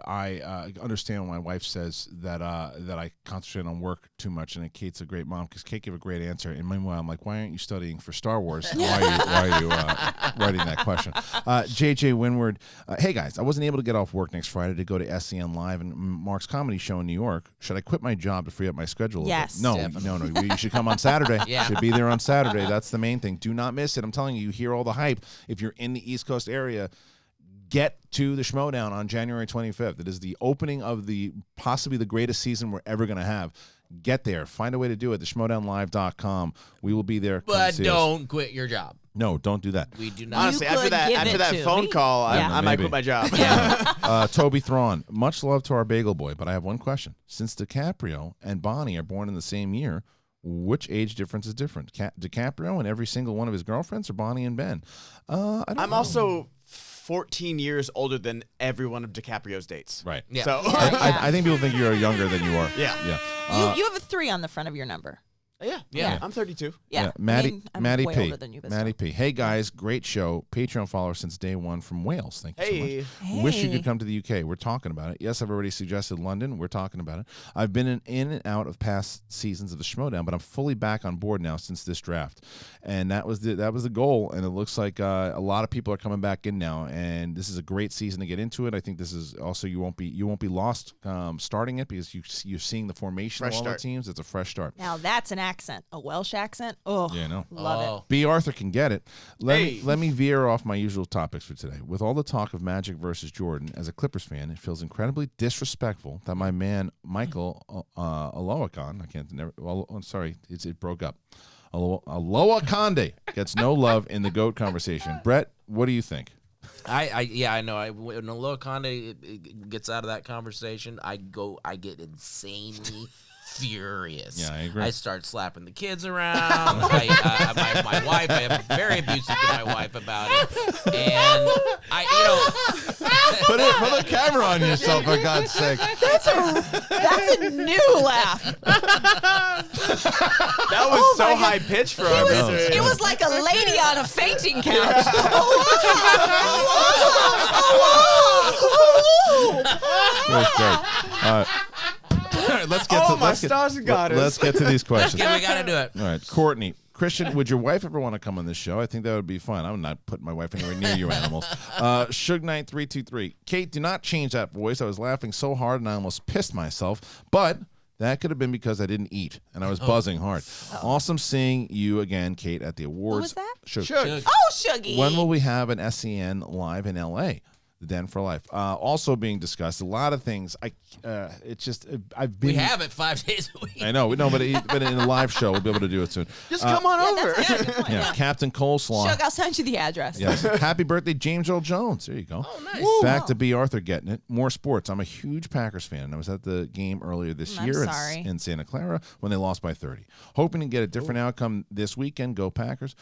I understand when my wife says that I concentrate on work too much, and that Kate's a great mom because Kate gave a great answer. And meanwhile, I'm like, why aren't you studying for Star Wars? Why are you writing that question? JJ Winward, hey guys, I wasn't able to get off work next Friday to go to SEN Live and Mark's comedy show in New York. Should I quit my job to free up my schedule? Yes. No. You should come on Saturday. Yeah. Should be there on Saturday. That's the main thing. Do not miss it. I'm telling you, you hear all the hype. If you're in the East Coast area, get to the Schmodown on January 25th. It is the opening of possibly the greatest season we're ever going to have. Get there. Find a way to do it. TheSchmodownLive.com. We will be there. But don't quit your job. No, don't do that. We do not. Honestly, after that phone call, I might quit my job. Toby Thrawn, much love to our bagel boy, but I have one question. Since DiCaprio and Bonnie are born in the same year, which age difference is different? DiCaprio and every single one of his girlfriends, or Bonnie and Ben? I'm also 14 years older than every one of DiCaprio's dates. Right. Yeah. So I think people think you're younger than you are. Yeah. You have a 3 on the front of your number. Yeah. I'm 32. Yeah. Maddie I'm P. way older than you, but Maddie still. P. Hey guys, great show. Patreon follower since day one from Wales. Thank you so much. Hey. Wish you could come to the UK. We're talking about it. Yes, I've already suggested London. We're talking about it. I've been in and out of past seasons of the Schmodown, but I'm fully back on board now since this draft. And that was the goal. And it looks like a lot of people are coming back in now. And this is a great season to get into it. I think this is also you won't be lost starting it because you're seeing the formation of all the teams. It's a fresh start. Now that's an accent, a Welsh accent. Oh, yeah, no. Love it. B. Arthur can get it. Let me veer off my usual topics for today. With all the talk of Magic versus Jordan, as a Clippers fan, it feels incredibly disrespectful that my man Michael Aloakan, it broke up. Aloa Conde gets no love in the GOAT conversation. Brett, what do you think? I know. When Aloha Conde gets out of that conversation, I get insanely furious. Yeah, I agree. I start slapping the kids around. My wife, I am very abusive to my wife about it. And put the camera on yourself, for God's sake. That's a new laugh. That was so high pitched for our listeners. It was like a lady on a fainting couch. That's great. All right, let's get to these questions. We got to do it. All right, Courtney. Christian, would your wife ever want to come on this show? I think that would be fun. I'm not putting my wife anywhere near you animals. Suge Knight 323. Kate, do not change that voice. I was laughing so hard and I almost pissed myself. But that could have been because I didn't eat and I was buzzing hard. Awesome seeing you again, Kate, at the awards. What was that? Suge. Oh, Shuggy. When will we have an SEN live in LA? The Den for Life. Also being discussed. A lot of things. I've been. We have it 5 days a week. I know. But in a live show, we'll be able to do it soon. Just come on over. Yeah, Captain Coleslaw. Shug, I'll send you the address. Yes. Happy birthday, James Earl Jones. There you go. Oh, nice. Back to B. Arthur getting it. More sports. I'm a huge Packers fan, and I was at the game earlier this year in Santa Clara when they lost by 30. Hoping to get a different outcome this weekend. Go Packers.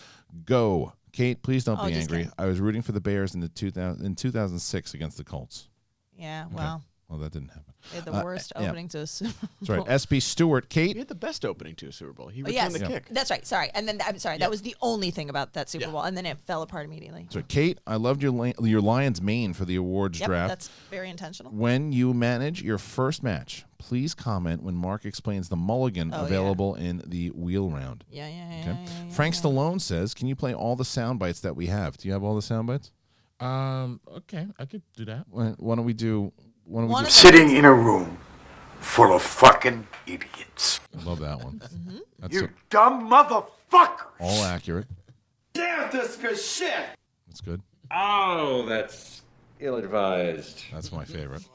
Go. Kate, please don't be angry. Kidding. I was rooting for the Bears in 2006 against the Colts. Yeah, well. Well, that didn't happen. They had the worst opening to a Super Bowl. That's right. SB Stewart, Kate. He had the best opening to a Super Bowl. He yes, returned the kick. That's right. Sorry. And then, I'm sorry, that was the only thing about that Super Bowl. And then it fell apart immediately. So, Kate, I loved your Lions mane for the awards draft. That's very intentional. When you manage your first match, please comment when Mark explains the mulligan available in the wheel round. Yeah. Frank Stallone says, can you play all the sound bites that we have? Do you have all the sound bites? Okay, I could do that. Why don't we do... Sitting in a room full of fucking idiots. I love that one. That's You dumb motherfucker. all accurate. Damn, this good shit. That's good. Oh, that's ill-advised. That's my favorite.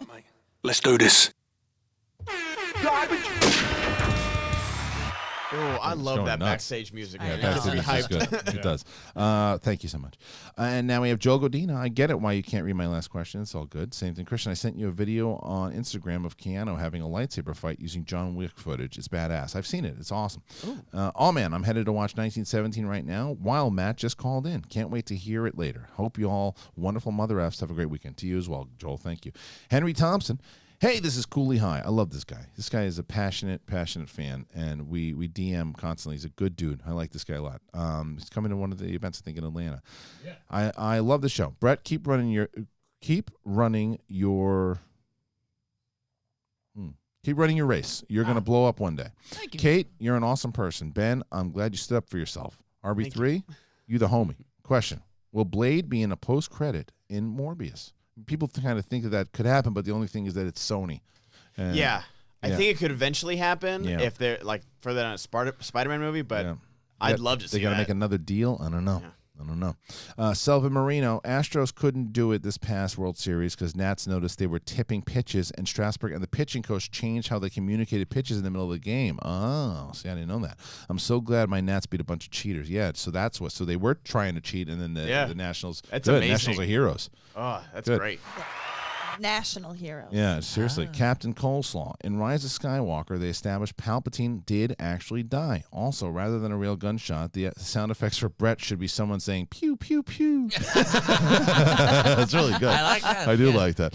Let's do this. Garbage. Oh, I love going that nuts. backstage music. Yeah, Man. It gets me that's hyped. good. It does. Thank you so much. And now we have Joe Godina. I get it why you can't read my last question. It's all good. Same thing. Christian, I sent you a video on Instagram of Keanu having a lightsaber fight using John Wick footage. It's badass. I've seen it. It's awesome. Man, I'm headed to watch 1917 right now while Matt just called in. Can't wait to hear it later. Hope you all wonderful Mother Fs have a great weekend. To you as well, Joel. Thank you. Henry Thompson. Hey, this is Cooley High. I love this guy. This guy is a passionate fan, and we DM constantly. He's a good dude. I like this guy a lot. He's coming to one of the events, I think, in Atlanta. Yeah. I love the show. Brett, keep running your race. You're going to blow up one day. Thank you. Kate, you're an awesome person. Ben, I'm glad you stood up for yourself. RB3, you the homie. Question, will Blade be in a post-credit in Morbius? People kind of think that could happen, but the only thing is that it's Sony. I think it could eventually happen if they're like further on a Spider-Man movie, but I'd love to see that. They got to make another deal? I don't know. Yeah. I don't know. Selvin Marino, Astros couldn't do it this past World Series because Nats noticed they were tipping pitches, and Strasburg and the pitching coach changed how they communicated pitches in the middle of the game. Oh, see, I didn't know that. I'm so glad my Nats beat a bunch of cheaters. Yeah, so that's what. So they were trying to cheat, and then the Nationals. That's amazing. Nationals are heroes. Oh, that's great. National heroes. Yeah, seriously. Captain Coleslaw. In Rise of Skywalker, they established Palpatine did actually die. Also, rather than a real gunshot, the sound effects for Brett should be someone saying, pew, pew, pew. That's really good. I like that. I do like that.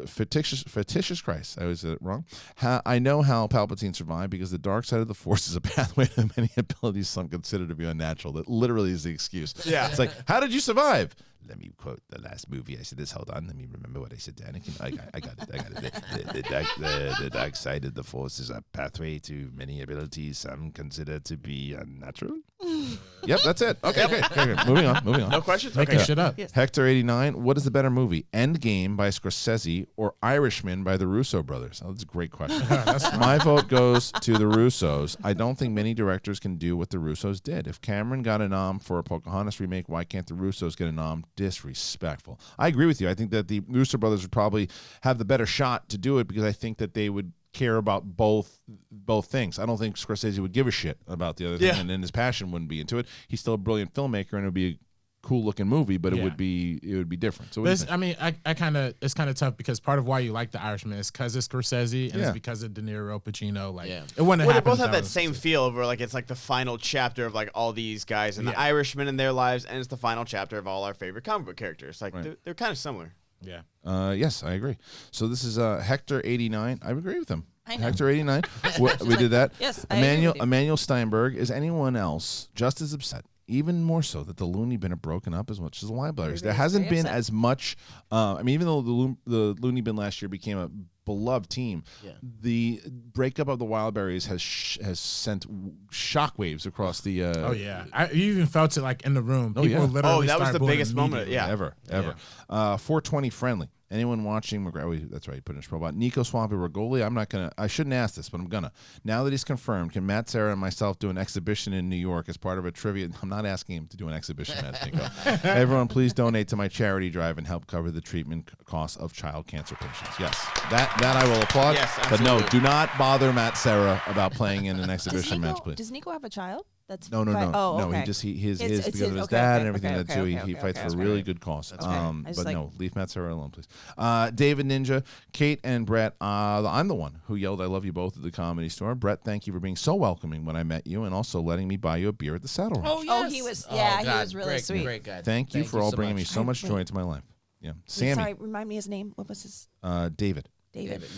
Fictitious Christ. I always said it wrong. I know how Palpatine survived because the dark side of the Force is a pathway to many abilities some consider to be unnatural. That literally is the excuse. Yeah. It's like, how did you survive? Let me quote the last movie. I said this. Hold on. Let me remember what I said to Anakin. I got it. The dark side of the Force is a pathway to many abilities some consider to be unnatural. Yep, that's it. Okay. Moving on. No questions? Making shit up. Yes. Hector89, what is the better movie, Endgame by Scorsese or Irishman by the Russo brothers? Oh, that's a great question. My vote goes to the Russos. I don't think many directors can do what the Russos did. If Cameron got a nom for a Pocahontas remake, why can't the Russos get a nom? Disrespectful. I agree with you. I think that the Russo brothers would probably have the better shot to do it because I think that they would care about both things. I don't think Scorsese would give a shit about the other thing, and then his passion wouldn't be into it. He's still a brilliant filmmaker, and it would be a cool looking movie, but it would be different. So I mean, I kind of it's kind of tough because part of why you like The Irishman is because it's Scorsese and it's because of De Niro, Pacino. Like it wouldn't have they happened both have that same feel where like it's like the final chapter of like all these guys and the Irishman in their lives, and it's the final chapter of all our favorite comic book characters. Like they're kind of similar. Yeah. Yes, I agree. So this is Hector89. I agree with him. I know. Hector89. We did that. Yes, I agree with you. Emmanuel Steinberg. Is anyone else just as upset? Even more so that the Looney Bin are broken up as much as the Wild Berries. There hasn't been as much. I mean, even though the Looney Bin last year became a beloved team, the breakup of the Wild Berries has sent shockwaves across the. You even felt it like in the room. People literally that was the biggest moment. Ever. 420 friendly. Anyone watching McGrath? That's right. Put in his robot. Nico Swampy Regoli. I shouldn't ask this, but I'm gonna. Now that he's confirmed, can Matt, Serra, and myself do an exhibition in New York as part of a trivia? I'm not asking him to do an exhibition, Nico. Everyone, please donate to my charity drive and help cover the treatment costs of child cancer patients. Yes, that I will applaud. Yes, but no, do not bother Matt Serra about playing in an exhibition match, please. Does Nico have a child? That's no. Oh, okay. His because of his dad and everything that too. He fights for a really good cause. But no, leave Matt Serra alone, please. David Ninja, Kate, and Brett. I'm the one who yelled "I love you both" at the Comedy Store. Brett, thank you for being so welcoming when I met you, and also letting me buy you a beer at the Saddle Ranch. Oh yes. He was. Yeah, he was really sweet. Great guy. Thank you for all bringing me so much joy into my life. Yeah, Sammy. Sorry, remind me his name. What was his? David.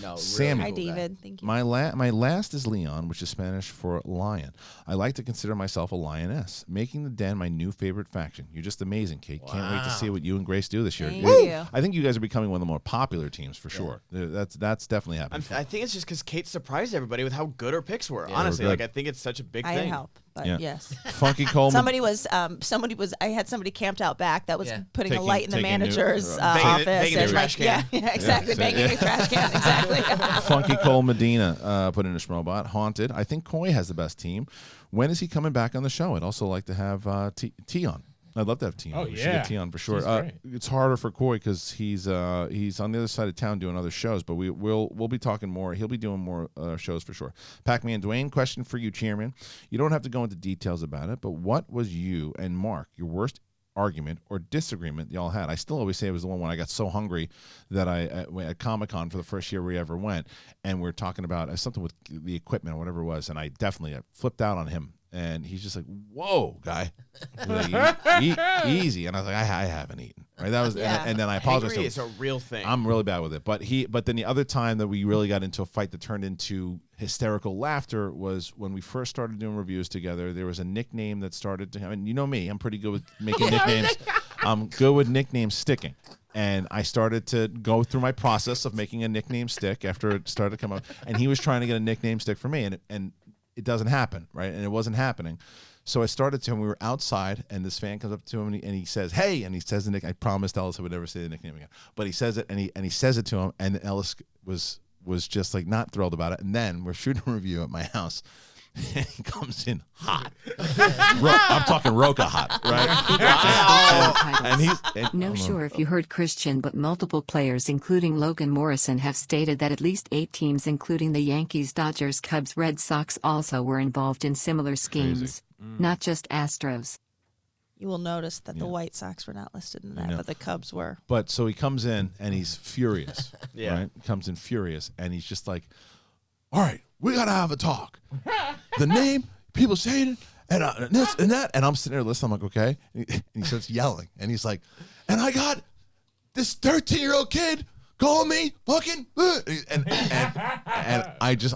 No, really Sammy. Hi, David. Thank you. My last is Leon, which is Spanish for lion. I like to consider myself a lioness. Making the Den my new favorite faction. You're just amazing, Kate. Wow. Can't wait to see what you and Grace do this year. Thank you. I think you guys are becoming one of the more popular teams for sure. That's definitely happening. I think it's just because Kate surprised everybody with how good her picks were. Honestly, like I think it's such a big thing. I help. But yes. Funky Coleman. Somebody was. I had somebody camped out back that was putting a light in the manager's office. Banging the trash can. Yeah, exactly. Banging a trash can. Exactly. Funky Cole Medina put in a Schmobot. Haunted. I think Coy has the best team. When is he coming back on the show? I'd also like to have T on. I'd love to have T on. We should get T on for sure. It's harder for Coy because he's on the other side of town doing other shows, but we'll be talking more. He'll be doing more shows for sure. Pac-Man Dwayne, question for you, Chairman. You don't have to go into details about it, but what was you and Mark, your worst argument or disagreement y'all had? I still always say it was the one when I got so hungry that I at Comic-Con for the first year we ever went, and we're talking about something with the equipment or whatever it was, and I definitely flipped out on him. And he's just like, "Whoa, guy, like, easy." And I was like, "I haven't eaten." Right? That was, and then I apologize. Hangry is a real thing. I'm really bad with it. But then the other time that we really got into a fight that turned into hysterical laughter was when we first started doing reviews together. There was a nickname that started to, and you know me, I'm pretty good with making nicknames. I'm good with nicknames sticking. And I started to go through my process of making a nickname stick after it started to come up. And he was trying to get a nickname stick for me, and it doesn't happen, right? And it wasn't happening. So I started to him. We were outside, and this fan comes up to him, and he says, "Hey," and he says the nickname. I promised Ellis I would never say the nickname again, but he says it, and he says it to him, and Ellis was just like not thrilled about it. And then we're shooting a review at my house, and he comes in hot. I'm talking Roca hot, right? and he's Sure if you heard Christian, but multiple players, including Logan Morrison, have stated that at least 8 teams, including the Yankees, Dodgers, Cubs, Red Sox, also were involved in similar schemes. Not just Astros. You will notice that the White Sox were not listed in that, but the Cubs were. But so he comes in and he's furious. Right? He comes in furious and he's just like, "All right, we gotta have a talk. The name, people saying it, and this and that." And I'm sitting there listening. I'm like, "Okay." And he starts yelling, and he's like, "And I got this 13-year-old kid calling me fucking," and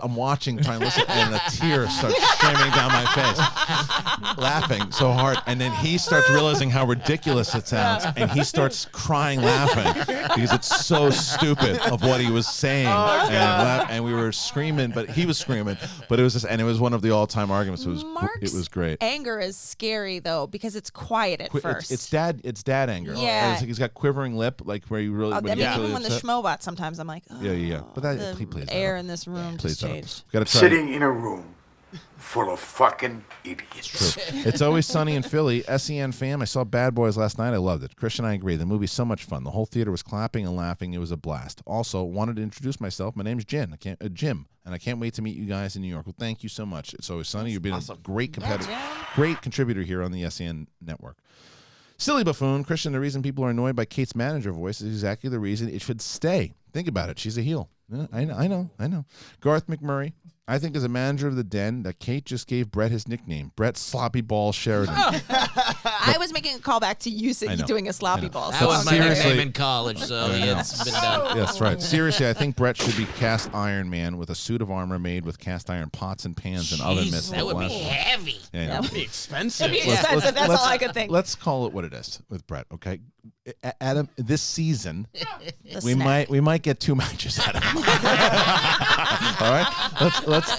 I'm watching, trying to listen, and a tear starts streaming down my face, laughing so hard. And then he starts realizing how ridiculous it sounds, and he starts crying, laughing because it's so stupid of what he was saying. And we were screaming, but he was screaming. But it was just, and it was one of the all-time arguments. It was great. Anger is scary though because it's quiet at first. It's dad anger. Yeah, it's like he's got quivering lip, like where you really. Even when the schmobot, sometimes I'm like, But that, please air in this room just changed. Sitting in a room full of fucking idiots. True. It's Always Sunny in Philly. SEN fam. I saw Bad Boys last night. I loved it. Christian, I agree. The movie's so much fun. The whole theater was clapping and laughing. It was a blast. Also, wanted to introduce myself. My name's Jim, and I can't wait to meet you guys in New York. Well, thank you so much. It's Always Sunny. You've been a great competitor, great contributor here on the SEN network. Silly buffoon. Christian, the reason people are annoyed by Kate's manager voice is exactly the reason it should stay. Think about it. She's a heel. Yeah, I know. Garth McMurray. I think as a manager of the Den that Kate just gave Brett his nickname, Brett Sloppy Ball Sheridan. I was making a callback to you doing a sloppy ball. That was my nickname in college, so it's been done. That's right. Seriously, I think Brett should be cast Iron Man with a suit of armor made with cast iron pots and pans and other missiles. That would be heavy. That would be expensive. That's all I could think. Let's call it what it is with Brett, okay? Adam, this season, we might get 2 matches out of him. All right, let's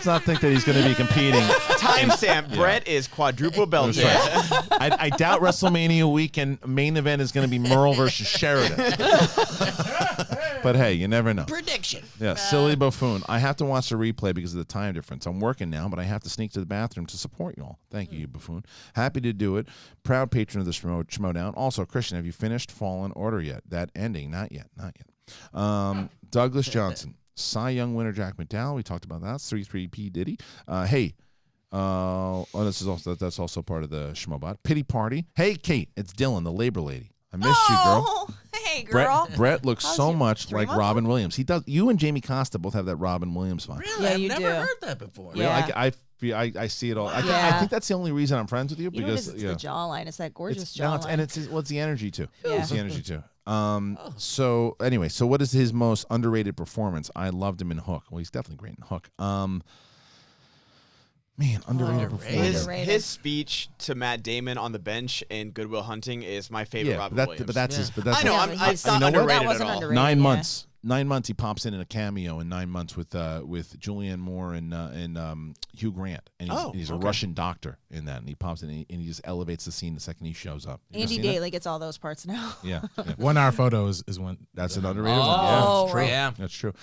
not think that he's going to be competing. Timestamp: Brett is quadruple belted. Right. I doubt WrestleMania weekend main event is going to be Merle versus Sheridan. But hey, you never know. Prediction. Yeah, silly buffoon. I have to watch the replay because of the time difference. I'm working now, but I have to sneak to the bathroom to support y'all. Thank you, you buffoon. Happy to do it. Proud patron of the Schmodown. Also, Christian, have you finished Fallen Order yet? That ending? Not yet. Douglas Johnson. Cy Young winner Jack McDowell. We talked about that. 3-3 P. Diddy. That's also part of the Schmobot. Pity Party. Hey, Kate, it's Dylan, the labor lady. I missed you, girl. Hey, girl. Brett looks so much like Robin Williams. He does. You and Jamie Costa both have that Robin Williams vibe. Really? Yeah, I've you never do. heard that before. Yeah. I see it all. I think that's the only reason I'm friends with you because it's the jawline. It's that gorgeous jawline. jawline. It's the energy too. Yeah. It's the energy too. So anyway, so what is his most underrated performance? I loved him in Hook. Well, he's definitely great in Hook. Underrated performance. His speech to Matt Damon on the bench in Good Will Hunting is my favorite Robin Williams. But that's I know. It's not underrated at all. Underrated, 9 months. 9 months he pops in a cameo in 9 months with Julianne Moore and Hugh Grant, and he's a Russian doctor in that, and he pops in and he just elevates the scene the second he shows up. Andy Daly gets all those parts now. Yeah. 1 hour photos is one. That's an underrated one. Oh, Yeah, right. That's true.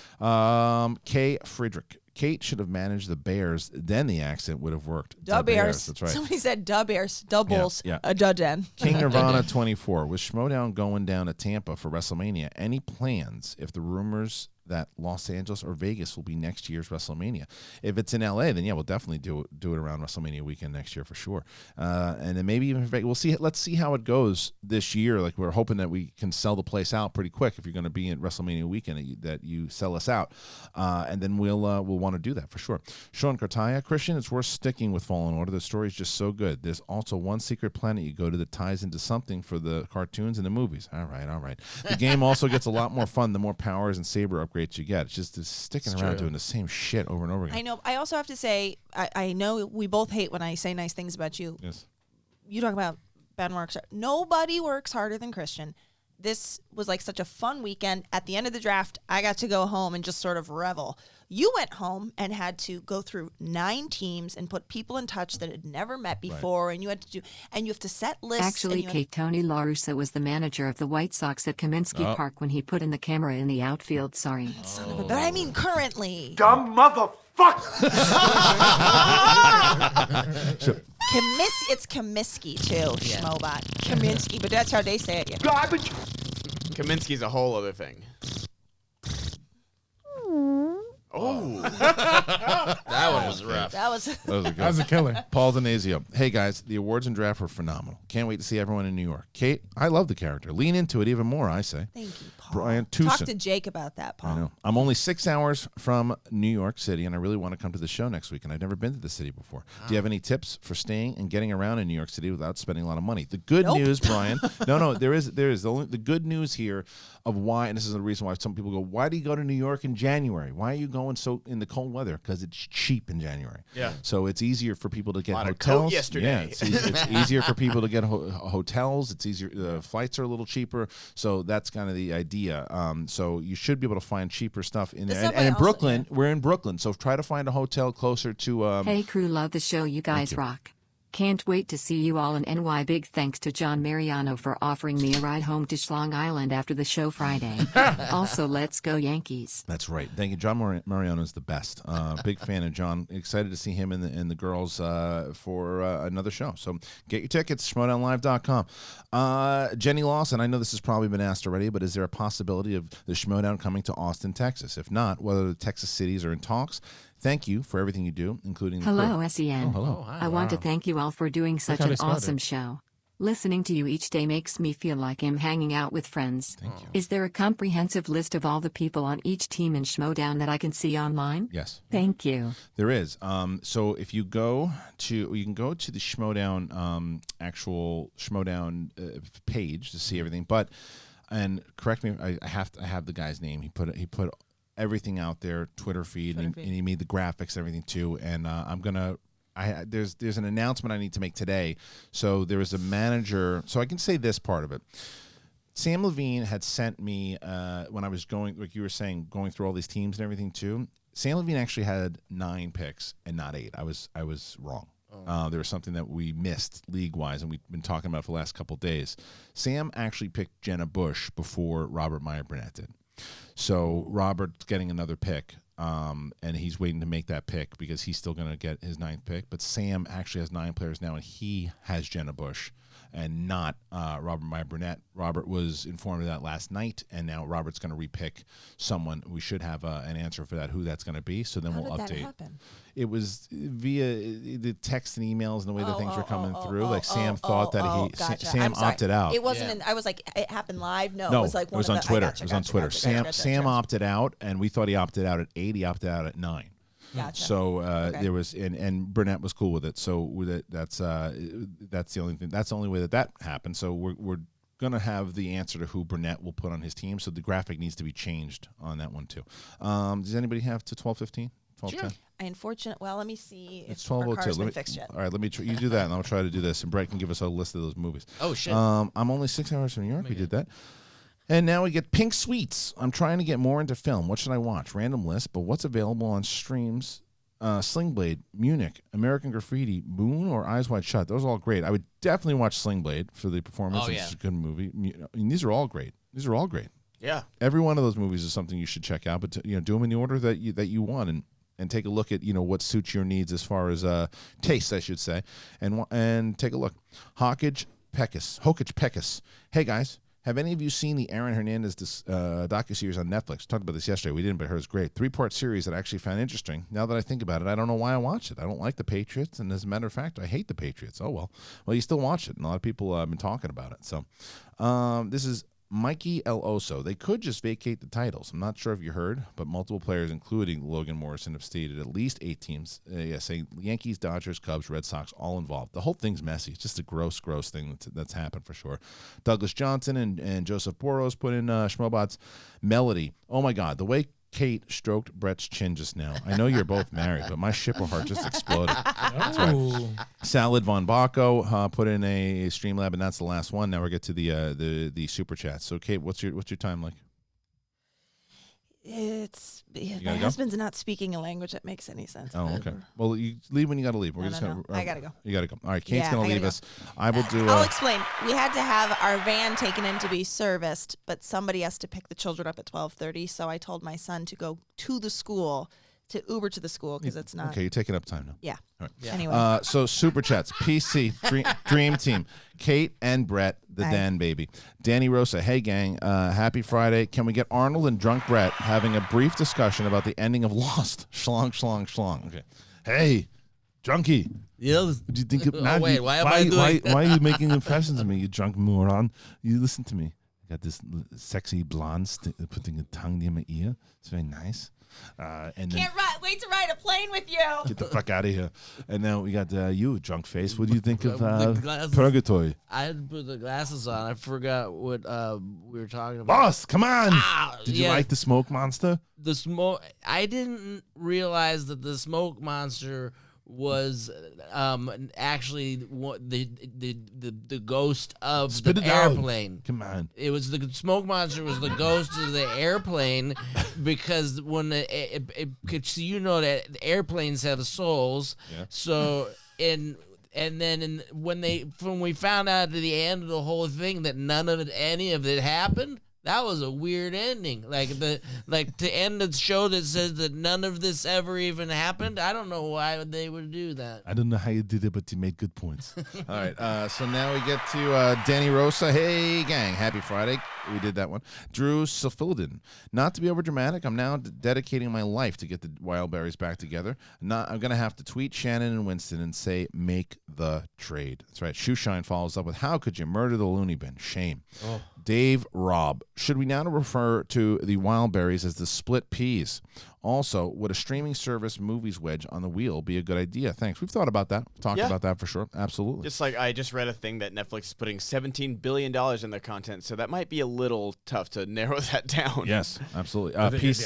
Kay Friedrich. Kate should have managed the Bears, then the accent would have worked. Da Bears. That's right. Somebody said Da Bears. Doubles. Yeah. A Duden. King Nirvana 24. With Schmodown going down to Tampa for WrestleMania, any plans if the rumors that Los Angeles or Vegas will be next year's WrestleMania. If it's in LA, then yeah, we'll definitely do it around WrestleMania weekend next year for sure. And then maybe even Vegas. We'll see. Let's see how it goes this year. Like we're hoping that we can sell the place out pretty quick if you're going to be in WrestleMania weekend, that you sell us out, and then we'll want to do that for sure. Sean Cartaya, Christian, it's worth sticking with Fallen Order. The story is just so good. There's also one secret planet you go to that ties into something for the cartoons and the movies. All right. The game also gets a lot more fun the more powers and saber upgrades you get. It's just sticking around doing the same shit over and over again. I know. I also have to say, I know we both hate when I say nice things about you. Yes. You talk about Ben works hard. Nobody works harder than Christian. This was like such a fun weekend. At the end of the draft, I got to go home and just sort of revel. You went home and had to go through 9 teams and put people in touch that had never met before, and you had to do, and you have to set lists. Actually, Kate, Tony La Russa was the manager of the White Sox at Kaminsky Park when he put in the camera in the outfield. Sorry. Son of a, but I mean currently. Dumb motherfucker! It's Kaminsky too, Schmobot. Kaminsky, but that's how they say it. Yeah. Garbage! Kaminsky's a whole other thing. Oh. That one was rough. That was That was a killer. Paul D'Anazio. Hey, guys, the awards and draft were phenomenal. Can't wait to see everyone in New York. Kate, I love the character. Lean into it even more, I say. Thank you, Paul. Brian Tucson. Talk to Jake about that, Paul. I know. I'm only 6 hours from New York City, and I really want to come to the show next week, and I've never been to the city before. Do you have any tips for staying and getting around in New York City without spending a lot of money? The good news, Brian. No, there is. The good news here of why, and this is the reason why some people go, why do you go to New York in January? Why are you going so in the cold weather? Because it's cheap in January. Yeah. So it's easier for people to get a lot hotels. Of coat yesterday. Yeah, it's easier for people to get hotels. It's easier. The flights are a little cheaper. So that's kind of the idea. So you should be able to find cheaper stuff in there. And in Brooklyn, we're in Brooklyn. So try to find a hotel closer to. Hey, crew, love the show. You guys rock. Can't wait to see you all in NY. Big thanks to John Mariano for offering me a ride home to Schlong Island after the show Friday. Also, let's go Yankees. That's right. Thank you. John Mariano is the best. Big fan of John. Excited to see him and the girls for another show. So get your tickets, schmodownlive.com. Jenny Lawson, I know this has probably been asked already, but is there a possibility of the Schmodown coming to Austin, Texas? If not, whether the Texas cities are in talks? Thank you for everything you do, including Hello, SEN. Oh, hello. I want to thank you all for doing such an awesome show. Listening to you each day makes me feel like I'm hanging out with friends. Thank you. Is there a comprehensive list of all the people on each team in Schmodown that I can see online? Yes. Thank you. There is. So if you can go to the Schmodown actual Schmodown page to see everything. But and correct me, I have the guy's name. He put everything out there, Twitter feed, and he made the graphics and everything too. And there's an announcement I need to make today. So there was a manager. So I can say this part of it. Sam Levine had sent me when I was going, like you were saying, going through all these teams and everything too. Sam Levine actually had 9 picks and not 8. I was wrong. There was something that we missed league-wise, and we've been talking about for the last couple of days. Sam actually picked Jenna Bush before Robert Meyer Burnett did. So Robert's getting another pick, and he's waiting to make that pick because he's still going to get his 9th pick. But Sam actually has 9 players now, and he has Jenna Bush and not Robert Meyer Burnett. Robert was informed of that last night, and now Robert's going to repick someone. We should have an answer for that, who that's going to be. So then we'll update. How did that happen? It was via the text and emails and the way that things were coming through. Like Sam thought that Sam opted out. It wasn't. I was like, it happened live. No, it was like it was on Twitter. It was on Twitter. Sam opted out, and we thought he opted out at 8. He opted out at 9. Gotcha. So there was, and Burnett was cool with it. So with it, that's the only thing. That's the only way that happened. So we're gonna have the answer to who Burnett will put on his team. So the graphic needs to be changed on that one too. Does anybody have to 12:15? 12:10? Unfortunate. Well, let me see if it's 12:02. our car's been fixed yet. All right, let me. You do that, and I'll try to do this. And Brett can give us a list of those movies. Oh shit. I'm only 6 hours from New York. We did that. And now we get Pink Sweets. I'm trying to get more into film. What should I watch? Random list, but what's available on streams? Sling Blade, Munich, American Graffiti, Moon, or Eyes Wide Shut. Those are all great. I would definitely watch Sling Blade for the performance. Oh, yeah. It's a good movie. I mean, these are all great. Yeah. Every one of those movies is something you should check out, but do them in the order that you want, and take a look at what suits your needs as far as taste, I should say, and take a look. Hokage Peckus. Hey guys. Have any of you seen the Aaron Hernandez docuseries on Netflix? Talked about this yesterday. We didn't, but I heard it's great. 3-part series that I actually found interesting. Now that I think about it, I don't know why I watched it. I don't like the Patriots, and as a matter of fact, I hate the Patriots. Oh, well. Well, you still watch it, and a lot of people have been talking about it. So this is Mikey El Oso. They could just vacate the titles. I'm not sure if you heard, but multiple players, including Logan Morrison, have stated at least 8 teams, saying Yankees, Dodgers, Cubs, Red Sox, all involved. The whole thing's messy. It's just a gross thing that's happened for sure. Douglas Johnson and Joseph Boros put in Schmobot's Melody. Oh, my God. The way Kate stroked Brett's chin just now. I know you're both married, but my shipper heart just exploded. That's right. Salad Von Baco put in a Streamlab, and that's the last one. Now we get to the super chats. So, Kate, what's your time like? My husband's not speaking a language that makes any sense. Oh, okay. Well, you leave when you got to leave. No, I gotta go. You got to go. All right, Kate's going to leave us. I will do. I'll explain. We had to have our van taken in to be serviced, but somebody has to pick the children up at 12:30. So I told my son to go to the school, to Uber to the school, because it's not. Okay, you're taking up time now. Yeah. All right. Yeah. Anyway. So super chats, PC, Dream Team, Kate and Brett, the Dan baby, Danny Rosa. Hey gang, happy Friday. Can we get Arnold and Drunk Brett having a brief discussion about the ending of Lost? Schlong, schlong, schlong. Okay. Hey, Drunky. Yeah. What do you think of why are you making impressions of me, you drunk moron? You listen to me. I got this sexy blonde putting a tongue near my ear. It's very nice. And Can't wait to ride a plane with you. Get the fuck out of here. And now we got you, drunk face. What do you think of glasses. Purgatory? I had to put the glasses on. I forgot what we were talking about. Boss, come on. Did you like the smoke monster? The smoke. I didn't realize that the smoke monster was actually the ghost of the airplane. Out. Come on. It was the smoke monster was the ghost of the airplane because when that airplanes have souls. Yeah. So when we found out at the end of the whole thing that any of it happened. That was a weird ending. To end the show that says that none of this ever even happened. I don't know why they would do that. I don't know how you did it, but you made good points. All right. So now we get to Danny Rosa. Hey, gang. Happy Friday. We did that one. Drew Safildin. Not to be overdramatic, I'm now dedicating my life to get the Wildberries back together. I'm going to have to tweet Shannon and Winston and say, make the trade. That's right. Shoeshine follows up with, how could you murder the loony bin? Shame. Oh. Dave Robb. Should we now refer to the Wildberries as the split peas? Also, would a streaming service movies wedge on the wheel be a good idea? Thanks. We've thought about that. Talked about that for sure. Absolutely. Just like I just read a thing that Netflix is putting $17 billion in their content, so that might be a little tough to narrow that down. Yes, absolutely.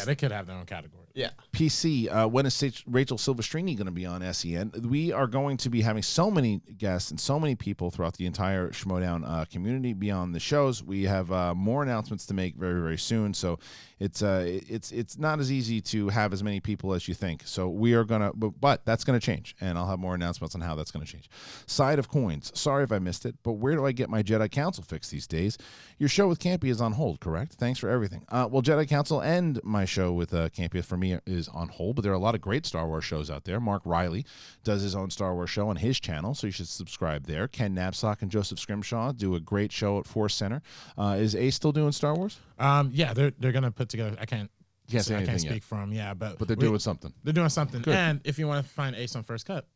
They could have their own category. Yeah. PC, when is Rachel Silvestrini going to be on SEN? We are going to be having so many guests and so many people throughout the entire Schmodown community beyond the shows. We have more announcements to make very, very soon. So it's not as easy to have as many people as you think. So we are going to, but that's going to change. And I'll have more announcements on how that's going to change. Side of Coins. Sorry if I missed it, but where do I get my Jedi Council fix these days? Your show with Campy is on hold, correct? Thanks for everything. Well, Jedi Council and my show with Campy for me is on hold, but there are a lot of great Star Wars shows out there. Mark Riley does his own Star Wars show on his channel, so you should subscribe there. Ken Knapsack and Joseph Scrimshaw do a great show at Force Center. Is Ace still doing Star Wars? Yeah, they're gonna put together. I can't speak for them. Yeah, but they're doing something. They're doing something. Good. And if you want to find Ace on First Cut,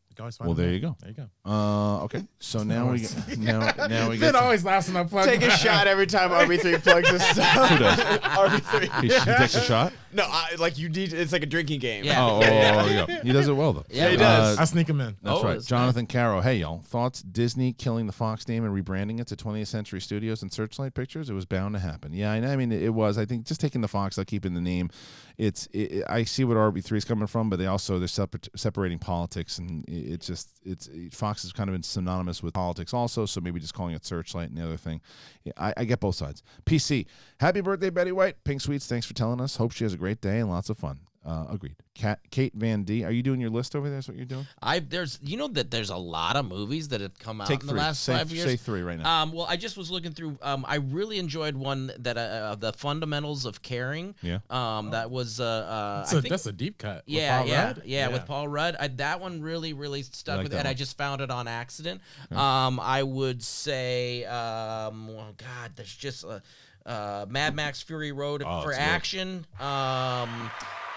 well, there you go. There you go. Okay. So now we get. Ben always laughs when I plug. Take a shot every time RB3 plugs his stuff. Who does? RB3. He takes a shot. No, you need. It's like a drinking game. Yeah. Yeah. He does it well though. Yeah, he does. I sneak him in. That's right. Jonathan Caro. Hey y'all. Thoughts? Disney killing the Fox name and rebranding it to 20th Century Studios and Searchlight Pictures. It was bound to happen. Yeah, I mean it was. I think just taking the Fox, keeping the name. I see what RB3 is coming from, but they're separating politics, and Fox is kind of synonymous with politics also. So maybe just calling it Searchlight and the other thing. Yeah, I get both sides. PC. Happy birthday, Betty White. Pink Sweets. Thanks for telling us. Hope she has a great day and lots of fun. Agreed. Kate Van D. Are you doing your list over there? Is what you're doing? There's a lot of movies that have come out Take in three. the last 5 years. Say three right now. Well, I just was looking through. I really enjoyed one that the Fundamentals of Caring. Yeah. That was I think that's a deep cut. Yeah, with Paul Rudd? yeah, with Paul Rudd. That one really stuck with it, and I just found it on accident. Yeah. I would say, there's just Mad Max Fury Road for action.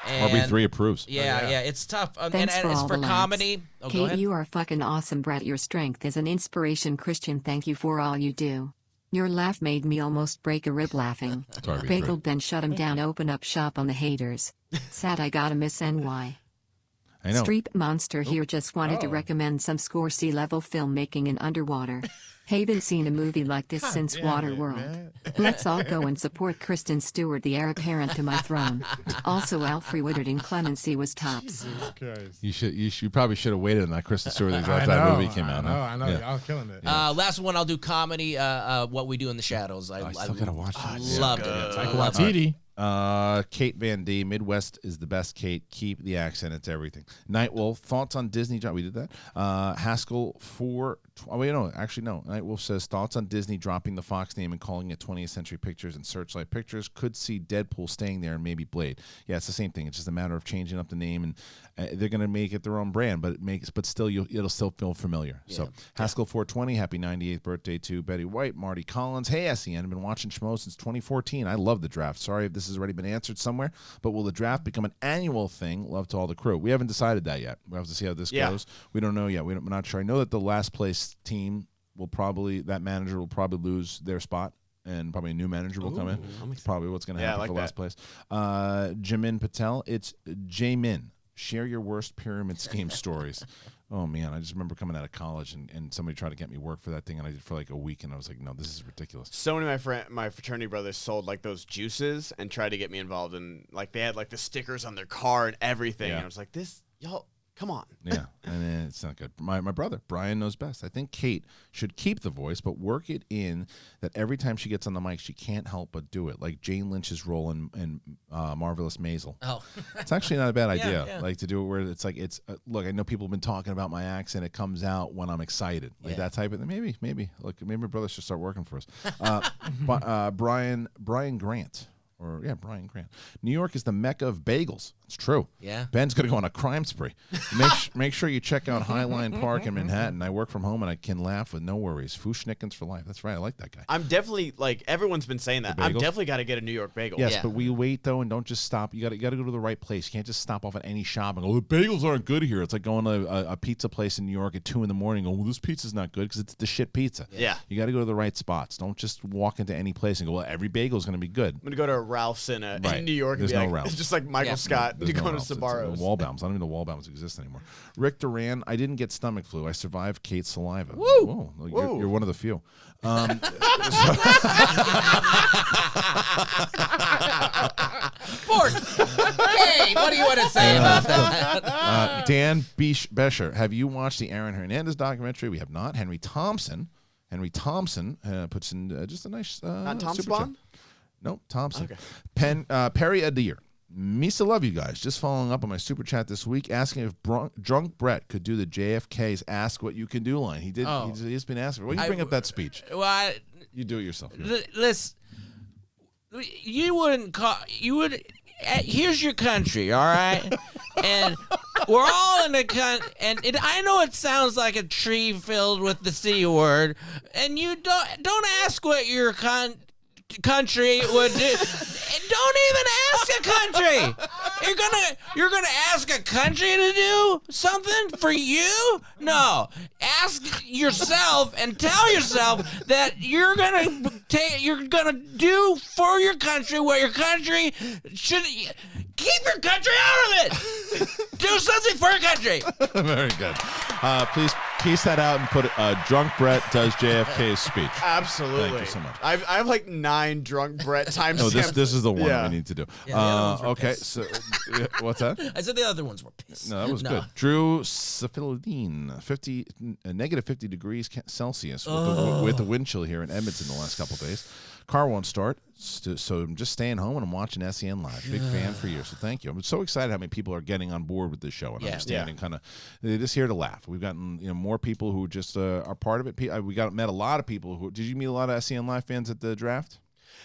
And RB3 approves. Yeah, it's tough. Thanks and for it's all for the comedy. laughs. Oh, go Kate, ahead. you are fucking awesome, Brett. Your strength is an inspiration, Christian. Thank you for all you do. Your laugh made me almost break a rib laughing. Bagel Ben shut him down, open up shop on the haters. Sad I gotta miss NY. I know. Street Monster here just wanted to recommend some Scorsese level filmmaking in underwater. Haven't seen a movie like this since Waterworld. Let's all go and support Kristen Stewart, the heir apparent to my throne. Also, Alfred Woodard in Clemency was tops. You probably should have waited on that Kristen Stewart after that movie came out. I know. Yeah. Y'all killing it. Last one, I'll do comedy. What We Do in the Shadows. I still gotta watch that. Loved it. Taika Waititi. Kate Van D. Midwest is the best. Kate, keep the accent. It's everything. Nightwolf, thoughts on Disney? We did that. Haskell 4. Nightwolf says thoughts on Disney dropping the Fox name and calling it 20th Century Pictures and Searchlight Pictures. Could see Deadpool staying there and maybe Blade. Yeah, it's the same thing. It's just a matter of changing up the name, and they're gonna make it their own brand, but still it'll still feel familiar. Yeah. So Haskell 420, happy 98th birthday to Betty White, Marty Collins. Hey SEN, I've been watching Schmo since 2014. I love the draft. Sorry if this has already been answered somewhere, but will the draft become an annual thing? Love to all the crew. We haven't decided that yet. We have to see how this goes. We don't know yet. We're not sure. I know that the last place team that manager will probably lose their spot, and probably a new manager will come in. That's probably what's going to happen for last place. Jamin Patel, it's Jamin. Share your worst pyramid scheme stories. Oh man, I just remember coming out of college and somebody tried to get me work for that thing, and I did for like a week, and I was like, no, this is ridiculous. So many of my fraternity brothers sold like those juices and tried to get me involved in, like, they had like the stickers on their car and everything, and I was like, this, y'all, come on. Yeah, and it's not good. My brother, Brian, knows best. I think Kate should keep the voice, but work it in that every time she gets on the mic, she can't help but do it. Like Jane Lynch's role in Marvelous Maisel. Oh. It's actually not a bad idea. Yeah. Like to do it where it's like, look, I know people have been talking about my accent. It comes out when I'm excited. Like that type of thing. Maybe. Look, maybe my brother should start working for us. Brian Grant. Brian Grant. New York is the mecca of bagels. It's true. Yeah. Ben's going to go on a crime spree. Make sure you check out Highline Park in Manhattan. I work from home and I can laugh with no worries. Fushnickens for life. That's right. I like that guy. I'm definitely, like, everyone's been saying that. I've definitely got to get a New York bagel. Yes, but we wait, though, and don't just stop. You got to go to the right place. You can't just stop off at any shop and go, the bagels aren't good here. It's like going to a pizza place in New York at 2 in the morning and go, well, this pizza's not good because it's the shit pizza. Yeah. You got to go to the right spots. Don't just walk into any place and go, well, every bagel's going to be good. I'm going to go to a Ralph's in New York. There's and be no like, Ralph's. It's just like Michael Scott. You go to Sbarro's. Wallbaums. I don't even know Wallbaums exist anymore. Rick Duran, I didn't get stomach flu. I survived Kate's saliva. Woo! Whoa. You're one of the few. Hey, what do you want to say about that? Dan Bescher, have you watched the Aaron Hernandez documentary? We have not. Henry Thompson puts in just a nice Not Tom super Spawn? chat. Nope, Thompson. Okay. Perry Adair. Misa, love you guys. Just following up on my super chat this week, asking if Drunk Brett could do the JFK's "Ask What You Can Do" line. He did. Oh. He's been asking. Why don't you bring up that speech? Well, You do it yourself. listen, you wouldn't call. You would. Here's your country, all right, and we're all in a country. And I know it sounds like a tree filled with the C word, and you don't ask what your country would do. Don't even ask a country. You're gonna ask a country to do something for you? No. Ask yourself and tell yourself that you're gonna do for your country what your country should. Keep your country out of it. Do something for your country. Very good. Please piece that out and put drunk Brett does JFK's speech. Absolutely. Thank you so much. I have like 9 drunk Brett timestamps. No, this is the one Yeah. we need to do. Yeah, the other ones were Okay, pissed. so what's that? I said the other ones were pissed. No, that was good. Drew Cephalodean, negative 50 degrees Celsius with the wind chill here in Edmonton the last couple of days. Car won't start, so I'm just staying home and I'm watching SEN live. Big fan for you, so thank you. I'm so excited how many people are getting on board with this show and understanding. Kind of, they're just here to laugh. We've gotten more people who just are part of it. We met a lot of people who. Did you meet a lot of SEN live fans at the draft?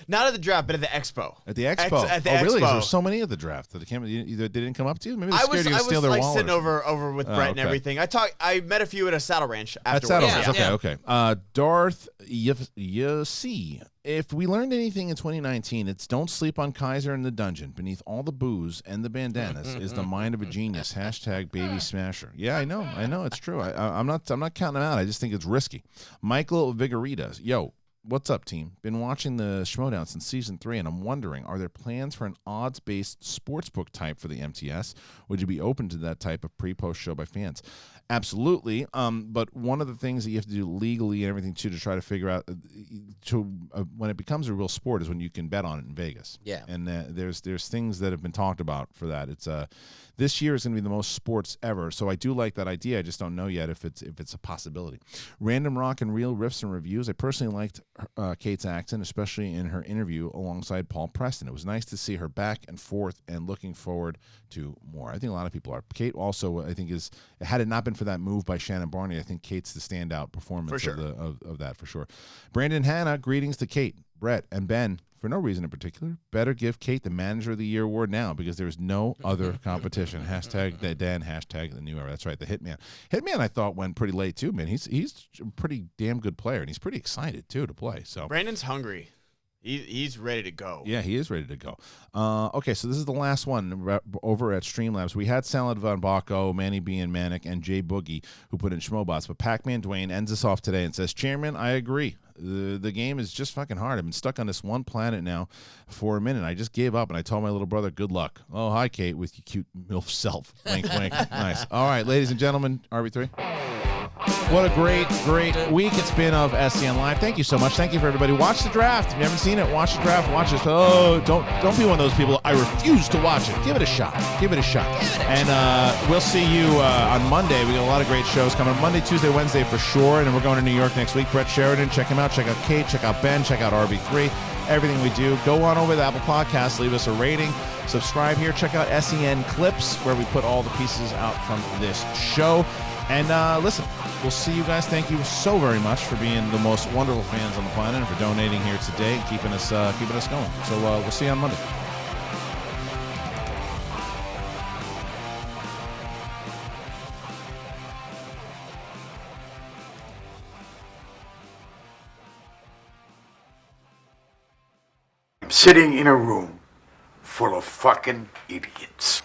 Not at the draft, but at the expo. At the expo. At the expo. Really? There were expo. so many at the draft that they didn't come up to you. Maybe they scared you to I steal was their like wallet. sitting over with Brett and everything. I met a few at a saddle ranch afterwards. At Saddle Ranch. Okay. Darth Yassi. If we learned anything in 2019, it's don't sleep on Kaiser in the dungeon. Beneath all the booze and the bandanas is the mind of a genius. # baby smasher. Yeah, I know. It's true. I'm not counting them out. I just think it's risky. Michael Vigorita. Yo, what's up, team? Been watching the Schmodown since season 3, and I'm wondering, are there plans for an odds-based sportsbook type for the MTS? Would you be open to that type of pre-post show by fans? Absolutely. But one of the things that you have to do legally and everything too to try to figure out when it becomes a real sport is when you can bet on it in Vegas. Yeah. And there's things that have been talked about for that. It's this year is going to be the most sports ever. So I do like that idea. I just don't know yet if it's a possibility. Random rock and real riffs and reviews. I personally liked Kate's accent, especially in her interview alongside Paul Preston. It was nice to see her back and forth and looking forward to more. I think a lot of people are. Kate also, I think, had it not been for that move by Shannon Barney, I think Kate's the standout performance For sure. of that for sure. Brandon Hanna, greetings to Kate, Brett, and Ben. For no reason in particular, better give Kate the Manager of the Year award now because there's no other competition. # the Dan, # the new era. That's right, the Hitman. Hitman, I thought, went pretty late too, man. He's a pretty damn good player, and he's pretty excited too to play. So Brandon's hungry. He's ready to go. Yeah, he is ready to go. Okay, so this is the last one over at Streamlabs. We had Salad Von Baco, Manny B and Manic, and Jay Boogie who put in Schmobots, but Pac-Man Dwayne ends us off today and says, Chairman, I agree. The game is just fucking hard. I've been stuck on this one planet now for a minute. I just gave up, and I told my little brother, good luck. Oh, hi, Kate, with your cute MILF self. Wink, wink. Nice. All right, ladies and gentlemen, RB3. What a great week it's been of SEN Live. Thank you so much. Thank you for everybody. Watch the draft. If you haven't seen it, watch the draft. Watch this. Oh, don't be one of those people. I refuse to watch it. Give it a shot. And we'll see you on Monday. We got a lot of great shows coming. Monday, Tuesday, Wednesday for sure. And then we're going to New York next week. Brett Sheridan, check him out. Check out Kate. Check out Ben. Check out RB3. Everything we do. Go on over to the Apple Podcasts. Leave us a rating. Subscribe here. Check out SEN Clips, where we put all the pieces out from this show. And listen, we'll see you guys. Thank you so very much for being the most wonderful fans on the planet and for donating here today and keeping us going. So we'll see you on Monday. I'm sitting in a room full of fucking idiots.